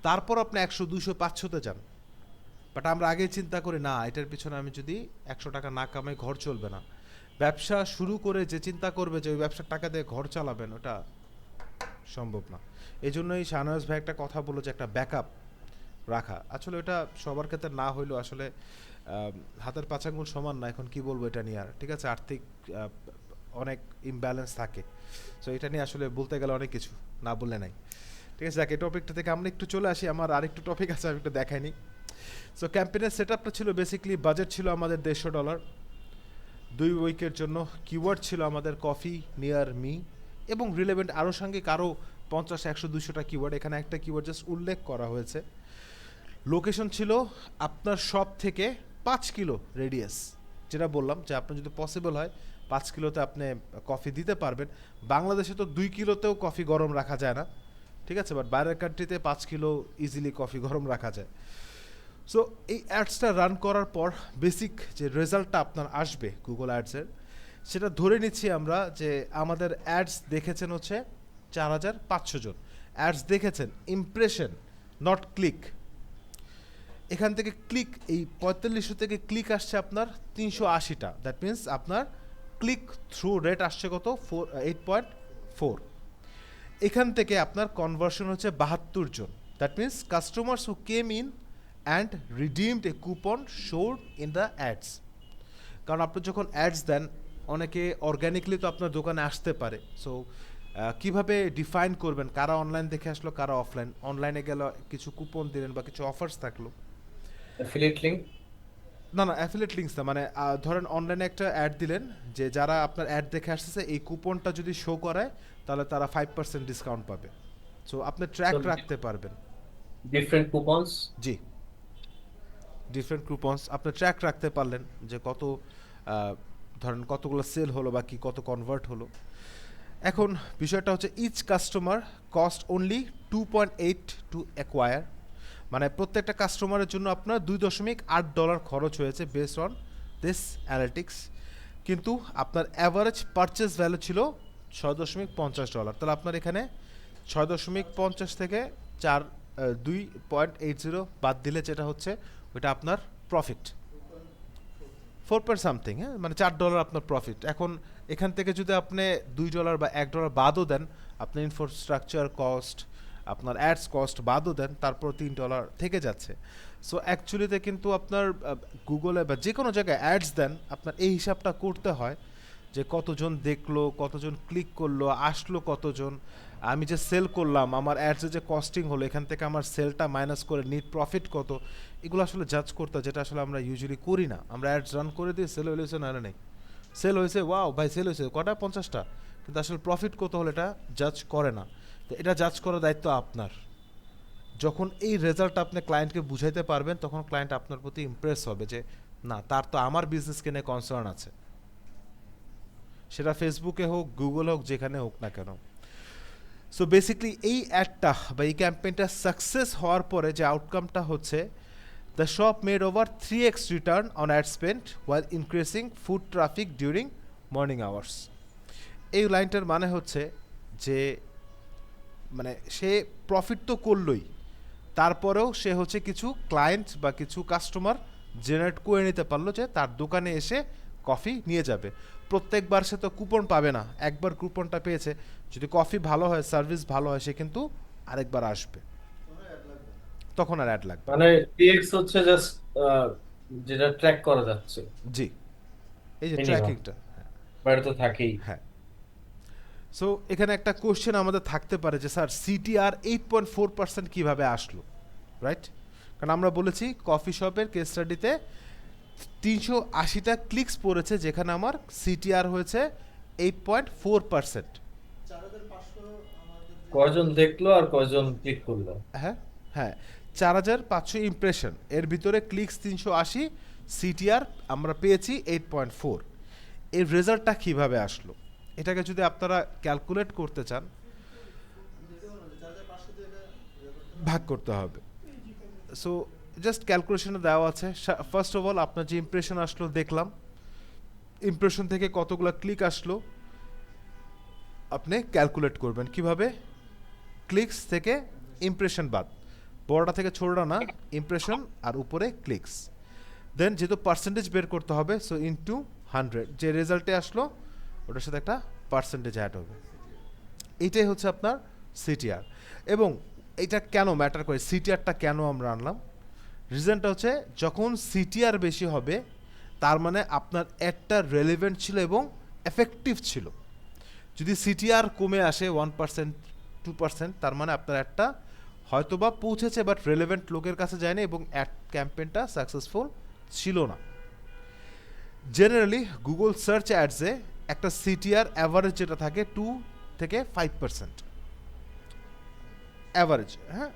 তারপর আপনি 100, 200, 500-তে যান। বাট আমরা আগেই চিন্তা করি না এটার পিছনে আমি যদি 100 টাকা না কামাই ঘর চলবে না। ব্যবসা শুরু করে যে চিন্তা করবে যে ওই ব্যবসার টাকা দিয়ে ঘর চালাবেন, ওটা সম্ভব না। এই জন্যই শাহনওয়াজ ভাই একটা কথা বললো যে একটা ব্যাকআপ রাখা, আসলে ওটা সবার ক্ষেত্রে না হইলেও আসলে হাতের পাঁচ আঙ্গুল সমান না, এখন কি বলবো এটা নিয়ে আর, ঠিক আছে, আর্থিক অনেক ইমব্যালেন্স থাকে। সো এটা নিয়ে আসলে বলতে গেলে অনেক কিছু, না বললে নাই। ঠিক আছে, যাক এই টপিকটা থেকে আমরা একটু চলে আসি, আমার আরেকটু টপিক আছে আমি একটু দেখাইনি। সো ক্যাম্পেইনের সেট আপটা ছিল বেসিক্যালি, বাজেট ছিল আমাদের $150, 2 উইকের জন্য। কিওয়ার্ড ছিল আমাদের কফি, নিয়ার মি, এবং রিলেভেন্ট আনুষঙ্গিক আরও 50, 100, 200টা কিওয়ার্ড। এখানে একটা কিওয়ার্ড জাস্ট উল্লেখ করা হয়েছে। লোকেশন ছিল আপনার শপ থেকে 5 কিলো রেডিয়াস, যেটা বললাম যে আপনার যদি পসিবল হয় 5 কিলোতে আপনি কফি দিতে পারবেন। বাংলাদেশে তো 2 কিলোতেও কফি গরম রাখা যায় না, ঠিক আছে, বাট বাইরের কান্ট্রিতে 5 কিলো ইজিলি কফি গরম রাখা যায়। সো এই অ্যাডসটা রান করার পর বেসিক যে রেজাল্টটা আপনার আসবে গুগল অ্যাডসের, সেটা ধরে নিচ্ছি আমরা যে আমাদের অ্যাডস দেখেছেন হচ্ছে 4,500 জন অ্যাডস দেখেছেন, ইমপ্রেশন নট ক্লিক। এখান থেকে ক্লিক, এই 4500 থেকে ক্লিক আসছে আপনার 380টা, দ্যাট মিন্স আপনার ক্লিক থ্রু রেট আসছে কত 8.4। এখান থেকে আপনার কনভার্সন হচ্ছে 72 জন, that means customers who came in and redeemed a coupon showed in the ads. কারণ আপনি যখন অ্যাডস দেন, অনেকে অর্গ্যানিকলি তো আপনার দোকানে আসতে পারে। সো কিভাবে ডিফাইন করবেন কারা অনলাইন দেখে আসলো কারা অফলাইন? অনলাইনে গেলে কিছু কুপন দিলেন বা কিছু অফার্স থাকলো। Affiliate link. না না, অ্যাফিলিয়েট লিঙ্কস না, মানে ধরেন অনলাইনে একটা অ্যাড দিলেন যে যারা আপনার অ্যাড দেখে আসতেছে এই কুপনটা যদি শো করায় তাহলে তারা 5% ডিসকাউন্ট পাবে। সো আপনি ট্র্যাক রাখতে পারবেন। Different coupons. জি, ডিফারেন্ট কুপনস আপনি ট্র্যাক রাখতে পারলেন যে কত ধরেন কতগুলো সেল হলো বা কি কত কনভার্ট হলো। এখন বিষয়টা হচ্ছে each customer cost only 2.8 to acquire, মানে প্রত্যেকটা কাস্টমারের জন্য আপনার $2.8 খরচ হয়েছে বেসড অন দিস অ্যানালিটিক্স। কিন্তু আপনার অ্যাভারেজ পারচেস ভ্যালু ছিল $6.50। তাহলে আপনার এখানে 6.50 থেকে 2.80 বাদ দিলে যেটা হচ্ছে ওইটা আপনার প্রফিট 4 সামথিং, হ্যাঁ, মানে $4 আপনার প্রফিট। এখন এখান থেকে যদি আপনি $2 বা $1 বাদও দেন, আপনার ইনফ্রাস্ট্রাকচার কস্ট, আপনার অ্যাডস কস্ট বাদও দেন, তারপর $3 থেকে যাচ্ছে। সো অ্যাকচুয়ালিতে কিন্তু আপনার গুগলে বা যে কোনো জায়গায় অ্যাডস দেন, আপনার এই হিসাবটা করতে হয় যে কতজন দেখলো, কতজন ক্লিক করলো, আসলো কতজন, আমি যে সেল করলাম, আমার অ্যাডসে যে কস্টিং হলো, এখান থেকে আমার সেলটা মাইনাস করে নিট প্রফিট কত, এগুলো আসলে জাজ করতে, যেটা আসলে আমরা ইউজুয়ালি করি না। আমরা অ্যাডস রান করে দিই, সেল হয়েছে না নেই, সেল হয়েছে, ওয়াও ভাই সেল হয়েছে কটা, 50টা, কিন্তু আসলে প্রফিট কত হলো এটা জাজ করে না। তো এটা জাজ করার দায়িত্ব আপনার। যখন এই রেজাল্ট আপনি ক্লায়েন্টকে বুঝাইতে পারবেন, তখন ক্লায়েন্ট আপনার প্রতি ইমপ্রেস হবে যে না, তার তো আমার বিজনেসকে নিয়ে কনসার্ন আছে, সেটা ফেসবুকে হোক, গুগল হোক, যেখানে হোক না কেন। সো বেসিক্যালি এই অ্যাডটা বা এই ক্যাম্পেইনটা সাকসেস হওয়ার পরে যে আউটকামটা হচ্ছে, the shop made over 3x return on ad spend while increasing food traffic during morning hours. এই লাইনটার মানে হচ্ছে যে মানে সে প্রফিট তো করলই, তারপরেও সে হচ্ছে কিছু ক্লায়েন্ট বা কিছু কাস্টমার জেনারেট করে নিতে পারলো যে তার দোকানে এসে কফি নিয়ে যাবে। প্রত্যেকবার সে তো কুপন পাবে না, একবার কুপনটা পেয়েছে, যদি কফি ভালো হয়, সার্ভিস ভালো হয়, সে কিন্তু আরেকবার আসবে, তখন আর অ্যাড লাগবে। মানে টিএক্স হচ্ছে জাস্ট যেটা ট্র্যাক করা যাচ্ছে জি, এই যে মিনিমাম, ট্র্যাকিংটা। বা এটা তো থাকেই। হ্যাঁ, সো এখানে একটা কোশ্চেন আমাদের থাকতে পারে যে স্যার সিটিআর 8.4% কীভাবে আসলো, রাইট? কারণ আমরা বলেছি কফি শপের কেস স্টাডিতে 380টা ক্লিকস পড়েছে, যেখানে আমার সিটিআর হয়েছে 8.4%। কয়জন দেখলো আর কয়জন ক্লিক করলো? হ্যাঁ হ্যাঁ, 4500 ইমপ্রেশন, এর ভিতরে ক্লিকস 380, সিটিআর আমরা পেয়েছি 8.4। এর রেজাল্টটা কিভাবে আসলো, এটাকে যদি আপনারা ক্যালকুলেট করতে চান, ভাগ করতে হবে। সো জাস্ট ক্যালকুলেশনে দেওয়া আছে। ফার্স্ট অফ অল আপনার যে ইমপ্রেশন আসলো দেখলাম, ইমপ্রেশন থেকে কতগুলো ক্লিক আসলো আপনি ক্যালকুলেট করবেন কিভাবে, ক্লিকস থেকে ইমপ্রেশন বাদ, বড়টা থেকে ছোটটা না, ইমপ্রেশন আর উপরে ক্লিকস, দেন যেহেতু পার্সেন্টেজ বের করতে হবে, সো ইনটু 100, যে রেজাল্টে আসলো ওটার সাথে একটা পার্সেন্টেজ অ্যাড হবে। এইটাই হচ্ছে আপনার সিটিআর। এবং এটা কেন ম্যাটার করে, সিটিআরটা কেন আমরা আনলাম, রিজনটা হচ্ছে যখন সিটিআর বেশি হবে তার মানে আপনার অ্যাডটা রেলেভেন্ট ছিল এবং এফেক্টিভ ছিল। যদি সিটিআর কমে আসে 1% 2%, তার মানে আপনার অ্যাডটা হয়তোবা পৌঁছেছে বাট রেলেভেন্ট লোকের কাছে যায়নি এবং অ্যাড ক্যাম্পেইনটা সাকসেসফুল ছিল না। জেনারেলি গুগল সার্চ অ্যাডসে একটা সিটিআর অ্যাভারেজ যেটা থাকে 2 থেকে 5% অ্যাভারেজ। হ্যাঁ,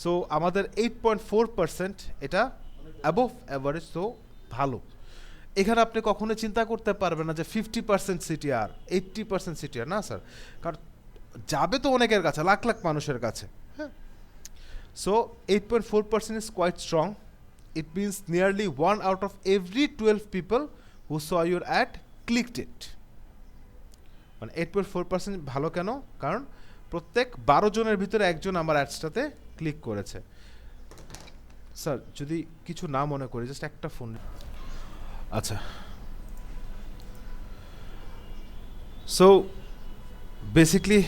সো আমাদের 8.4% এটা অ্যাবোভ অ্যাভারেজ, তো ভালো। এখানে আপনি কখনো চিন্তা করতে পারবেন না যে 50% সিটিআর 80% সিটিআর, না স্যার, কারণ যাবে তো অনেকের কাছে, লাখ লাখ মানুষের কাছে। হ্যাঁ, so 8.4% is quite strong. It means nearly 1 out of every 12 people who saw your ad clicked it. মানে 8.4% ভালো কেন, কারণ প্রত্যেক 12 জনের ভিতরে একজন আমার অ্যাডসটাতে ক্লিক করেছে। স্যার যদি কিছু না মনে করি, জাস্ট একটা ফোন। আচ্ছা, সো বেসিকলি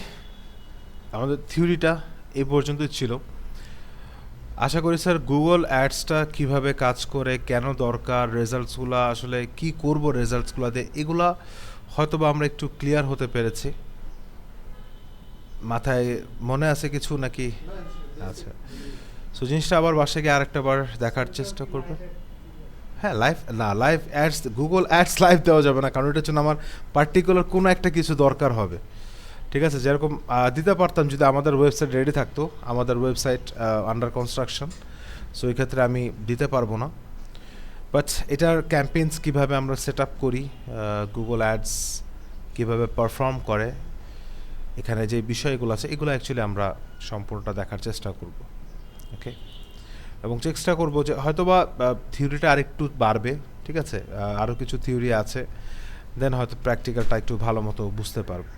আমাদের থিওরিটা এই পর্যন্তই ছিল। আশা করি স্যার গুগল অ্যাডসটা কিভাবে কাজ করে, কেন দরকার, রেজাল্টসগুলো আসলে কি করব রেজাল্টসগুলোতে, এগুলা হয়তোবা আমরা একটু ক্লিয়ার হতে পেরেছি। মাথায় মনে আছে কিছু নাকি? আচ্ছা, সো জিনিসটা আবার বাসায় গিয়ে আরেকটা বার দেখার চেষ্টা করবো। হ্যাঁ, লাইভ না, live ads, Google ads live দেওয়া যাবে না, কারণ এটার জন্য আমার পার্টিকুলার কোনো একটা কিছু দরকার হবে। ঠিক আছে, যেরকম দিতে পারতাম যদি আমাদের ওয়েবসাইট রেডি থাকতো, আমাদের ওয়েবসাইট আন্ডার কনস্ট্রাকশন, সো এই ক্ষেত্রে আমি দিতে পারবো না। বাট এটার ক্যাম্পেইনস কীভাবে আমরা সেট আপ করি, গুগল অ্যাডস কীভাবে পারফর্ম করে, এখানে যে বিষয়গুলো আছে এগুলো অ্যাকচুয়ালি আমরা সম্পূর্ণটা দেখার চেষ্টা করব। ওকে, এবং চেষ্টা করব যে হয়তোবা থিওরিটা আরেকটু বাড়বে, ঠিক আছে, আরও কিছু থিওরি আছে, দেন হয়তো প্র্যাকটিক্যালটা একটু ভালো মতো বুঝতে পারবো।